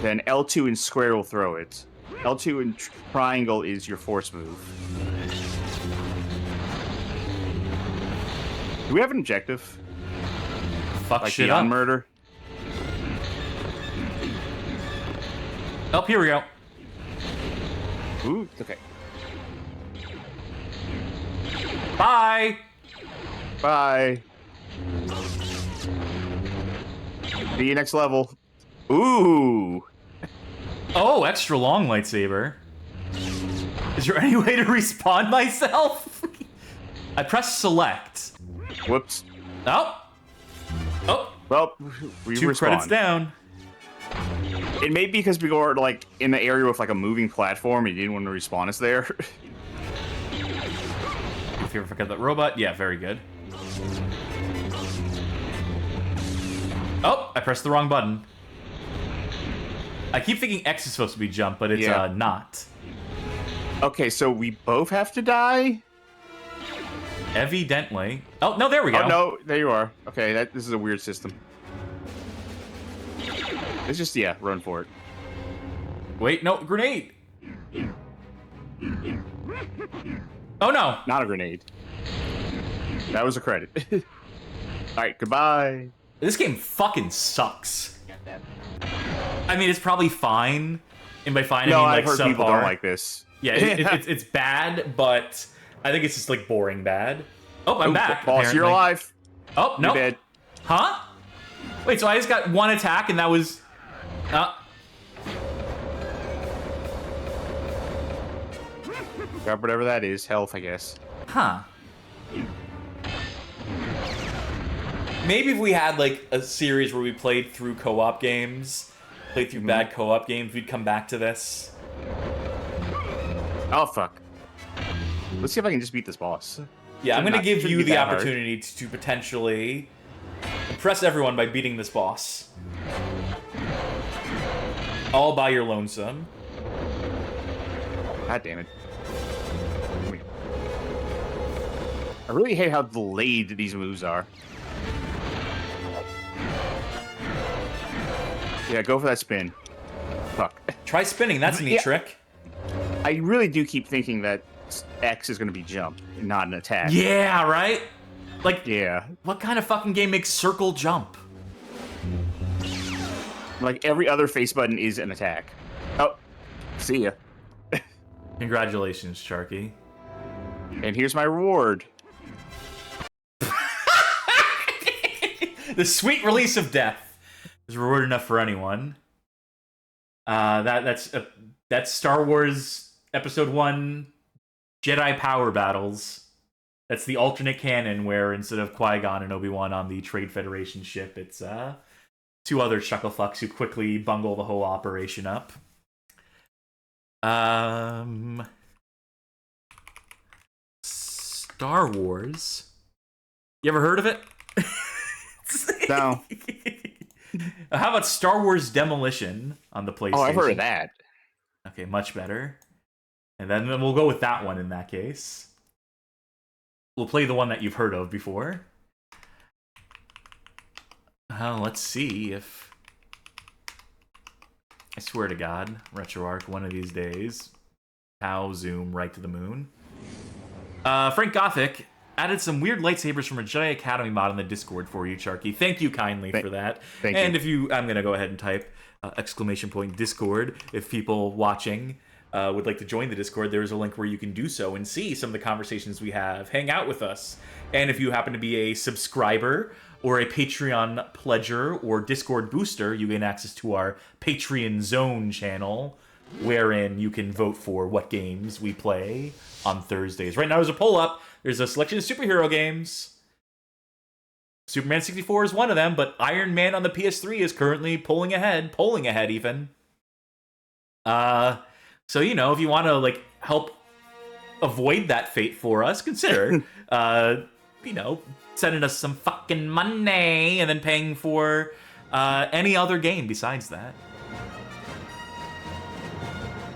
then L2 and square will throw it. L2 and triangle is your force move. Do we have an objective? Fuck like shit up. Murder? Oh, here we go. Ooh, okay. Bye! Bye. See you next level. Ooh. Oh, extra long lightsaber. Is there any way to respawn myself? I pressed select. Whoops. Oh. Oh. Well, we 2 credits down. It may be because we were like in the area with like a moving platform and you didn't want to respawn us there. If you ever forget that robot, yeah, very good. Oh, I pressed the wrong button. I keep thinking X is supposed to be jump, but it's not. Okay, so we both have to die? Evidently. Oh, no, there we go. Oh, no, there you are. Okay, this is a weird system. It's just, run for it. Wait, no, grenade. Oh, no. Not a grenade. That was a credit. Alright, goodbye. This game fucking sucks. I mean, it's probably fine. And by fine, I mean, like, I've heard people don't like this. Yeah, it's bad, but I think it's just, like, boring bad. Oh, I'm back, boss, apparently. you're alive. Oh, no. You're dead. Huh? Wait, so I just got 1 attack, and that was... Grab whatever that is. Health, I guess. Huh. Maybe if we had, like, a series where we played through co-op games, played through bad co-op games, we'd come back to this. Oh, fuck. Let's see if I can just beat this boss. Yeah, I'm going to give you the opportunity to potentially impress everyone by beating this boss. All by your lonesome. God damn it. I really hate how delayed these moves are. Yeah, go for that spin. Fuck. Try spinning, that's a neat trick. I really do keep thinking that X is going to be jump, not an attack. Yeah, right? Like, yeah. What kind of fucking game makes circle jump? Like, every other face button is an attack. Oh, see ya. Congratulations, Charkie. And here's my reward. The sweet release of death is reward enough for anyone. That's Star Wars Episode 1 Jedi Power Battles. That's the alternate canon where instead of Qui-Gon and Obi-Wan on the Trade Federation ship, it's 2 other chucklefucks who quickly bungle the whole operation up. Star Wars. You ever heard of it? No. How about Star Wars Demolition on the PlayStation? Oh, I've heard of that. Okay, much better. And then we'll go with that one in that case. We'll play the one that you've heard of before. Let's see if... I swear to God, RetroArch, one of these days. Pow, zoom, right to the moon. Frank Gothic added some weird lightsabers from a Jedi Academy mod in the Discord for you, Charkie. Thank you kindly for that. Thank you. If I'm going to go ahead and type !Discord. If people watching would like to join the Discord, there is a link where you can do so and see some of the conversations we have. Hang out with us. And if you happen to be a subscriber or a Patreon pledger or Discord booster, you gain access to our Patreon Zone channel, wherein you can vote for what games we play on Thursdays. Right now there's a poll up. There's a selection of superhero games. Superman 64 is one of them, but Iron Man on the PS3 is currently pulling ahead even. So, you know, if you want to, like, help avoid that fate for us, consider, you know, sending us some fucking money and then paying for any other game besides that.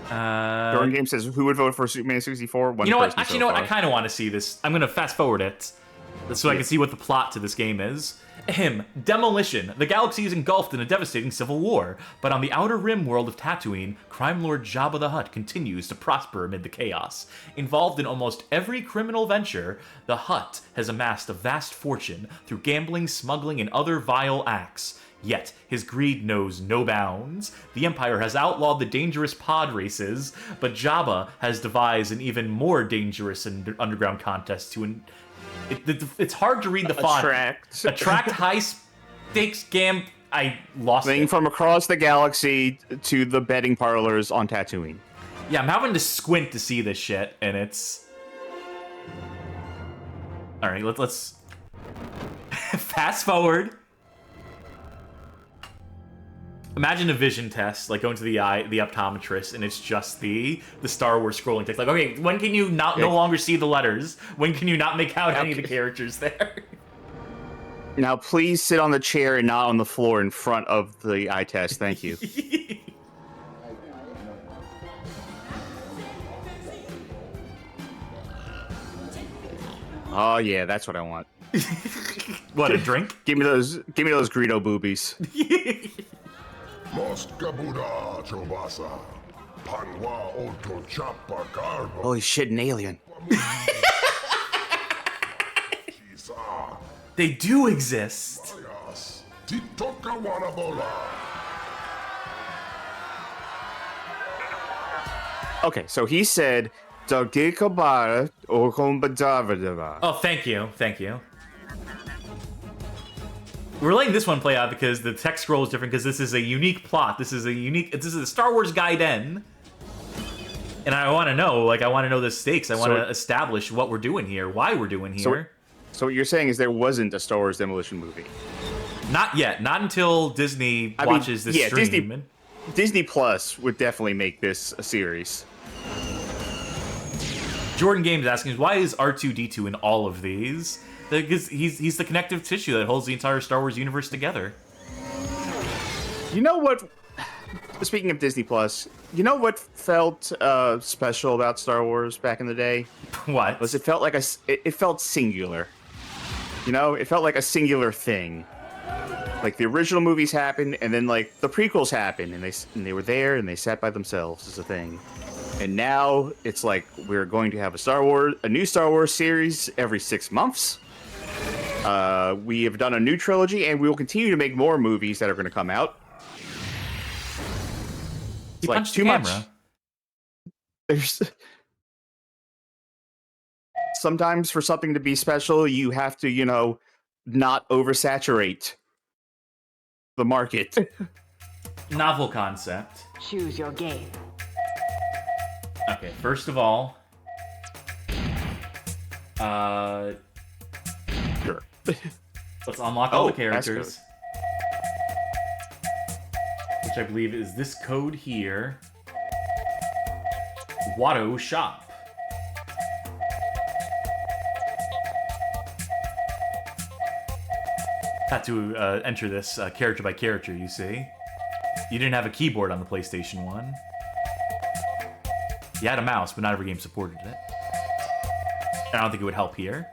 Jordan Game says, who would vote for Superman 64? You know what? Actually, you know what? I kind of want to see this. I'm going to fast forward it so I can see what the plot to this game is. Demolition. The galaxy is engulfed in a devastating civil war, but on the outer rim world of Tatooine, crime lord Jabba the Hutt continues to prosper amid the chaos. Involved in almost every criminal venture, the Hutt has amassed a vast fortune through gambling, smuggling, and other vile acts. Yet, his greed knows no bounds. The Empire has outlawed the dangerous pod races, but Jabba has devised an even more dangerous underground contest to... It's hard to read the font. Attract high-stakes I lost it. From across the galaxy to the betting parlors on Tatooine. Yeah, I'm having to squint to see this shit, and it's... Alright, let's... fast forward. Imagine a vision test, like going to the optometrist, and it's just the Star Wars scrolling text. Like, okay, when can you no longer see the letters? When can you not make out any of the characters there? Now, please sit on the chair and not on the floor in front of the eye test. Thank you. Oh yeah, that's what I want. What, a drink? Give me those Greedo boobies. Holy shit, an alien. They do exist. Okay, so he said, Oh, thank you. Thank you. We're letting this one play out because the text scroll is different, because this is a unique plot. This is a Star Wars Gaiden. And I want to know, I want to know the stakes. I want to establish what we're doing here, why we're doing here. So what you're saying is there wasn't a Star Wars Demolition movie? Not yet. Not until Disney watches this stream. Disney Plus would definitely make this a series. Jordan Games asking, why is R2-D2 in all of these? Because he's the connective tissue that holds the entire Star Wars universe together. You know what? Speaking of Disney Plus, you know what felt special about Star Wars back in the day? What? Was it felt singular. You know, it felt like a singular thing. Like the original movies happened, and then like the prequels happened, and they were there, and they sat by themselves as a thing. And now it's like we're going to have a new Star Wars series every 6 months. We have done a new trilogy, and we will continue to make more movies that are going to come out. It's like too much. There's sometimes for something to be special, you have to, not oversaturate the market. Novel concept. Choose your game. Okay, first of all, Sure. Let's unlock all the characters. Which I believe is this code here. Watto Shop. Had to enter this character by character, you see. You didn't have a keyboard on the PlayStation 1. You had a mouse, but not every game supported it. I don't think it would help here.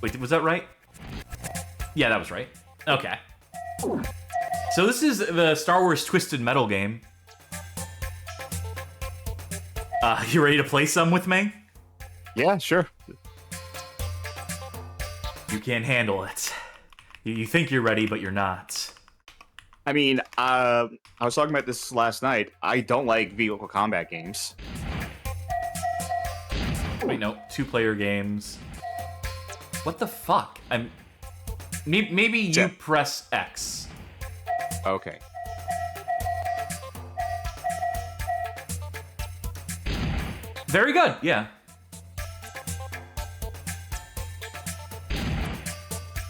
Wait, was that right? Yeah, that was right. Okay. So this is the Star Wars Twisted Metal game. You ready to play some with me? Yeah, sure. You can't handle it. You think you're ready, but you're not. I mean, I was talking about this last night. I don't like vehicle combat games. Wait, no. 2-player games. What the fuck? Maybe you press X. Okay. Very good, yeah.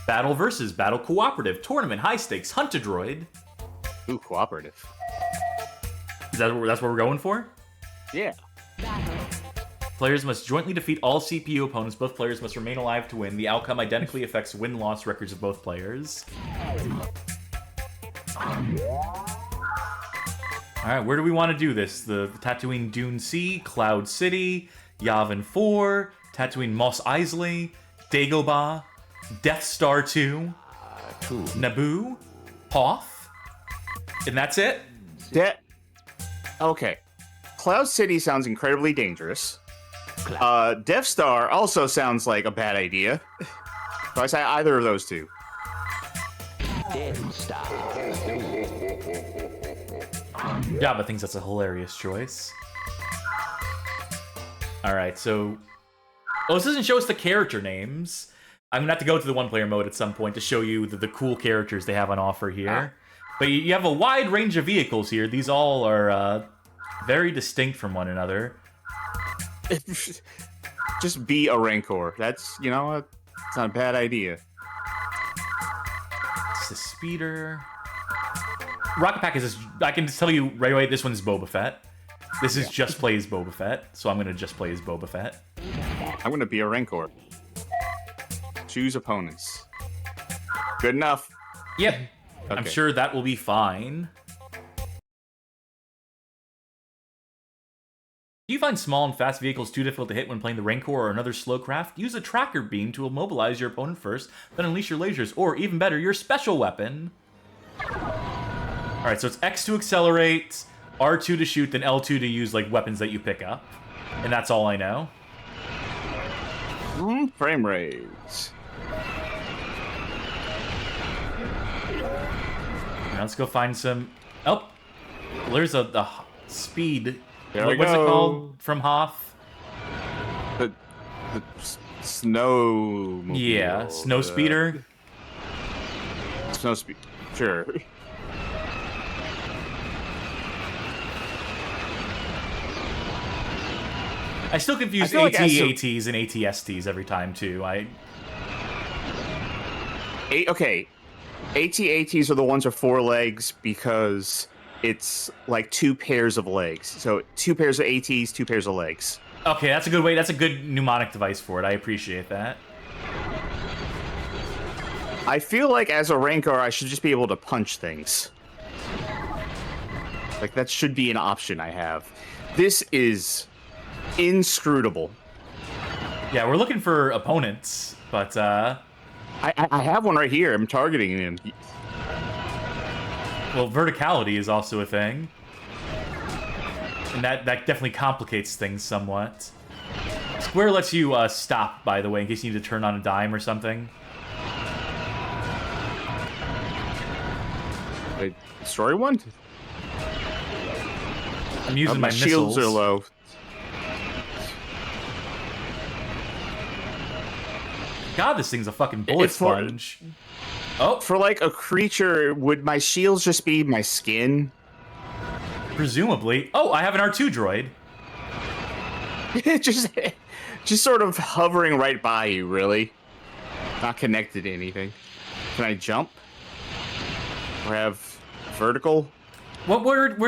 Battle versus Battle Cooperative, Tournament, High Stakes, Hunt a Droid. Ooh, cooperative. That's what we're going for? Yeah. Players must jointly defeat all CPU opponents. Both players must remain alive to win. The outcome identically affects win-loss records of both players. Alright, where do we want to do this? The Tatooine Dune Sea, Cloud City, Yavin 4, Tatooine Mos Eisley, Dagobah, Death Star 2, Naboo, Hoth, and that's it? Okay. Cloud City sounds incredibly dangerous. Death Star also sounds like a bad idea. So I say either of those two. Death Star. Jabba thinks that's a hilarious choice. Alright, so... Oh, this doesn't show us the character names. I'm gonna have to go to the one-player mode at some point to show you the cool characters they have on offer here. But you have a wide range of vehicles here. These all are very distinct from one another. Just be a Rancor. That's, you know, it's not a bad idea. It's a speeder. Rocket Pack is, I can just tell you right away, this one's Boba Fett. This is just play as Boba Fett, so I'm going to just play as Boba Fett. I'm going to be a Rancor. Choose opponents. Good enough. Yep. Okay. I'm sure that will be fine. Do you find small and fast vehicles too difficult to hit when playing the Rancor or another slow craft? Use a tracker beam to immobilize your opponent first, then unleash your lasers, or even better, your special weapon. Alright, so it's X to accelerate, R2 to shoot, then L2 to use like weapons that you pick up. And that's all I know. Frame rates. Now let's go find some... Oh! There's the speed... There What's it called from Hoth? The snow. Yeah, snow speeder. Snow speed. Sure. I still confuse like AT-ATs and AT-STs every time too. Okay, AT-ATs are the ones with 4 legs because it's like 2 pairs of legs. So 2 pairs of ATs, 2 pairs of legs. Okay, that's a good way. That's a good mnemonic device for it. I appreciate that. I feel like as a Rancor, I should just be able to punch things. Like that should be an option I have. This is inscrutable. Yeah, we're looking for opponents, but I have one right here. I'm targeting him. Well, verticality is also a thing. And that definitely complicates things somewhat. Square lets you stop, by the way, in case you need to turn on a dime or something. Wait, destroy one? I'm using my missiles. Shields are low. God, this thing's a fucking bullet sponge. Oh, for like a creature, would my shields just be my skin? Presumably. Oh, I have an R2 droid. just sort of hovering right by you, really. Not connected to anything. Can I jump? Or have vertical? What word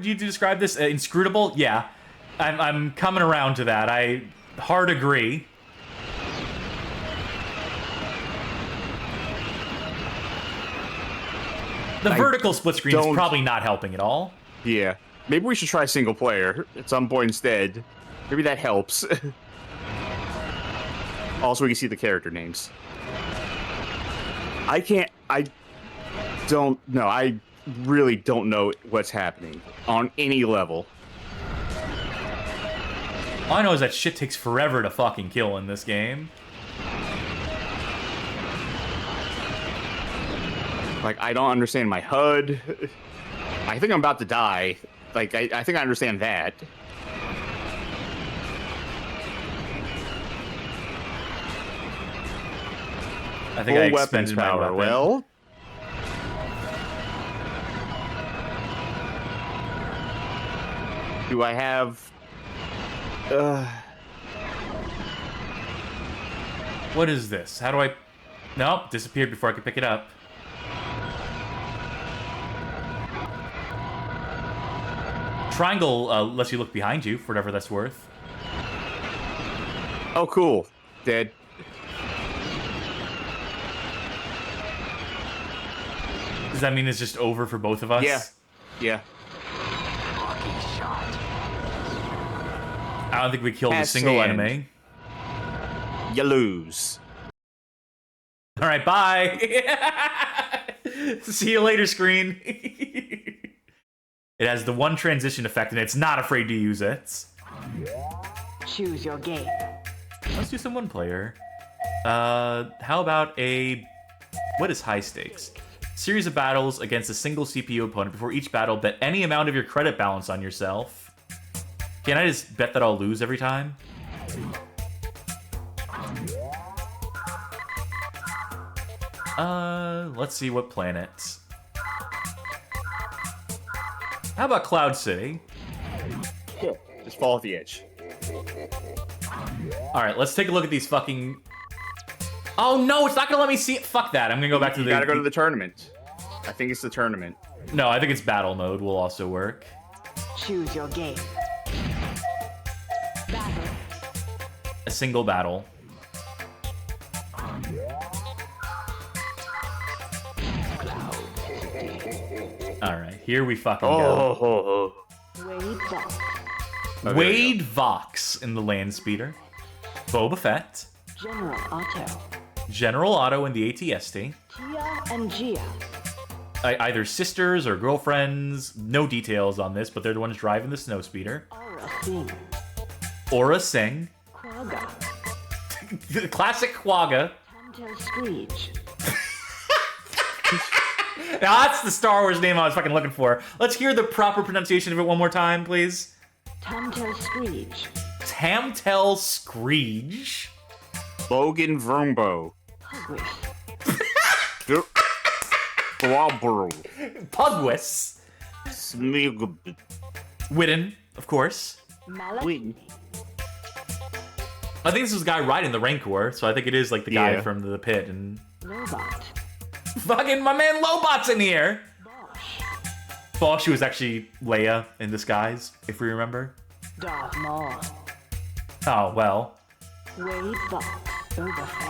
did you describe this? Inscrutable? Yeah. I'm coming around to that. I hard agree. The vertical split screen is probably not helping at all. Yeah. Maybe we should try single player at some point instead. Maybe that helps. Also, we can see the character names. I don't know. I really don't know what's happening on any level. All I know is that shit takes forever to fucking kill in this game. Like, I don't understand my HUD. I think I'm about to die. Like, I think I understand that. I think I expended my weapon. Well, do I have... What is this? How do I... Nope, disappeared before I could pick it up. Triangle lets you look behind you, for whatever that's worth. Oh, cool. Dead. Does that mean it's just over for both of us? Yeah. Yeah. I don't think we killed a single enemy. You lose. All right, bye. See you later, screen. It has the one transition effect, and it's not afraid to use it. Choose your game. Let's do some one-player. How about a... What is high stakes? Series of battles against a single CPU opponent. Before each battle, bet any amount of your credit balance on yourself. Can I just bet that I'll lose every time? Let's see what planet. How about Cloud City? Cool. Just fall off the edge. All right, let's take a look at these fucking... Oh, no, it's not going to let me see it. Fuck that. I'm going to go back to the... You gotta go to the tournament. I think it's the tournament. No, I think it's battle mode will also work. Choose your game. Battle. A single battle. All right, here we fucking go. Wade Vox. Wade Vox in the land speeder. Boba Fett. General Otto. General Otto in the ATST. Tia and Gia. Either sisters or girlfriends. No details on this, but they're the ones driving the snow speeder. Aura Singh. Aura Singh. Quagga. The classic Quagga. Tamtel Screech. Now that's the Star Wars name I was fucking looking for. Let's hear the proper pronunciation of it one more time, please. Tamtel Screech. Tamtel Screech. Logan Vermbo. Pugwis. Widden, of course. Malak. I think this is the guy riding the Rancor, so I think it is like the guy from the pit and... Lobot. Fucking my man Lobot's in here! Bosch was actually Leia in disguise, if we remember. Darth Maul. Oh, well. Wade Vox.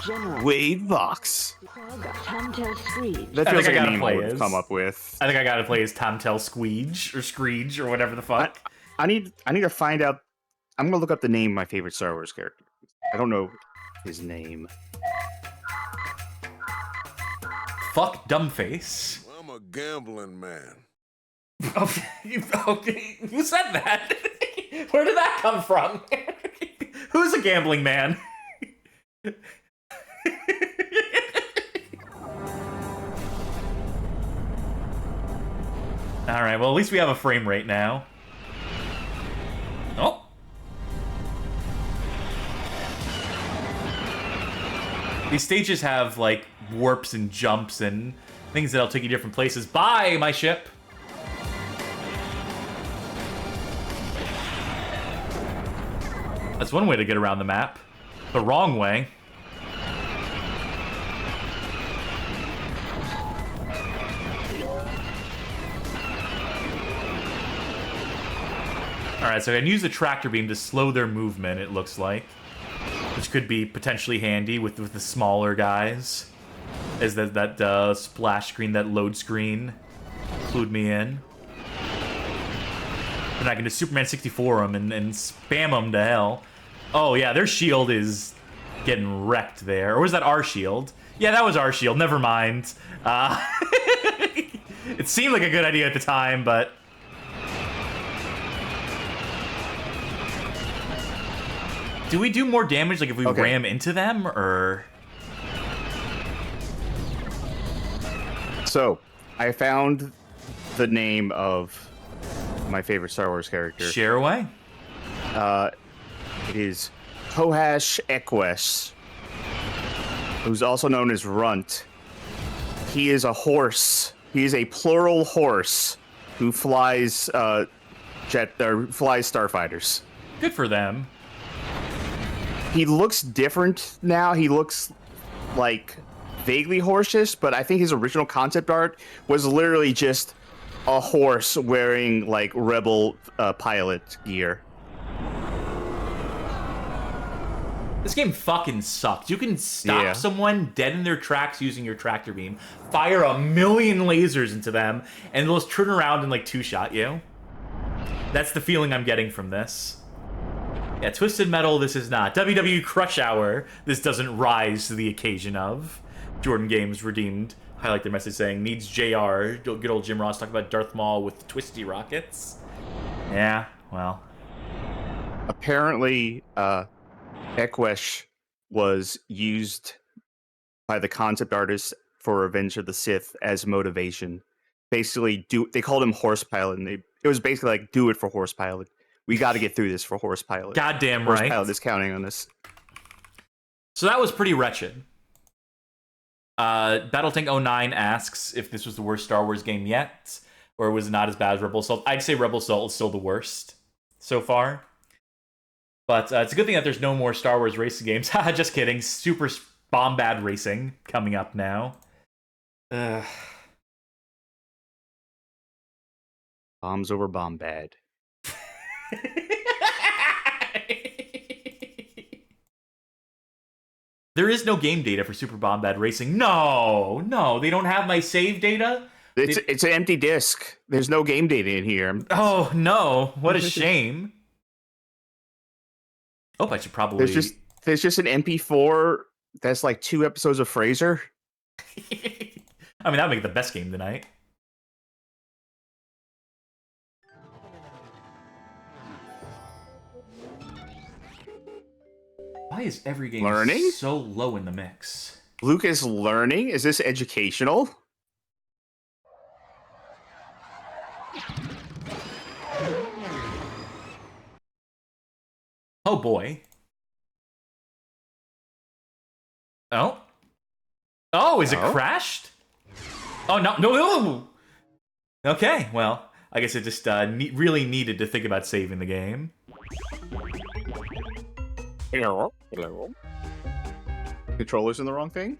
General. Wade Vox. Tamtel Screech. That feels like a name I would have come up with. I think I gotta play as Tamtel Screech or whatever the fuck. I need to find out. I'm gonna look up the name of my favorite Star Wars character. I don't know his name. Fuck Dumbface. I'm a gambling man. Okay, who said that? Where did that come from? Who's a gambling man? Alright, well at least we have a frame rate now. Oh! These stages have, like, warps and jumps and things that'll take you different places. Bye, my ship! That's one way to get around the map. The wrong way. Alright, so I can use the tractor beam to slow their movement, it looks like. Which could be potentially handy with the smaller guys. As that splash screen, that load screen clued me in. And I can just Superman 64 them and spam them to hell. Oh yeah, their shield is getting wrecked there. Or was that our shield? Yeah, that was our shield, never mind. It seemed like a good idea at the time, but... Do we do more damage, like, if we ram into them, or...? So, I found the name of my favorite Star Wars character. Share away. It is Kohash Equus, who's also known as Runt. He is a horse. He is a plural horse who flies flies starfighters. Good for them. He looks different now. He looks like vaguely horsish, but I think his original concept art was literally just a horse wearing like rebel pilot gear. This game fucking sucks. You can stop someone dead in their tracks using your tractor beam, fire a million lasers into them, and they'll just turn around and like two-shot you. That's the feeling I'm getting from this. Yeah, Twisted Metal, this is not. WWE Crush Hour, this doesn't rise to the occasion of. Jordan Games Redeemed highlight their message saying, needs JR. Good old Jim Ross talk about Darth Maul with twisty rockets. Yeah, well. Apparently, Equesh was used by the concept artist for Revenge of the Sith as motivation. Basically, they called him Horse Pilot, and it was basically like, do it for Horse Pilot. We got to get through this for Horse Pilot. Goddamn right. Horse Pilot is counting on this. So that was pretty wretched. BattleTank09 asks if this was the worst Star Wars game yet. or was it not as bad as Rebel Assault? I'd say Rebel Assault is still the worst so far. But it's a good thing that there's no more Star Wars racing games. Haha, just kidding. Super Bombad Racing coming up now. Bombs over Bombad. There is no game data for Super Bombad Racing. No, they don't have my save data. It's an empty disc. There's no game data in here. Oh no! What a shame. Oh, I should probably. There's just an MP4 that's like 2 episodes of Frasier. I mean, that would make the best game tonight. Why is every game so low in the mix? Lucas Learning? Is this educational? Oh boy. Oh? Oh, is it crashed? Oh, no. Okay, well, I guess it just really needed to think about saving the game. Hello. Controller's in the wrong thing?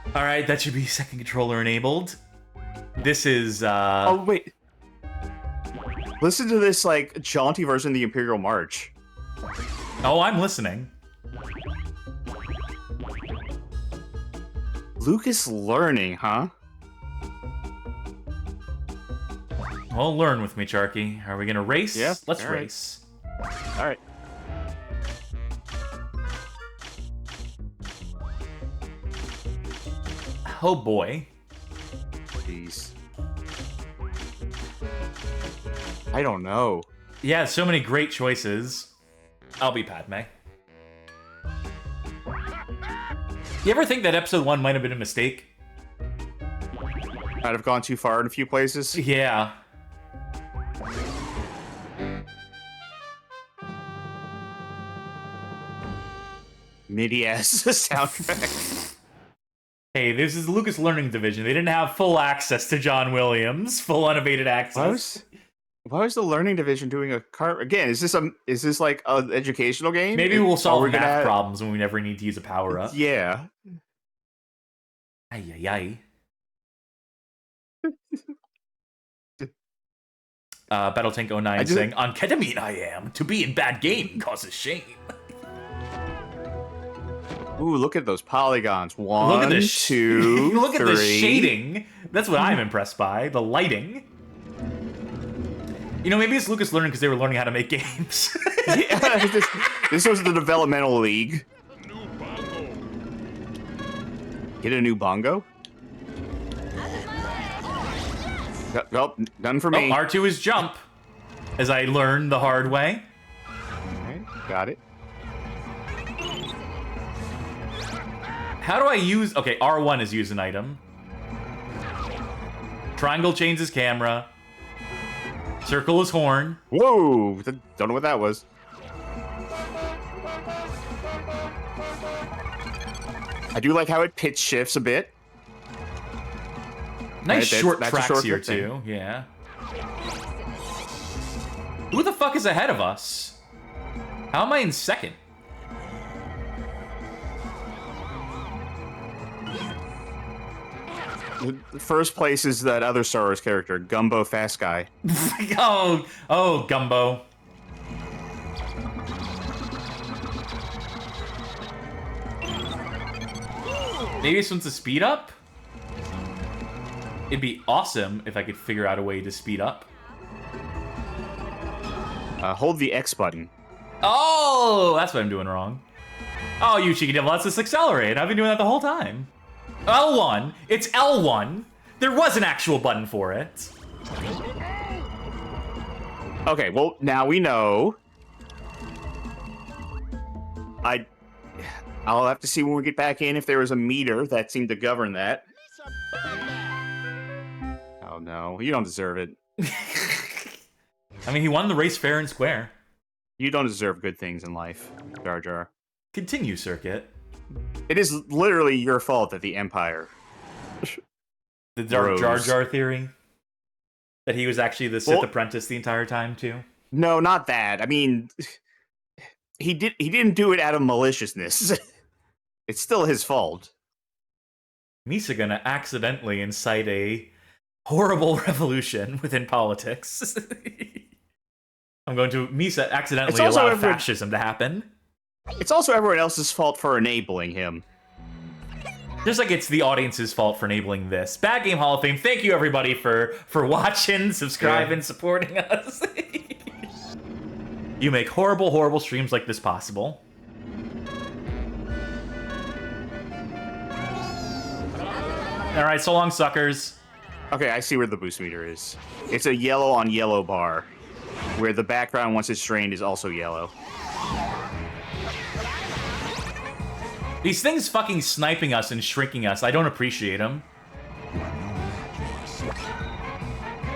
Alright, that should be second controller enabled. This is, Oh, wait. Listen to this, like, jaunty version of the Imperial March. Oh, I'm listening. Lucas Learning, huh? Well, learn with me, Charkie. Are we gonna race? Yeah. Let's race. Alright. Oh boy. Jeez. I don't know. Yeah, so many great choices. I'll be Padme. You ever think that episode 1 might have been a mistake? Might have gone too far in a few places? Yeah. MIDI-ass soundtrack. Hey, this is the Lucas Learning Division. They didn't have full access to John Williams, full unabated access. Why was the Learning Division doing a car again? Is this like an educational game? Maybe we'll solve math problems when we never need to use a power up. Yeah. Ay. Battle Tank 09 saying, "On ketamine I am. To be in bad game causes shame." Ooh, look at those polygons. One, look at the two, look at the three. shading. That's what I'm impressed by. The lighting. You know, maybe it's Lucas Learning because they were learning how to make games. Yeah, this was the developmental league. Get a new bongo? Nope, none for me. Oh, R2 is jump, as I learned the hard way. Okay, got it. How do I use... Okay, R1 is use an item. Triangle changes camera. Circle is horn. Whoa! Don't know what that was. I do like how it pitch shifts a bit. Nice short tracks here, too. Yeah. Who the fuck is ahead of us? How am I in second? The first place is that other Star Wars character, Gumbo Fast Guy. oh, Gumbo. Maybe this one's a speed up? It'd be awesome if I could figure out a way to speed up. Hold the X button. Oh, that's what I'm doing wrong. Oh, you cheeky devil, let's just accelerate. I've been doing that the whole time. L1. It's L1. There was an actual button for it. Okay, well, now we know. I'll have to see when we get back in if there was a meter that seemed to govern that. Oh no, you don't deserve it. I mean, he won the race fair and square. You don't deserve good things in life, Jar Jar. Continue, Circuit. It is literally your fault that the Empire The Jar Jar theory? That he was actually the Sith apprentice the entire time, too? No, not that. I mean, he didn't do it out of maliciousness. It's still his fault. Misa gonna accidentally incite a horrible revolution within politics. I'm going to Misa accidentally allow fascism to happen. It's also everyone else's fault for enabling him. Just like it's the audience's fault for enabling this. Bad Game Hall of Fame, thank you everybody for watching, subscribing, supporting us. You make horrible, horrible streams like this possible. Alright, so long, suckers. Okay, I see where the boost meter is. It's a yellow on yellow bar, where the background, once it's strained, is also yellow. These things fucking sniping us and shrinking us, I don't appreciate them.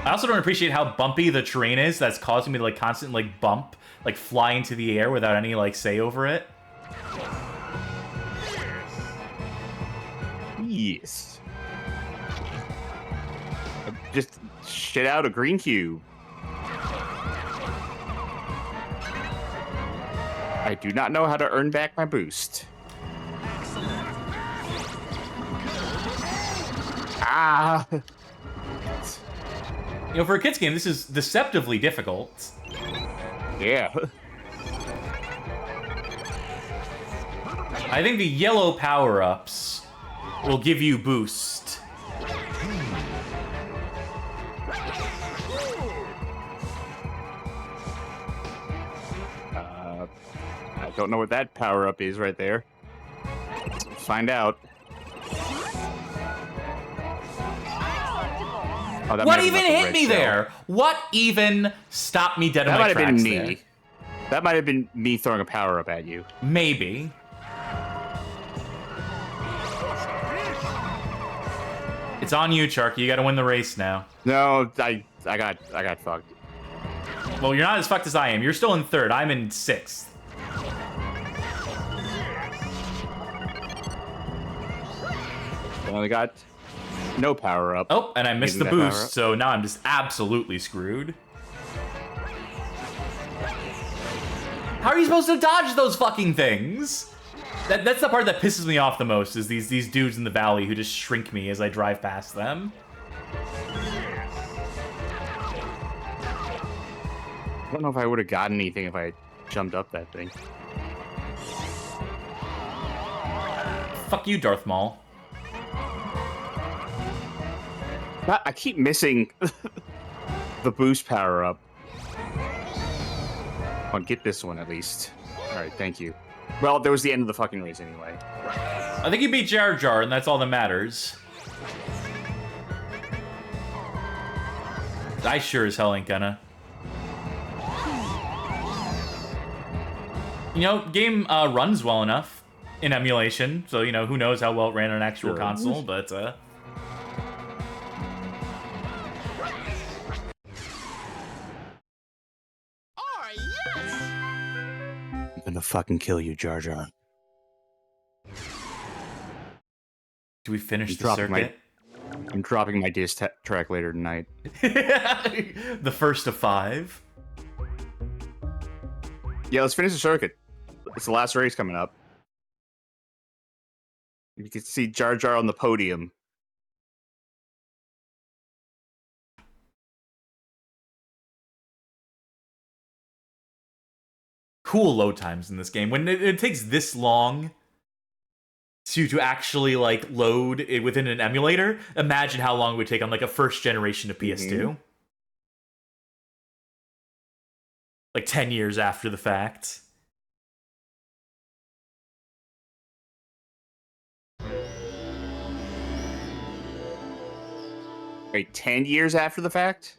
I also don't appreciate how bumpy the terrain is that's causing me to, like, constantly, like, bump, like, fly into the air without any, like, say over it. Yes. Just shit out a green cube. I do not know how to earn back my boost. Ah! You know, for a kids game, this is deceptively difficult. Yeah. I think the yellow power-ups will give you boost. I don't know what that power-up is right there. Let's find out. Oh, what even hit me there? What even stopped me dead in my tracks there? That might have been me. That might have been me throwing a power-up at you. Maybe. It's on you, Charkie. You gotta win the race now. No, I got fucked. Well, you're not as fucked as I am. You're still in third. I'm in sixth. I only got no power up. Oh, and I missed the boost, so now I'm just absolutely screwed. How are you supposed to dodge those fucking things? That's the part that pisses me off the most, is these dudes in the valley who just shrink me as I drive past them. I don't know if I would have gotten anything if I jumped up that thing. Fuck you, Darth Maul. I keep missing the boost power up. I'll get this one at least. Alright, thank you. Well, there was the end of the fucking race anyway. I think you beat Jar Jar, and that's all that matters. I sure as hell ain't gonna. You know, game runs well enough in emulation, so, you know, who knows how well it ran on an actual console, but, I'm gonna fucking kill you, Jar Jar. Do we finish the circuit? I'm dropping my diss track later tonight. The first of 5. Yeah, let's finish the circuit. It's the last race coming up. You can see Jar Jar on the podium. Cool load times in this game. When it takes this long to actually, like, load it within an emulator, imagine how long it would take on, like, a first generation of PS2. Like, 10 years after the fact. Wait, 10 years after the fact?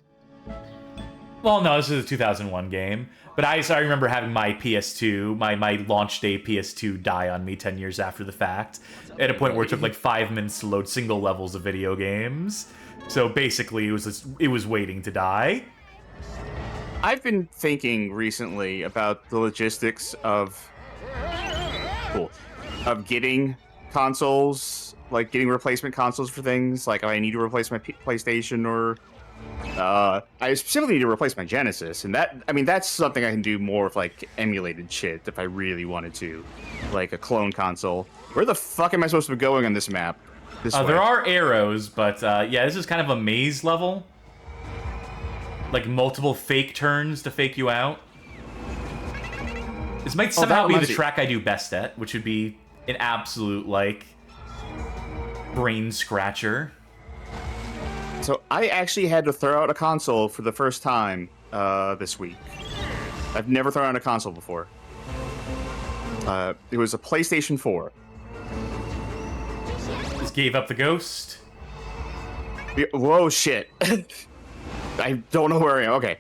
Well, no, this is a 2001 game. But I remember having my PS2, my launch day PS2 die on me 10 years after the fact. At a point where it took like 5 minutes to load single levels of video games. So basically, it was waiting to die. I've been thinking recently about the logistics of getting consoles like getting replacement consoles for things. Like, I need to replace my PlayStation, or I specifically need to replace my Genesis, and that's something I can do more with like emulated shit if I really wanted to, like a clone console. Where the fuck am I supposed to be going on this map? This way. There are arrows, but yeah, this is kind of a maze level. Like multiple fake turns to fake you out. This might somehow be the track I do best at, which would be an absolute, like, brain scratcher. So I actually had to throw out a console for the first time this week. I've never thrown out a console before. It was a PlayStation 4. Just gave up the ghost. Whoa, shit. I don't know where I am. Okay.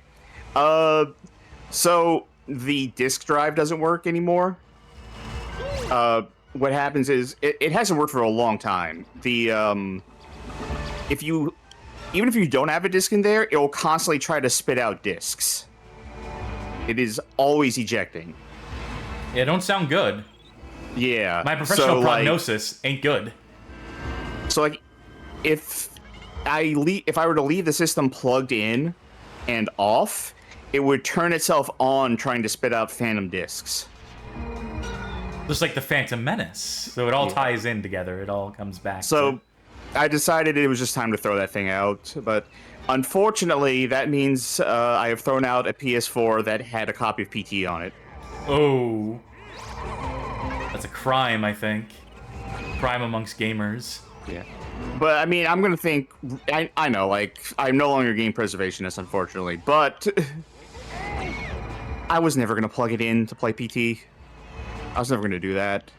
So the disk drive doesn't work anymore. What happens is it hasn't worked for a long time. Even if you don't have a disc in there, it will constantly try to spit out discs. It is always ejecting. Yeah, don't sound good. Yeah. My professional prognosis ain't good. So like, if I were to leave the system plugged in and off, it would turn itself on trying to spit out phantom discs. Just like the Phantom Menace. So it all ties in together. It all comes back. So I decided it was just time to throw that thing out. But unfortunately, that means I have thrown out a PS4 that had a copy of PT on it. Oh. That's a crime, I think. Crime amongst gamers. Yeah. But, I mean, I'm going to think... I know, like, I'm no longer a game preservationist, unfortunately. But I was never going to plug it in to play PT. I was never going to do that.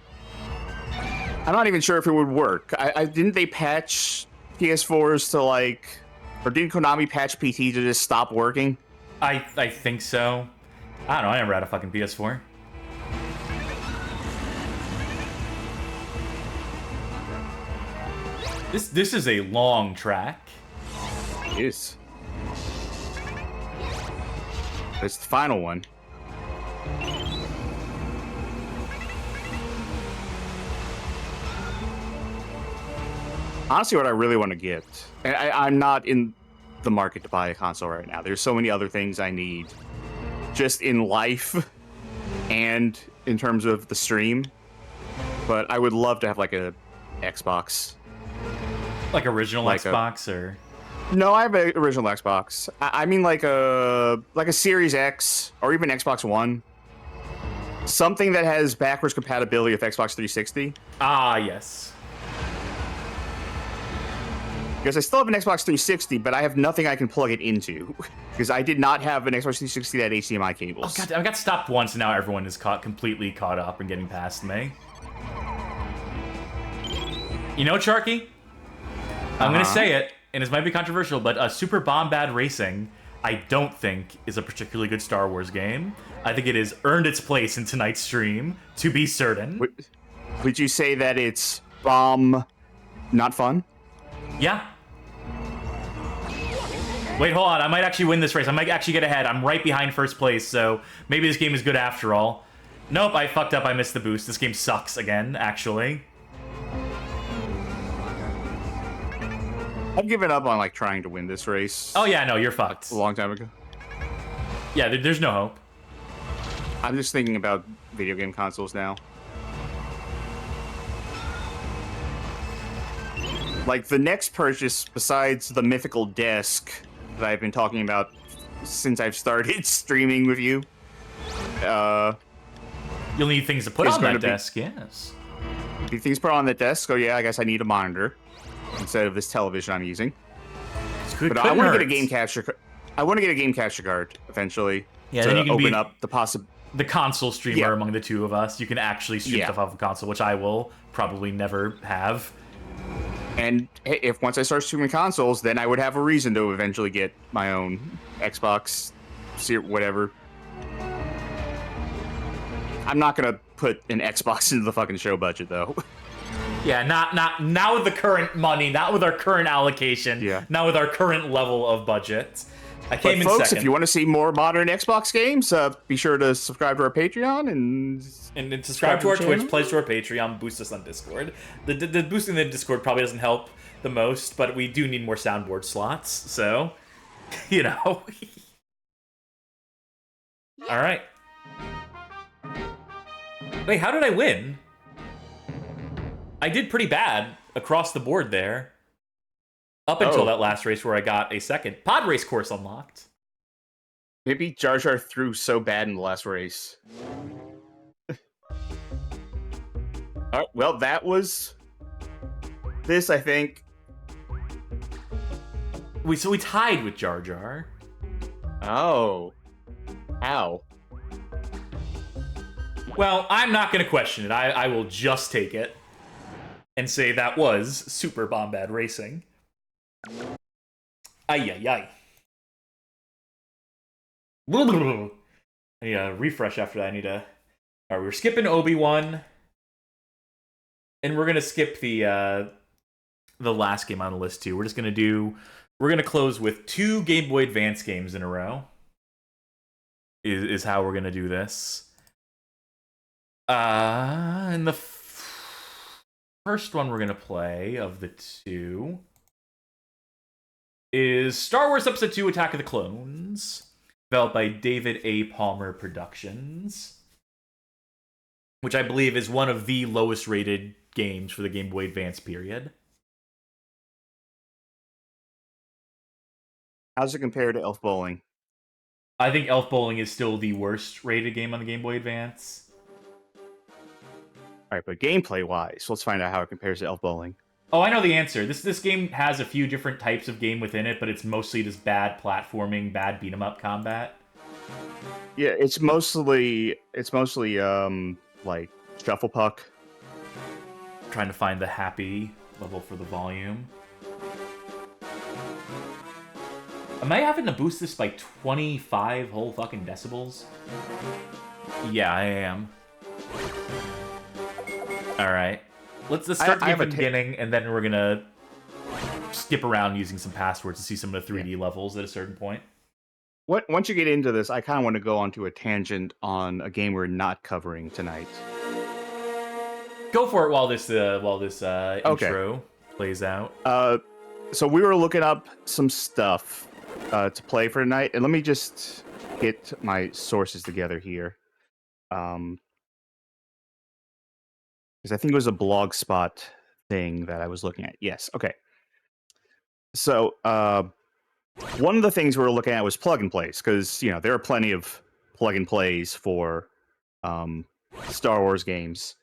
I'm not even sure if it would work. Didn't they patch PS4s to, like... Or didn't Konami patch PT to just stop working? I think so. I don't know, I never had a fucking PS4. This is a long track. It is. It's the final one. Honestly, what I really want to get, and I'm not in the market to buy a console right now. There's so many other things I need, just in life and in terms of the stream. But I would love to have like a Xbox. Like original Xbox, or? No, I have an original Xbox. I mean like a Series X or even Xbox One. Something that has backwards compatibility with Xbox 360. Ah, yes. Because I still have an Xbox 360, but I have nothing I can plug it into. Because I did not have an Xbox 360 that had HDMI cables. Oh god, I got stopped once, and now everyone is completely caught up and getting past me. You know, Charkie? I'm gonna say it, and this might be controversial, but Super Bombad Racing, I don't think is a particularly good Star Wars game. I think it has earned its place in tonight's stream, to be certain. Would you say that it's not fun? Yeah. Wait, hold on. I might actually win this race. I might actually get ahead. I'm right behind first place, so maybe this game is good after all. Nope, I fucked up. I missed the boost. This game sucks again, actually. I've given up on like trying to win this race. Oh yeah, no, you're fucked. A long time ago. Yeah, there's no hope. I'm just thinking about video game consoles now. Like, the next purchase, besides the mythical desk that I've been talking about since I've started streaming with you, you'll need things to put on that desk, yes. Need things put on that desk? Oh yeah, I guess I need a monitor instead of this television I'm using. But I want to get a game capture. I want to get a game capture card eventually. Yeah, to then you can open up the console streamer among the two of us. You can actually stream stuff off a console, which I will probably never have. And if once I start streaming consoles, then I would have a reason to eventually get my own Xbox, whatever. I'm not gonna put an Xbox into the fucking show budget though. Yeah, not with the current money, not with our current allocation, not with our current level of budget. I came in folks, second. if you want to see more modern Xbox games, be sure to subscribe to our Patreon and subscribe to our Twitch, pledge to our Patreon, boost us on Discord. The boosting the Discord probably doesn't help the most, but we do need more soundboard slots, so, you know. All right. Wait, how did I win? I did pretty bad across the board there. Up until that last race where I got a second. Pod race course unlocked. Maybe Jar Jar threw so bad in the last race. All right, well, that was this, I think. So we tied with Jar Jar. Oh. How? Well, I'm not going to question it. I will just take it and say that was Super Bombad Racing. Ay, ay, ay. I need a refresh after that. I need a... Alright, we're skipping Obi-Wan. And we're going to skip the last game on the list, too. We're just going to We're going to close with 2 Game Boy Advance games in a row. Is how we're going to do this. And the first one we're going to play of the 2 is Star Wars Episode 2 Attack of the Clones, developed by David A. Palmer Productions, which I believe is one of the lowest rated games for the Game Boy Advance period. How's it compare to Elf Bowling? I think Elf Bowling is still the worst rated game on the Game Boy Advance. All right, but gameplay-wise, let's find out how it compares to Elf Bowling. Oh, I know the answer. This game has a few different types of game within it, but it's mostly just bad platforming, bad beat-em-up combat. Yeah, it's mostly like shuffle puck. Trying to find the happy level for the volume. Am I having to boost this by 25 whole fucking decibels? Yeah, I am. Alright. Let's start from the beginning, and then we're gonna skip around using some passwords to see some of the 3D levels at a certain point. Once you get into this, I kind of want to go onto a tangent on a game we're not covering tonight. Go for it while this intro plays out. So we were looking up some stuff to play for tonight, and let me just get my sources together here. Because I think it was a Blogspot thing that I was looking at. Yes, okay. So, one of the things we were looking at was plug and plays, because, there are plenty of plug and plays for Star Wars games.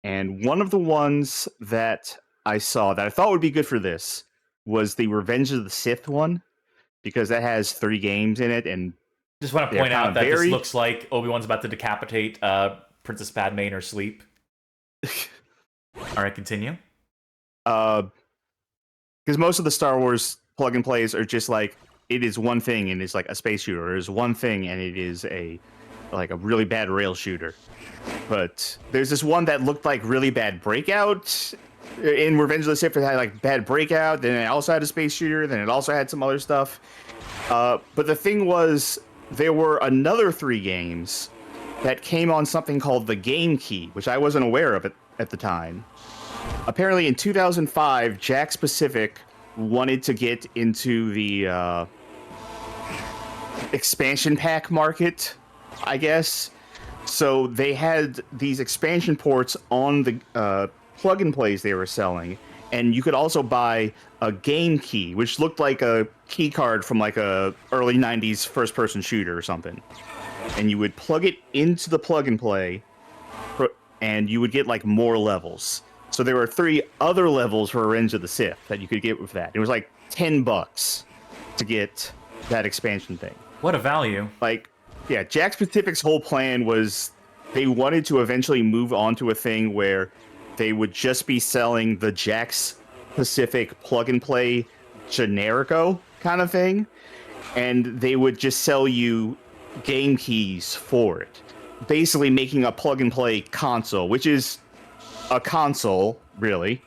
And one of the ones that I saw that I thought would be good for this was the Revenge of the Sith one, because that has 3 games in it, and just want to point out that this looks like Obi-Wan's about to decapitate Princess Padme in her sleep. All right, continue. Because most of the Star Wars plug and plays are just like, it is one thing and it's like a space shooter. It is one thing and it is a really bad rail shooter. But there's this one that looked like really bad Breakout. In Revenge of the Sith, it had like bad Breakout. Then it also had a space shooter. Then it also had some other stuff. But the thing was, there were another 3 games that came on something called the Game Key, which I wasn't aware of at the time. Apparently in 2005, Jax Pacific wanted to get into the expansion pack market, I guess. So they had these expansion ports on the plug and plays they were selling, and you could also buy a game key, which looked like a key card from like a early 90s first-person shooter or something. And you would plug it into the plug and play, and you would get like more levels. So there were 3 other levels for Revenge of the Sith that you could get with that. It was like $10 to get that expansion thing. What a value. Like, yeah, Jax Pacific's whole plan was they wanted to eventually move on to a thing where they would just be selling the Jax Pacific plug and play generico kind of thing, and they would just sell you game keys for it, basically making a plug and play console, which is a console, really.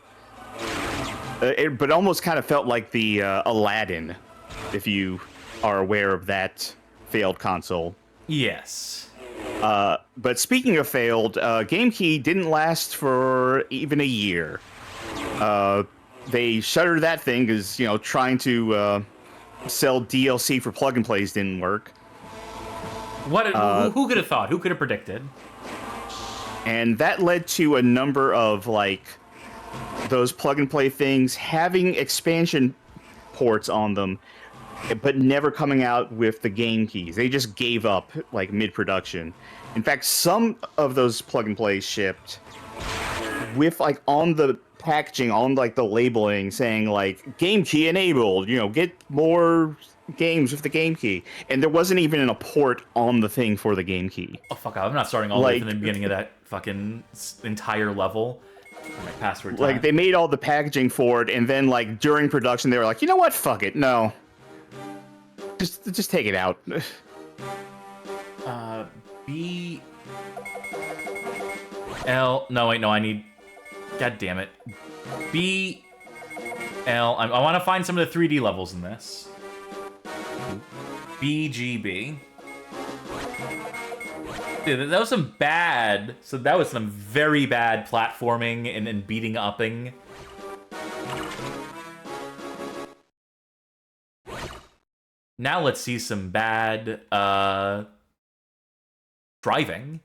But almost kind of felt like the Aladdin, if you are aware of that failed console. Yes. But speaking of failed, Game Key didn't last for even a year. They shuttered that thing because, trying to sell DLC for plug and plays didn't work. Who could have thought? Who could have predicted? And that led to a number of, those plug and play things having expansion ports on them, but never coming out with the game keys. They just gave up, mid-production. In fact, some of those plug and plays shipped with, on the packaging, on, the labeling, saying, game key enabled, get more games with the game key. And there wasn't even a port on the thing for the game key. Oh, fuck, I'm not starting all the way from the beginning of that fucking entire level. My password time. They made all the packaging for it, and then, during production, they were like, you know what? Fuck it. No. Just take it out. B... L... No, wait, no, I need... God damn it. B... L... I want to find some of the 3D levels in this. BGB. Dude, that was some bad... So that was some very bad platforming and beating upping. Now let's see some bad, driving.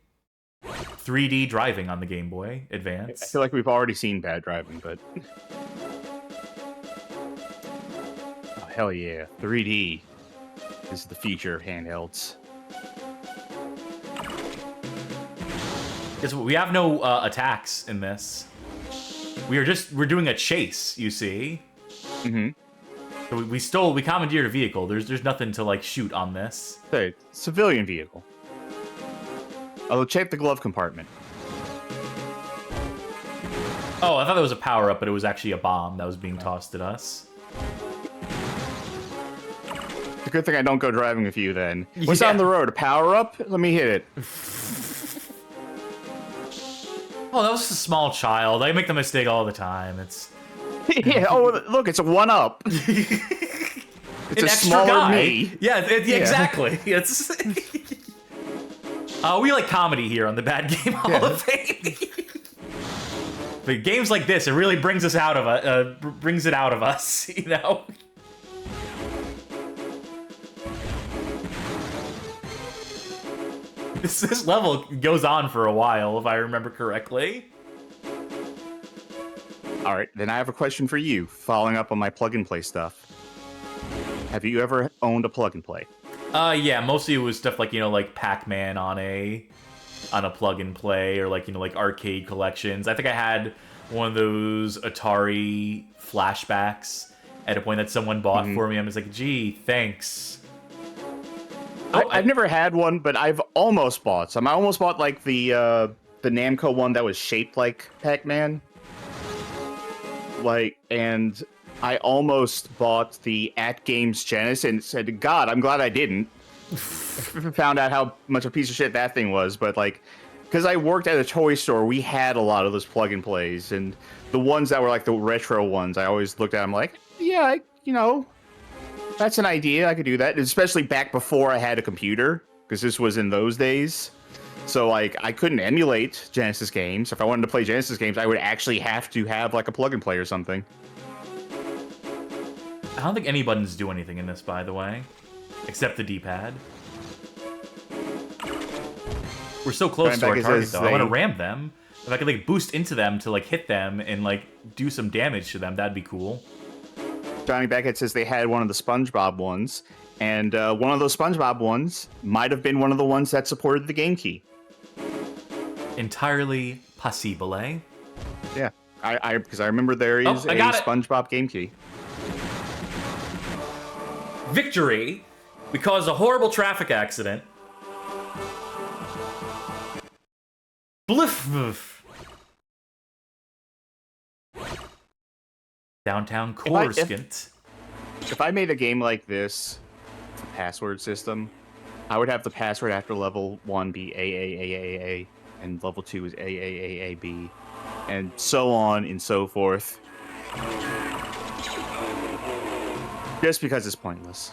3D driving on the Game Boy Advance. I feel like we've already seen bad driving, but... Oh, hell yeah. 3D is the future of handhelds. Because we have no attacks in this. We're doing a chase, you see. Mm-hmm. So we commandeered a vehicle. There's nothing to shoot on this. Hey, civilian vehicle. Although check the glove compartment. Oh, I thought that was a power up, but it was actually a bomb that was being tossed at us. It's a good thing I don't go driving with you then. What's on the road? A power up? Let me hit it. Oh, that was just a small child. I make the mistake all the time. It's yeah. Oh, look, it's a 1-up. It's an a extra smaller guy. me. Yeah, exactly. It's we like comedy here on the Bad Game Hall of Fame. But games like this, it really brings us out of brings it out of us, This level goes on for a while, if I remember correctly. All right, then I have a question for you, following up on my plug-and-play stuff. Have you ever owned a plug-and-play? Yeah, mostly it was stuff like Pac-Man on a plug-and-play, or arcade collections. I think I had one of those Atari flashbacks at a point that someone bought for me. I was like, gee, thanks. I've never had one, but I've almost bought some. I almost bought the Namco one that was shaped like Pac-Man. And I almost bought the At Games Genesis and said, God, I'm glad I didn't. Found out how much a piece of shit that thing was, but because I worked at a toy store, we had a lot of those plug and plays, and the ones that were the retro ones, I always looked at them yeah, that's an idea. I could do that, especially back before I had a computer, because this was in those days. So, I couldn't emulate Genesis games. If I wanted to play Genesis games, I would actually have to have, a plug-and-play or something. I don't think any buttons do anything in this, by the way. Except the D-pad. We're so close to our target, though. I want to ram them. If I could, boost into them to, hit them and, do some damage to them, that'd be cool. Johnny Beckett says they had one of the SpongeBob ones, and one of those SpongeBob ones might have been one of the ones that supported the game key. Entirely possible, eh? Yeah, because I remember there is a SpongeBob game key. Victory! We caused a horrible traffic accident. Bliff! Downtown Coruscant. If I made a game like this, password system, I would have the password after level 1 be AAAAA, and level 2 is AAAAB, and so on and so forth. Just because it's pointless.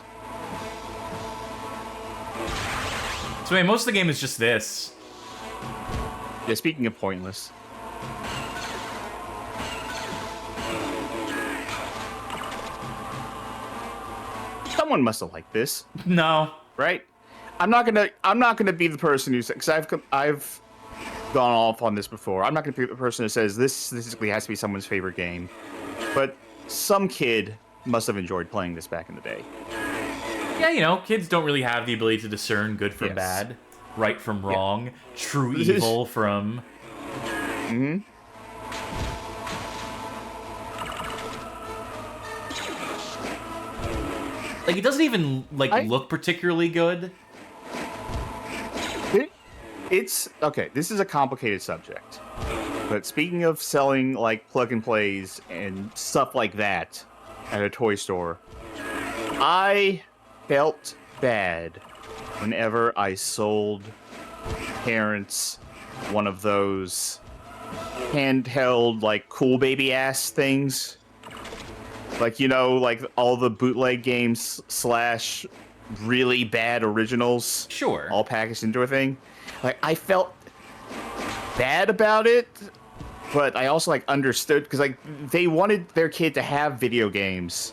So, I mean, most of the game is just this. Yeah, speaking of pointless. Someone must have liked this. No. Right? I'm not gonna be the person who's, because I've gone off on this before. I'm not gonna be the person who says this statistically has to be someone's favorite game. But some kid must have enjoyed playing this back in the day. Yeah, you know, kids don't really have the ability to discern good from bad, right from wrong, true evil from... Mm-hmm. Like, it doesn't even, like, look particularly good. It's, okay, this is a complicated subject. But speaking of selling, like, plug-and-plays and stuff like that at a toy store, I felt bad whenever I sold parents one of those handheld, like, cool baby-ass things. Like, you know, like, all the bootleg games / really bad originals. Sure. All packaged into a thing. Like, I felt bad about it, but I also, like, understood, because, like, they wanted their kid to have video games,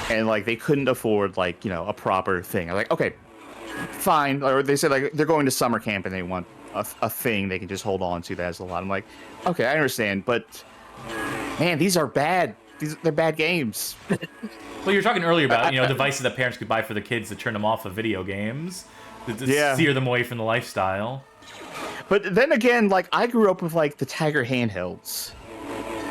and, like, they couldn't afford, like, you know, a proper thing. I'm like, okay, fine. Or they said, like, they're going to summer camp and they want a thing they can just hold on to that has a lot. I'm like, okay, I understand, but, man, these are bad. They're bad games. Well, you were talking earlier about, you know, devices that parents could buy for their kids to turn them off of video games. To steer them away from the lifestyle. But then again, like, I grew up with, like, the Tiger handhelds.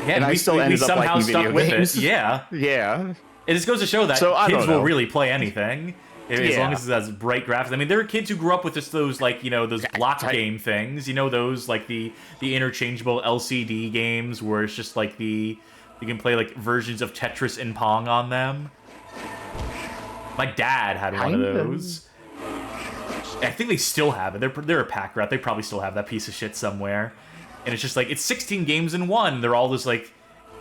Yeah, and I still ended up liking video games. Yeah. Yeah. It just goes to show that kids will really play anything. As long as it has bright graphics. I mean, there are kids who grew up with just those, like, you know, those block game things. You know, those, like, the interchangeable LCD games where it's just, like, you can play, like, versions of Tetris and Pong on them. My dad had one of those. I think they still have it. They're a pack rat. They probably still have that piece of shit somewhere. And it's just like, it's 16 games in one. They're all just like,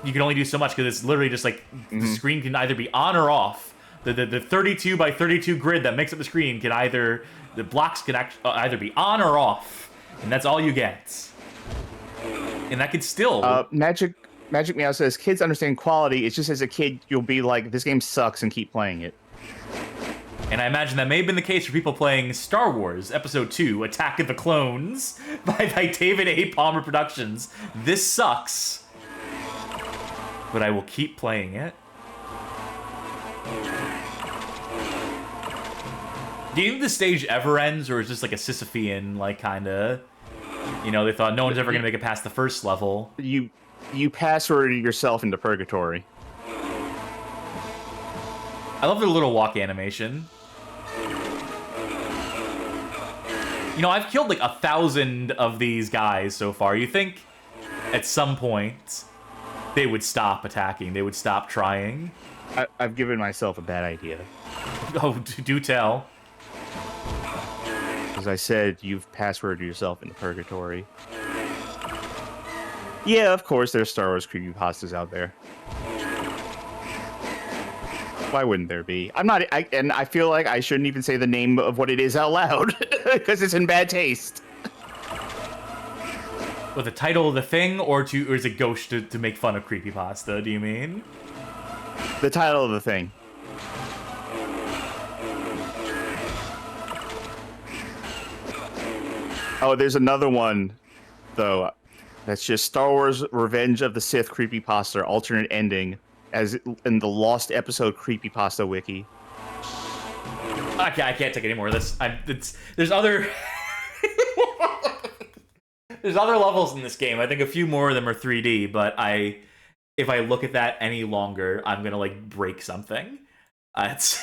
you can only do so much because it's literally just like, the screen can either be on or off. The 32 by 32 grid that makes up the screen can either, the blocks can either be on or off. And that's all you get. And that could still... Magic Meow says, kids understand quality. It's just as a kid, you'll be like, this game sucks and keep playing it. And I imagine that may have been the case for people playing Star Wars Episode 2, Attack of the Clones, by David A. Palmer Productions. This sucks, but I will keep playing it. Do you think the stage ever ends, or is this like a Sisyphean, like, kind of... You know, they thought no one's ever going to make it past the first level. You passworded yourself into purgatory. I love the little walk animation. You know, I've killed like 1,000 of these guys so far. You think at some point they would stop attacking? They would stop trying? I've given myself a bad idea. Oh, do tell. As I said, you've passworded yourself into purgatory. Yeah, of course, there's Star Wars creepypastas out there. Why wouldn't there be? And I feel like I shouldn't even say the name of what it is out loud, because it's in bad taste. With the title of the thing, or is it gauche to make fun of creepypasta, do you mean? The title of the thing. Oh, there's another one, though. That's just Star Wars Revenge of the Sith creepypasta alternate ending, as in the Lost Episode creepypasta wiki. I can't take any more of this. There's other... There's other levels in this game. I think a few more of them are 3D, but if I look at that any longer, I'm gonna, like, break something. It's...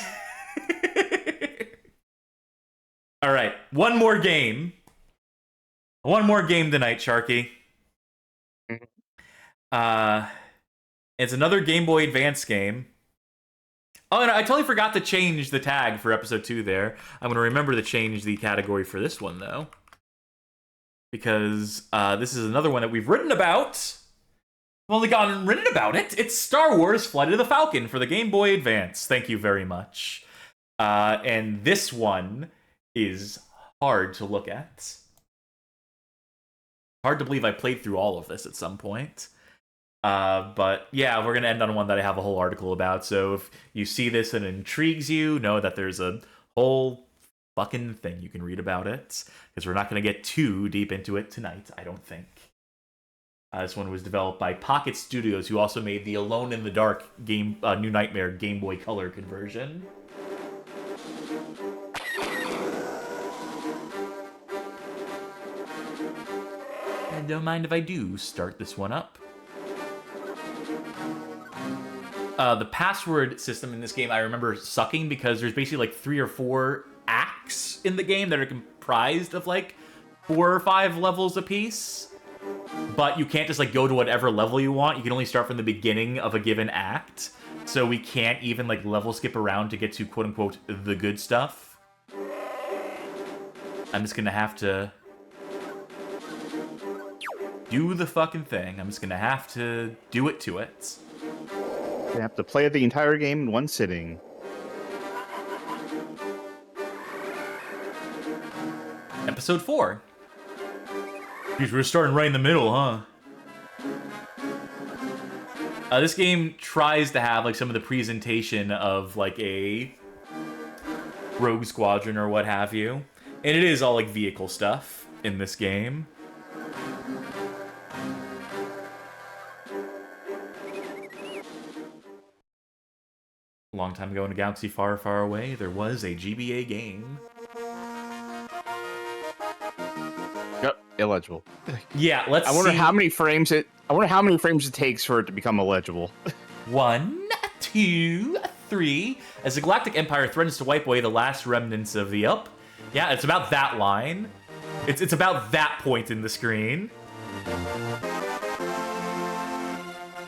Alright, one more game. One more game tonight, Charkie. It's another Game Boy Advance game. Oh, and I totally forgot to change the tag for episode 2 there. I'm going to remember to change the category for this one, though. Because this is another one that we've written about. I've only gone and written about it. It's Star Wars Flight of the Falcon for the Game Boy Advance. Thank you very much. And this one is hard to look at. Hard to believe I played through all of this at some point. But yeah, we're going to end on one that I have a whole article about. So if you see this and it intrigues you, know that there's a whole fucking thing you can read about it. Because we're not going to get too deep into it tonight, I don't think. This one was developed by Pocket Studios, who also made the Alone in the Dark game, New Nightmare Game Boy Color conversion. And don't mind if I do start this one up. The password system in this game I remember sucking because there's basically like 3 or 4 acts in the game that are comprised of like 4 or 5 levels apiece. But you can't just like go to whatever level you want. You can only start from the beginning of a given act. So we can't even like level skip around to get to quote unquote the good stuff. I'm just gonna have to do the fucking thing. I'm just gonna have to do it to it. You have to play the entire game in one sitting. Episode 4. Jeez, we're starting right in the middle, huh? This game tries to have like some of the presentation of like a Rogue Squadron or what have you. And it is all like vehicle stuff in this game. A long time ago in a galaxy far, far away, there was a GBA game. Yep, illegible. Yeah, let's see. I wonder how many frames it takes for it to become illegible. 1, 2, 3. As the Galactic Empire threatens to wipe away the last remnants of the Up. Yeah, it's about that line. It's about that point in the screen.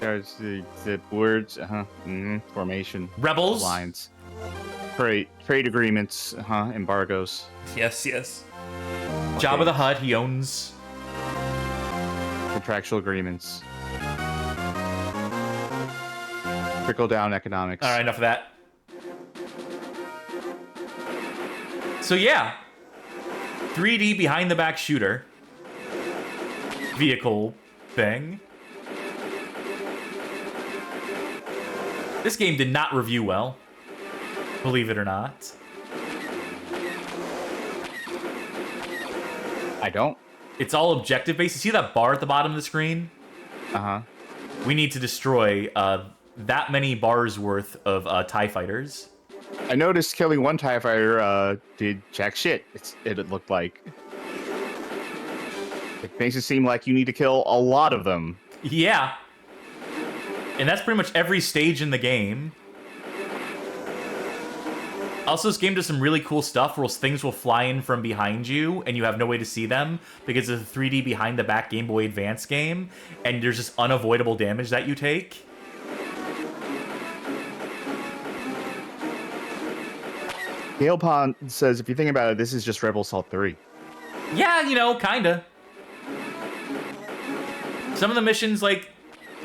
There's the words, formation, rebels, lines, trade agreements, embargoes. Yes, yes. Jabba the Hutt, he owns contractual agreements. Trickle down economics. All right, enough of that. So yeah, 3D behind the back shooter vehicle thing. This game did not review well, believe it or not. I don't. It's all objective based. You see that bar at the bottom of the screen? Uh-huh. We need to destroy that many bars worth of TIE fighters. I noticed killing one TIE fighter did jack shit, it looked like. It makes it seem like you need to kill a lot of them. Yeah. And that's pretty much every stage in the game. Also, this game does some really cool stuff where things will fly in from behind you and you have no way to see them because it's a 3D behind-the-back Game Boy Advance game, and there's just unavoidable damage that you take. Gale Pond says, if you think about it, this is just Rebel Assault 3. Yeah, you know, kinda. Some of the missions, like,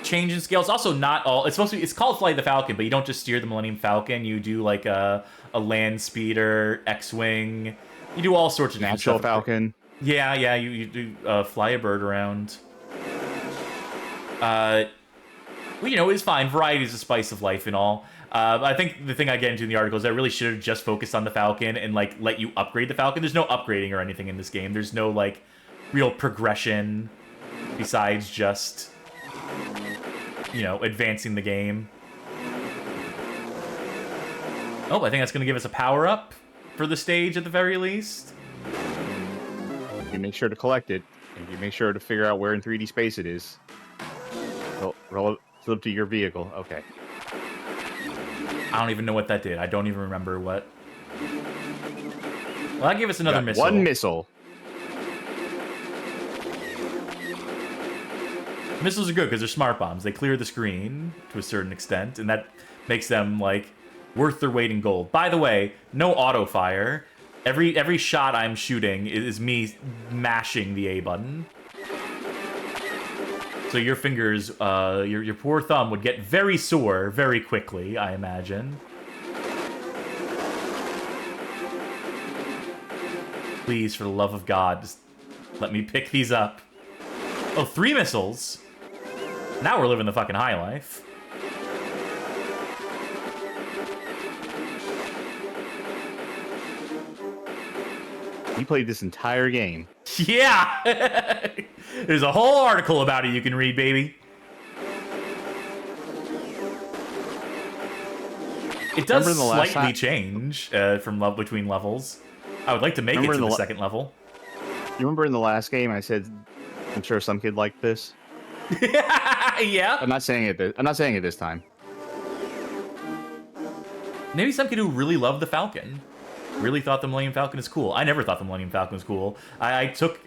change in scale. It's also not all. It's called Flight the Falcon, but you don't just steer the Millennium Falcon. You do like a land speeder, X-wing. You do all sorts of natural stuff. Falcon. Yeah. You do fly a bird around. Well, you know, it's fine. Variety is the spice of life and all. I think the thing I get into in the article is I really should have just focused on the Falcon and like let you upgrade the Falcon. There's no upgrading or anything in this game. There's no like real progression besides just, you know, advancing the game. Oh, I think that's going to give us a power-up for the stage at the very least. You make sure to collect it, and you make sure to figure out where in 3D space it is. Flip to your vehicle. Okay. I don't even know what that did. I don't even remember what. Well, that gave us another missile. One missile. Missiles are good because they're smart bombs. They clear the screen to a certain extent, and that makes them, like, worth their weight in gold. By the way, no auto fire. Every shot I'm shooting is me mashing the A button. So your fingers, your poor thumb would get very sore very quickly, I imagine. Please, for the love of God, just let me pick these up. Oh, 3 missiles. Now we're living the fucking high life. You played this entire game. Yeah! There's a whole article about it you can read, baby. It does slightly change from between levels. I would like to make it to the second level. You remember in the last game I said, I'm sure some kid liked this? Yeah. I'm not saying it. I'm not saying it this time. Maybe some kid who really loved the Falcon. Really thought the Millennium Falcon is cool. I never thought the Millennium Falcon was cool. I took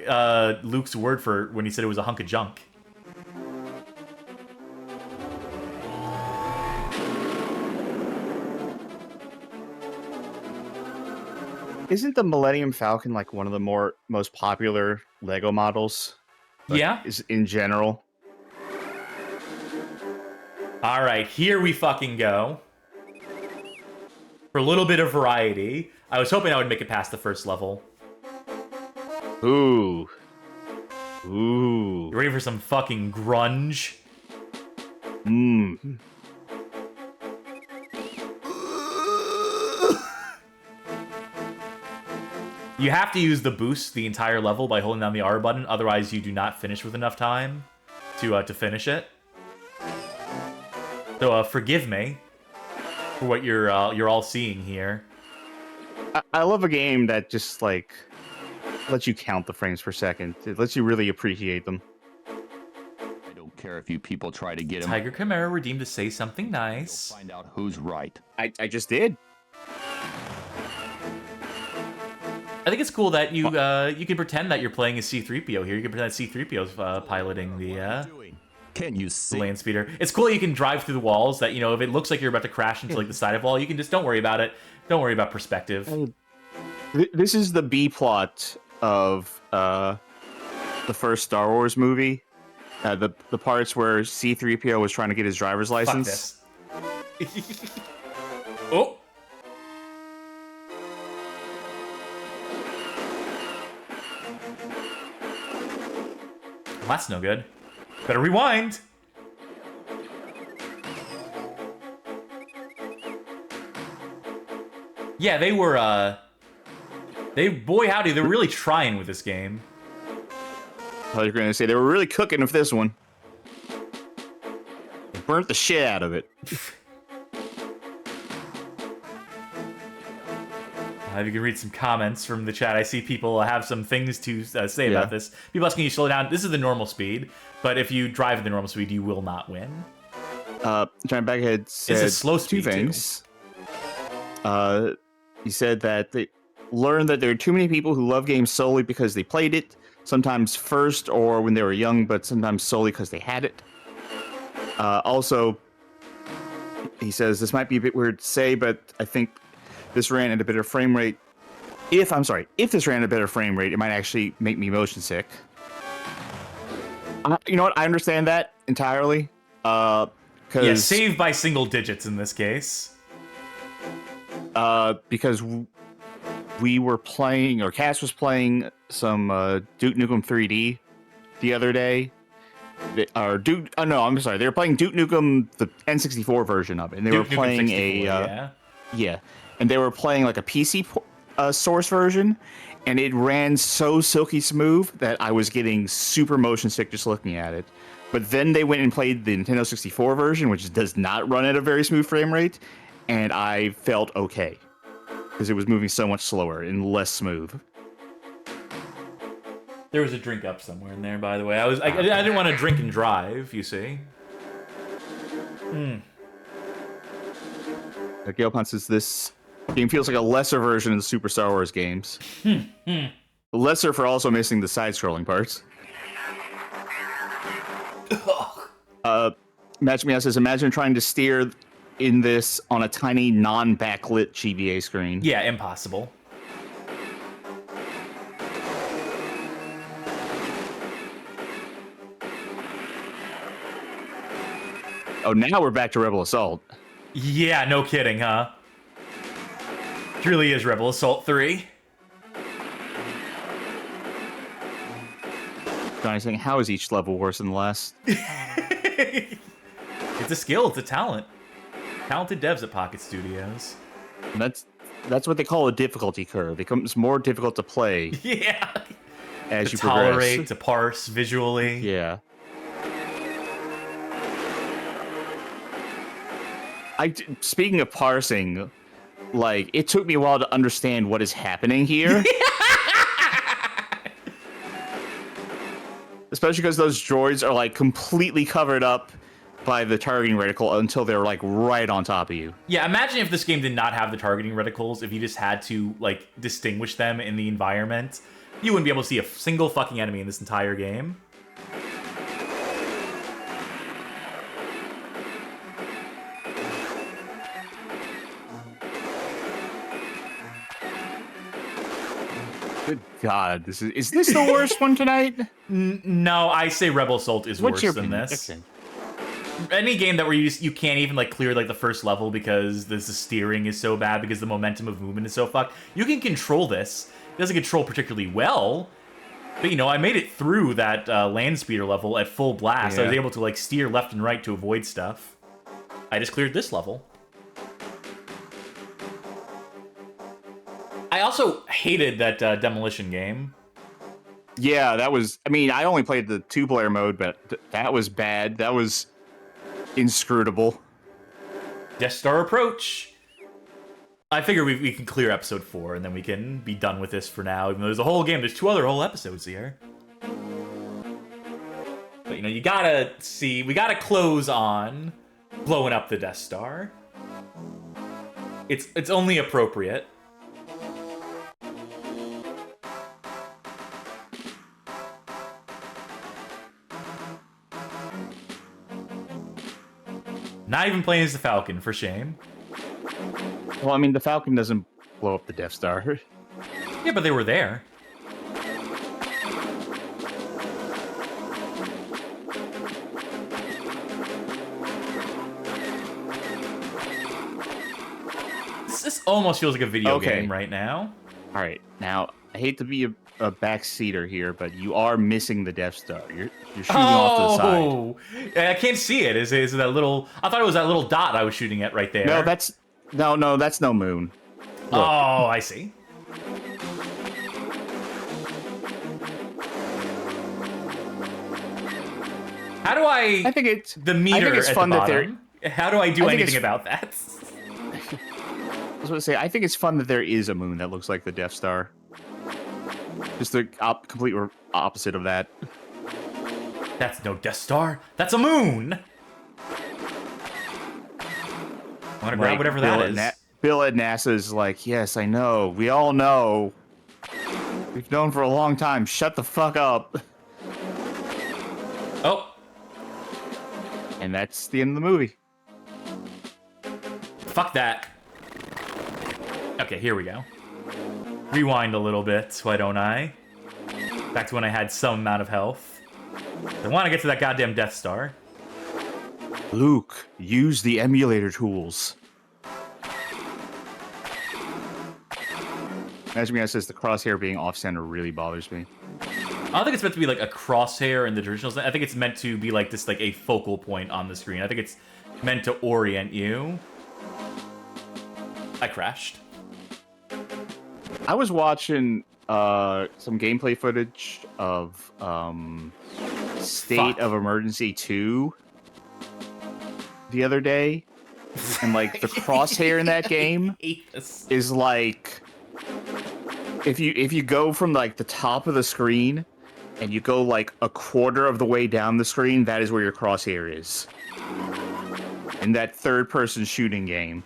Luke's word for when he said it was a hunk of junk. Isn't the Millennium Falcon like one of the most popular Lego models? Like, yeah. Is in general. All right, here we fucking go. For a little bit of variety. I was hoping I would make it past the first level. Ooh. Ooh. You ready for some fucking grunge? Mmm. You have to use the boost the entire level by holding down the R button, otherwise you do not finish with enough time to finish it. So forgive me for what you're all seeing here. I love a game that just like lets you count the frames per second. It lets you really appreciate them. I don't care if you people try to get him. Tiger Chimera redeemed to say something nice. You'll find out who's right. I just did. I think it's cool that you can pretend that you're playing as C-3PO here. You can pretend that C-3PO's piloting the Can you see? land speeder. It's cool that you can drive through the walls. That, you know, if it looks like you're about to crash into like the side of a wall, you can just don't worry about it. Don't worry about perspective. This is the B plot of the first Star Wars movie. The parts where C-3PO was trying to get his driver's license. Fuck this. Oh. Well, that's no good. Better rewind. Yeah, they were, boy howdy, they're really trying with this game. I thought you were going to say they were really cooking with this one. They burnt the shit out of it. If you can read some comments from the chat, I see people have some things to say about this. People asking you to slow down. This is the normal speed, but if you drive at the normal speed, you will not win. Giant Baghead said it's a slow speed two things. He said that they learned that there are too many people who love games solely because they played it, sometimes first or when they were young, but sometimes solely because they had it. Also, he says, this might be a bit weird to say, but I think this ran at a better frame rate. If this ran at a better frame rate, it might actually make me motion sick. You know what? I understand that entirely. Yeah, saved by single digits in this case. Because we were playing, or Cass was playing some Duke Nukem 3D the other day. They were playing Duke Nukem, the N64 version of it, and they were playing 64, yeah, and they were playing like a PC source version, and it ran so silky smooth that I was getting super motion sick just looking at it. But then they went and played the Nintendo 64 version, which does not run at a very smooth frame rate, and I felt okay because it was moving so much slower and less smooth. There was a drink up somewhere in there, by the way. I didn't want to drink and drive, you see. Gale says this game feels like a lesser version of the Super Star Wars games. Lesser for also missing the side-scrolling parts. Match Me Out says, imagine trying to steer in this on a tiny non-backlit GBA screen. Yeah, impossible. Oh, now we're back to Rebel Assault. Yeah, no kidding, huh? It really is Rebel Assault 3. Johnny's saying, how is each level worse than the last? It's a skill. It's a talent. Talented devs at Pocket Studios. And that's what they call a difficulty curve. It becomes more difficult to play. Yeah. As to you tolerate, progress. to parse visually. Yeah. Speaking of parsing, like, it took me a while to understand what is happening here. Especially because those droids are, like, completely covered up by the targeting reticle until they're, like, right on top of you. Yeah, imagine if this game did not have the targeting reticles, if you just had to, like, distinguish them in the environment. You wouldn't be able to see a single fucking enemy in this entire game. Good God, is this the worst one tonight? No, I say Rebel Assault is worse than this. Okay. Any game that where you can't even like clear like the first level because the steering is so bad, because the momentum of movement is so fucked. You can control this. It doesn't control particularly well, but you know, I made it through that land speeder level at full blast. Yeah. I was able to like steer left and right to avoid stuff. I just cleared this level. I also hated that Demolition game. Yeah, that was... I mean, I only played the 2-player mode, but that was bad. That was inscrutable. Death Star approach. I figure we can clear episode 4, and then we can be done with this for now. Even though there's a whole game, there's 2 other whole episodes here. But, you know, you gotta see... We gotta close on blowing up the Death Star. It's only appropriate. Not even playing as the Falcon, for shame. Well, I mean, the Falcon doesn't blow up the Death Star. Yeah, but they were there. This almost feels like a video game right now. All right, now, I hate to be a backseater here, but you are missing the Death Star. You're shooting off to the side. I can't see it. Is it that little... I thought it was that little dot I was shooting at right there. No, that's... No, that's no moon. Look. Oh, I see. How do I think it's... The meter I think it's at fun the that bottom. How do I do anything about that? I was going to say, I think it's fun that there is a moon that looks like the Death Star. Just the complete opposite of that. That's no Death Star. That's a moon. I want to grab whatever that is. Bill at NASA is like, yes, I know. We all know. We've known for a long time. Shut the fuck up. Oh. And that's the end of the movie. Fuck that. Okay, here we go. Rewind a little bit, why don't I? Back to when I had some amount of health. I want to get to that goddamn Death Star. Luke, use the emulator tools. Imagine me, says the crosshair being off-center really bothers me. I don't think it's meant to be like a crosshair in the traditional sense. I think it's meant to be like this, like a focal point on the screen. I think it's meant to orient you. I crashed. I was watching some gameplay footage of State of Emergency 2 the other day, and like the crosshair in that game is like if you go from like the top of the screen and you go like a quarter of the way down the screen, that is where your crosshair is in that third-person shooting game.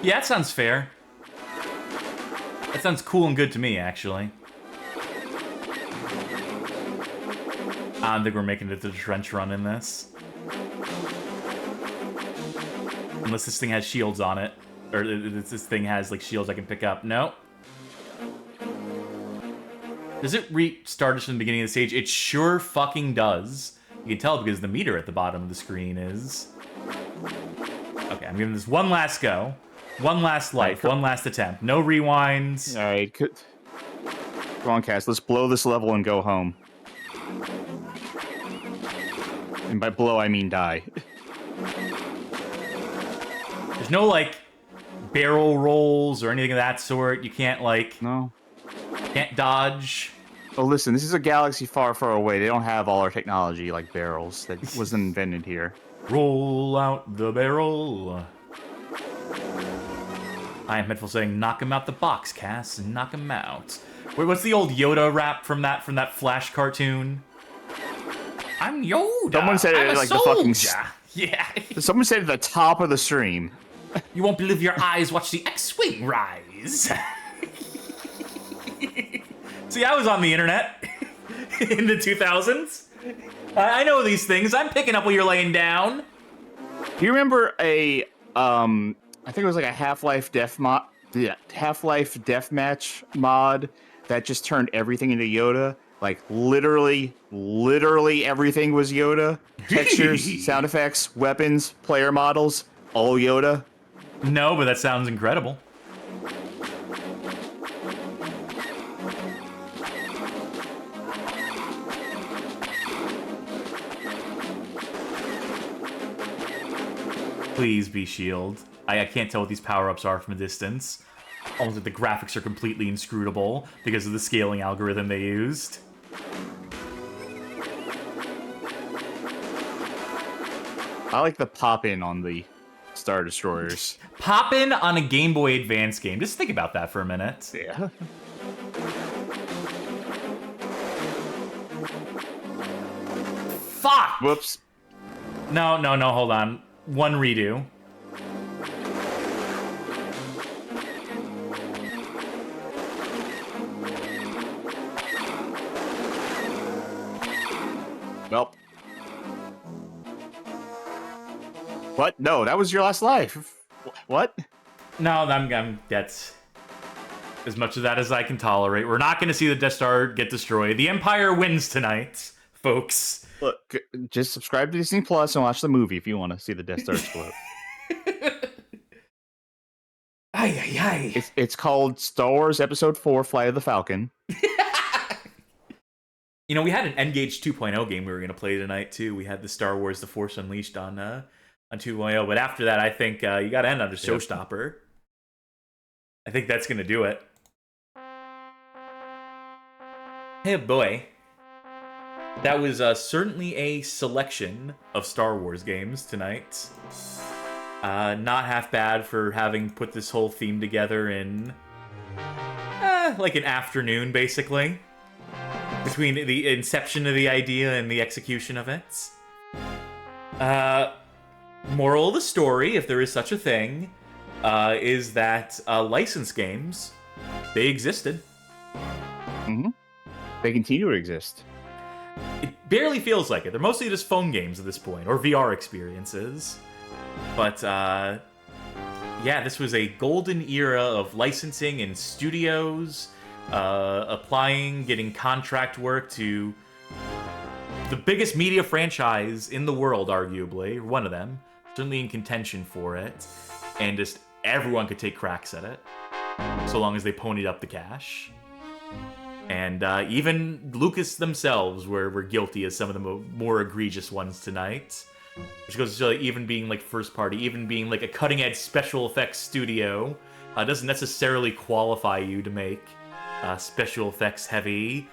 Yeah, that sounds fair. That sounds cool and good to me, actually. I don't think we're making it to the trench run in this. Unless this thing has shields on it. Or this thing has, like, shields I can pick up. No. Does it restart us from the beginning of the stage? It sure fucking does. You can tell because the meter at the bottom of the screen is... Okay, I'm giving this one last go. One last life, one last attempt. No rewinds. All right. Come on, Cass, let's blow this level and go home. And by blow, I mean die. There's no, like, barrel rolls or anything of that sort. You can't, like... No. Can't dodge. Oh, listen, this is a galaxy far, far away. They don't have all our technology like barrels. That wasn't invented here. Roll out the barrel. I am Headful saying, knock him out the box, Cass, and knock him out. Wait, what's the old Yoda rap from that Flash cartoon? I'm Yoda. Someone said it like the fucking... Yeah. Someone said it at the top of the stream. You won't believe your eyes, watch the X-Wing rise. See, I was on the internet in the 2000s. I know these things. I'm picking up what you're laying down. Do you remember a, I think it was like a Half-Life Deathmatch mod that just turned everything into Yoda? Like, literally everything was Yoda. Textures, sound effects, weapons, player models, all Yoda. No, but that sounds incredible. Please be shield. I can't tell what these power-ups are from a distance. Almost like the graphics are completely inscrutable because of the scaling algorithm they used. I like the pop-in on the Star Destroyers. Pop-in on a Game Boy Advance game. Just think about that for a minute. Yeah. Fuck! Whoops. No, hold on. One redo. Well. What? No, that was your last life. What? No, that's as much of that as I can tolerate. We're not going to see the Death Star get destroyed. The Empire wins tonight, folks. Look, just subscribe to Disney Plus and watch the movie if you want to see the Death Star explode. It's called Star Wars Episode 4: Flight of the Falcon. You know, we had an N-Gage 2.0 game we were going to play tonight, too. We had the Star Wars The Force Unleashed on 2.0, but after that, I think you got to end on a showstopper. I think that's going to do it. Hey, boy. That was certainly a selection of Star Wars games tonight. Not half bad for having put this whole theme together in like an afternoon, basically. Between the inception of the idea and the execution of it. Moral of the story, if there is such a thing, is that licensed games, they existed. Mm-hmm. They continue to exist. It barely feels like it. They're mostly just phone games at this point, or VR experiences. But, yeah, this was a golden era of licensing and studios, applying, getting contract work to the biggest media franchise in the world, arguably, or one of them, certainly in contention for it, and just everyone could take cracks at it, so long as they ponied up the cash. And even Lucas themselves were guilty of some of the more egregious ones tonight. Which goes to show, like, even being like first party, even being like a cutting edge special effects studio, doesn't necessarily qualify you to make special effects heavy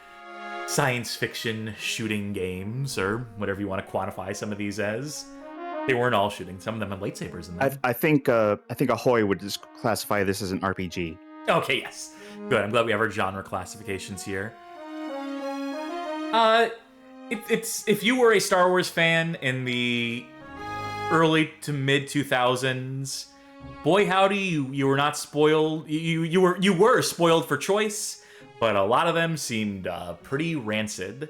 science fiction shooting games, or whatever you want to quantify some of these as. They weren't all shooting. Some of them had lightsabers in them. I think Ahoy would just classify this as an RPG. Okay, yes. Good. I'm glad we have our genre classifications here. It's if you were a Star Wars fan in the early to mid 2000s, boy howdy, you were not spoiled. You were spoiled for choice, but a lot of them seemed pretty rancid.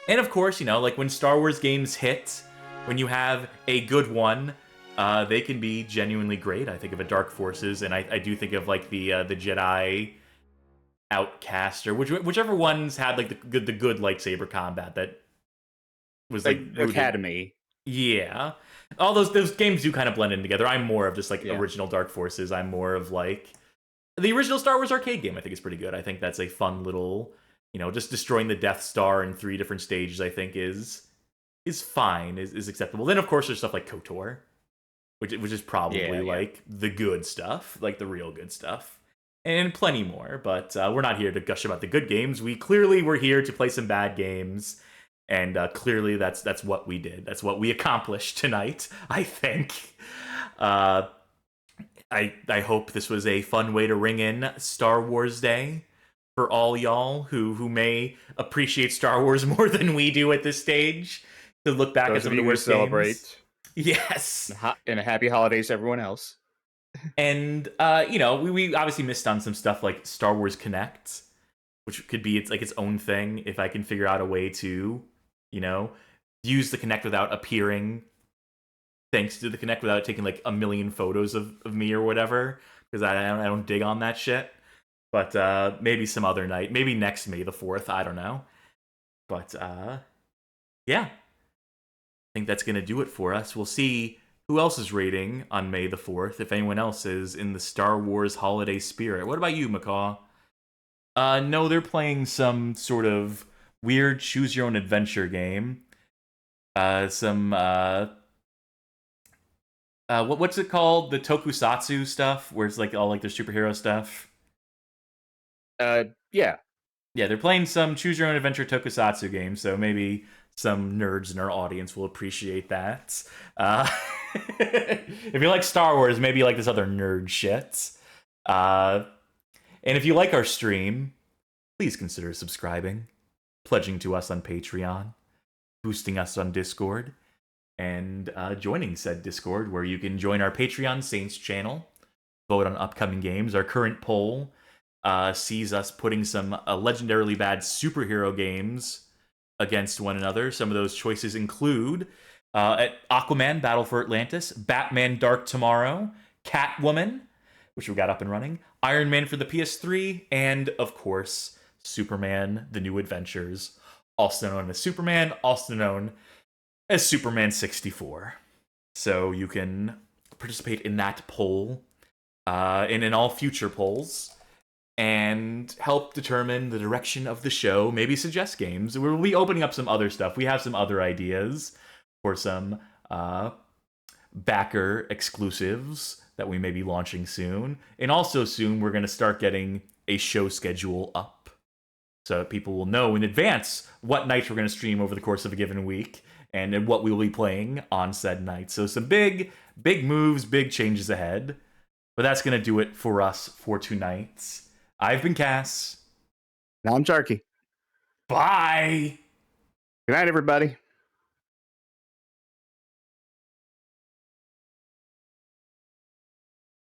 And of course, you know, like when Star Wars games hit, when you have a good one, they can be genuinely great. I think of a Dark Forces, and I do think of like the Jedi Outcast, or whichever ones had like the good lightsaber combat that was like Academy. Yeah, all those games do kind of blend in together. I'm more of just like original Dark Forces. I'm more of like the original Star Wars arcade game. I think is pretty good. I think that's a fun little just destroying the Death Star in 3 different stages, I think is fine, is acceptable. Then, of course, there's stuff like KOTOR, which is probably like the good stuff, like the real good stuff. And plenty more, but we're not here to gush about the good games. We're here to play some bad games, and clearly that's what we did. That's what we accomplished tonight, I think. I hope this was a fun way to ring in Star Wars Day for all y'all who may appreciate Star Wars more than we do at this stage, to look back at some of the worst celebrate. Games. Yes. And a happy holidays to everyone else. And, we obviously missed on some stuff like Star Wars Connect, which could be its own thing if I can figure out a way to, use the Connect without appearing, thanks to the Connect, without taking like a million photos of me or whatever, because I don't dig on that shit. But maybe some other night, maybe next May the 4th, I don't know. But yeah, I think that's going to do it for us. We'll see who else is rating on May the 4th, if anyone else is in the Star Wars holiday spirit. What about you, McCaw? No, they're playing some sort of weird choose-your-own-adventure game. What's it called? The tokusatsu stuff, where it's like all like their superhero stuff. Yeah, they're playing some choose-your-own-adventure tokusatsu game, so maybe some nerds in our audience will appreciate that. If you like Star Wars, maybe you like this other nerd shit. And if you like our stream, please consider subscribing, pledging to us on Patreon, boosting us on Discord, and joining said Discord, where you can join our Patreon Saints channel, vote on upcoming games. Our current poll sees us putting some legendarily bad superhero games against one another. Some of those choices include Aquaman, Battle for Atlantis, Batman Dark Tomorrow, Catwoman, which we got up and running, Iron Man for the PS3, and, of course, Superman, The New Adventures, also known as Superman, also known as Superman 64. So you can participate in that poll and in all future polls, and help determine the direction of the show, maybe suggest games. We'll be opening up some other stuff. We have some other ideas for some backer exclusives that we may be launching soon. And also soon, we're going to start getting a show schedule up, so that people will know in advance what nights we're going to stream over the course of a given week, and what we will be playing on said night. So some big moves, big changes ahead. But that's going to do it for us for tonight. I've been Cass. Now I'm Charkie. Bye. Good night, everybody.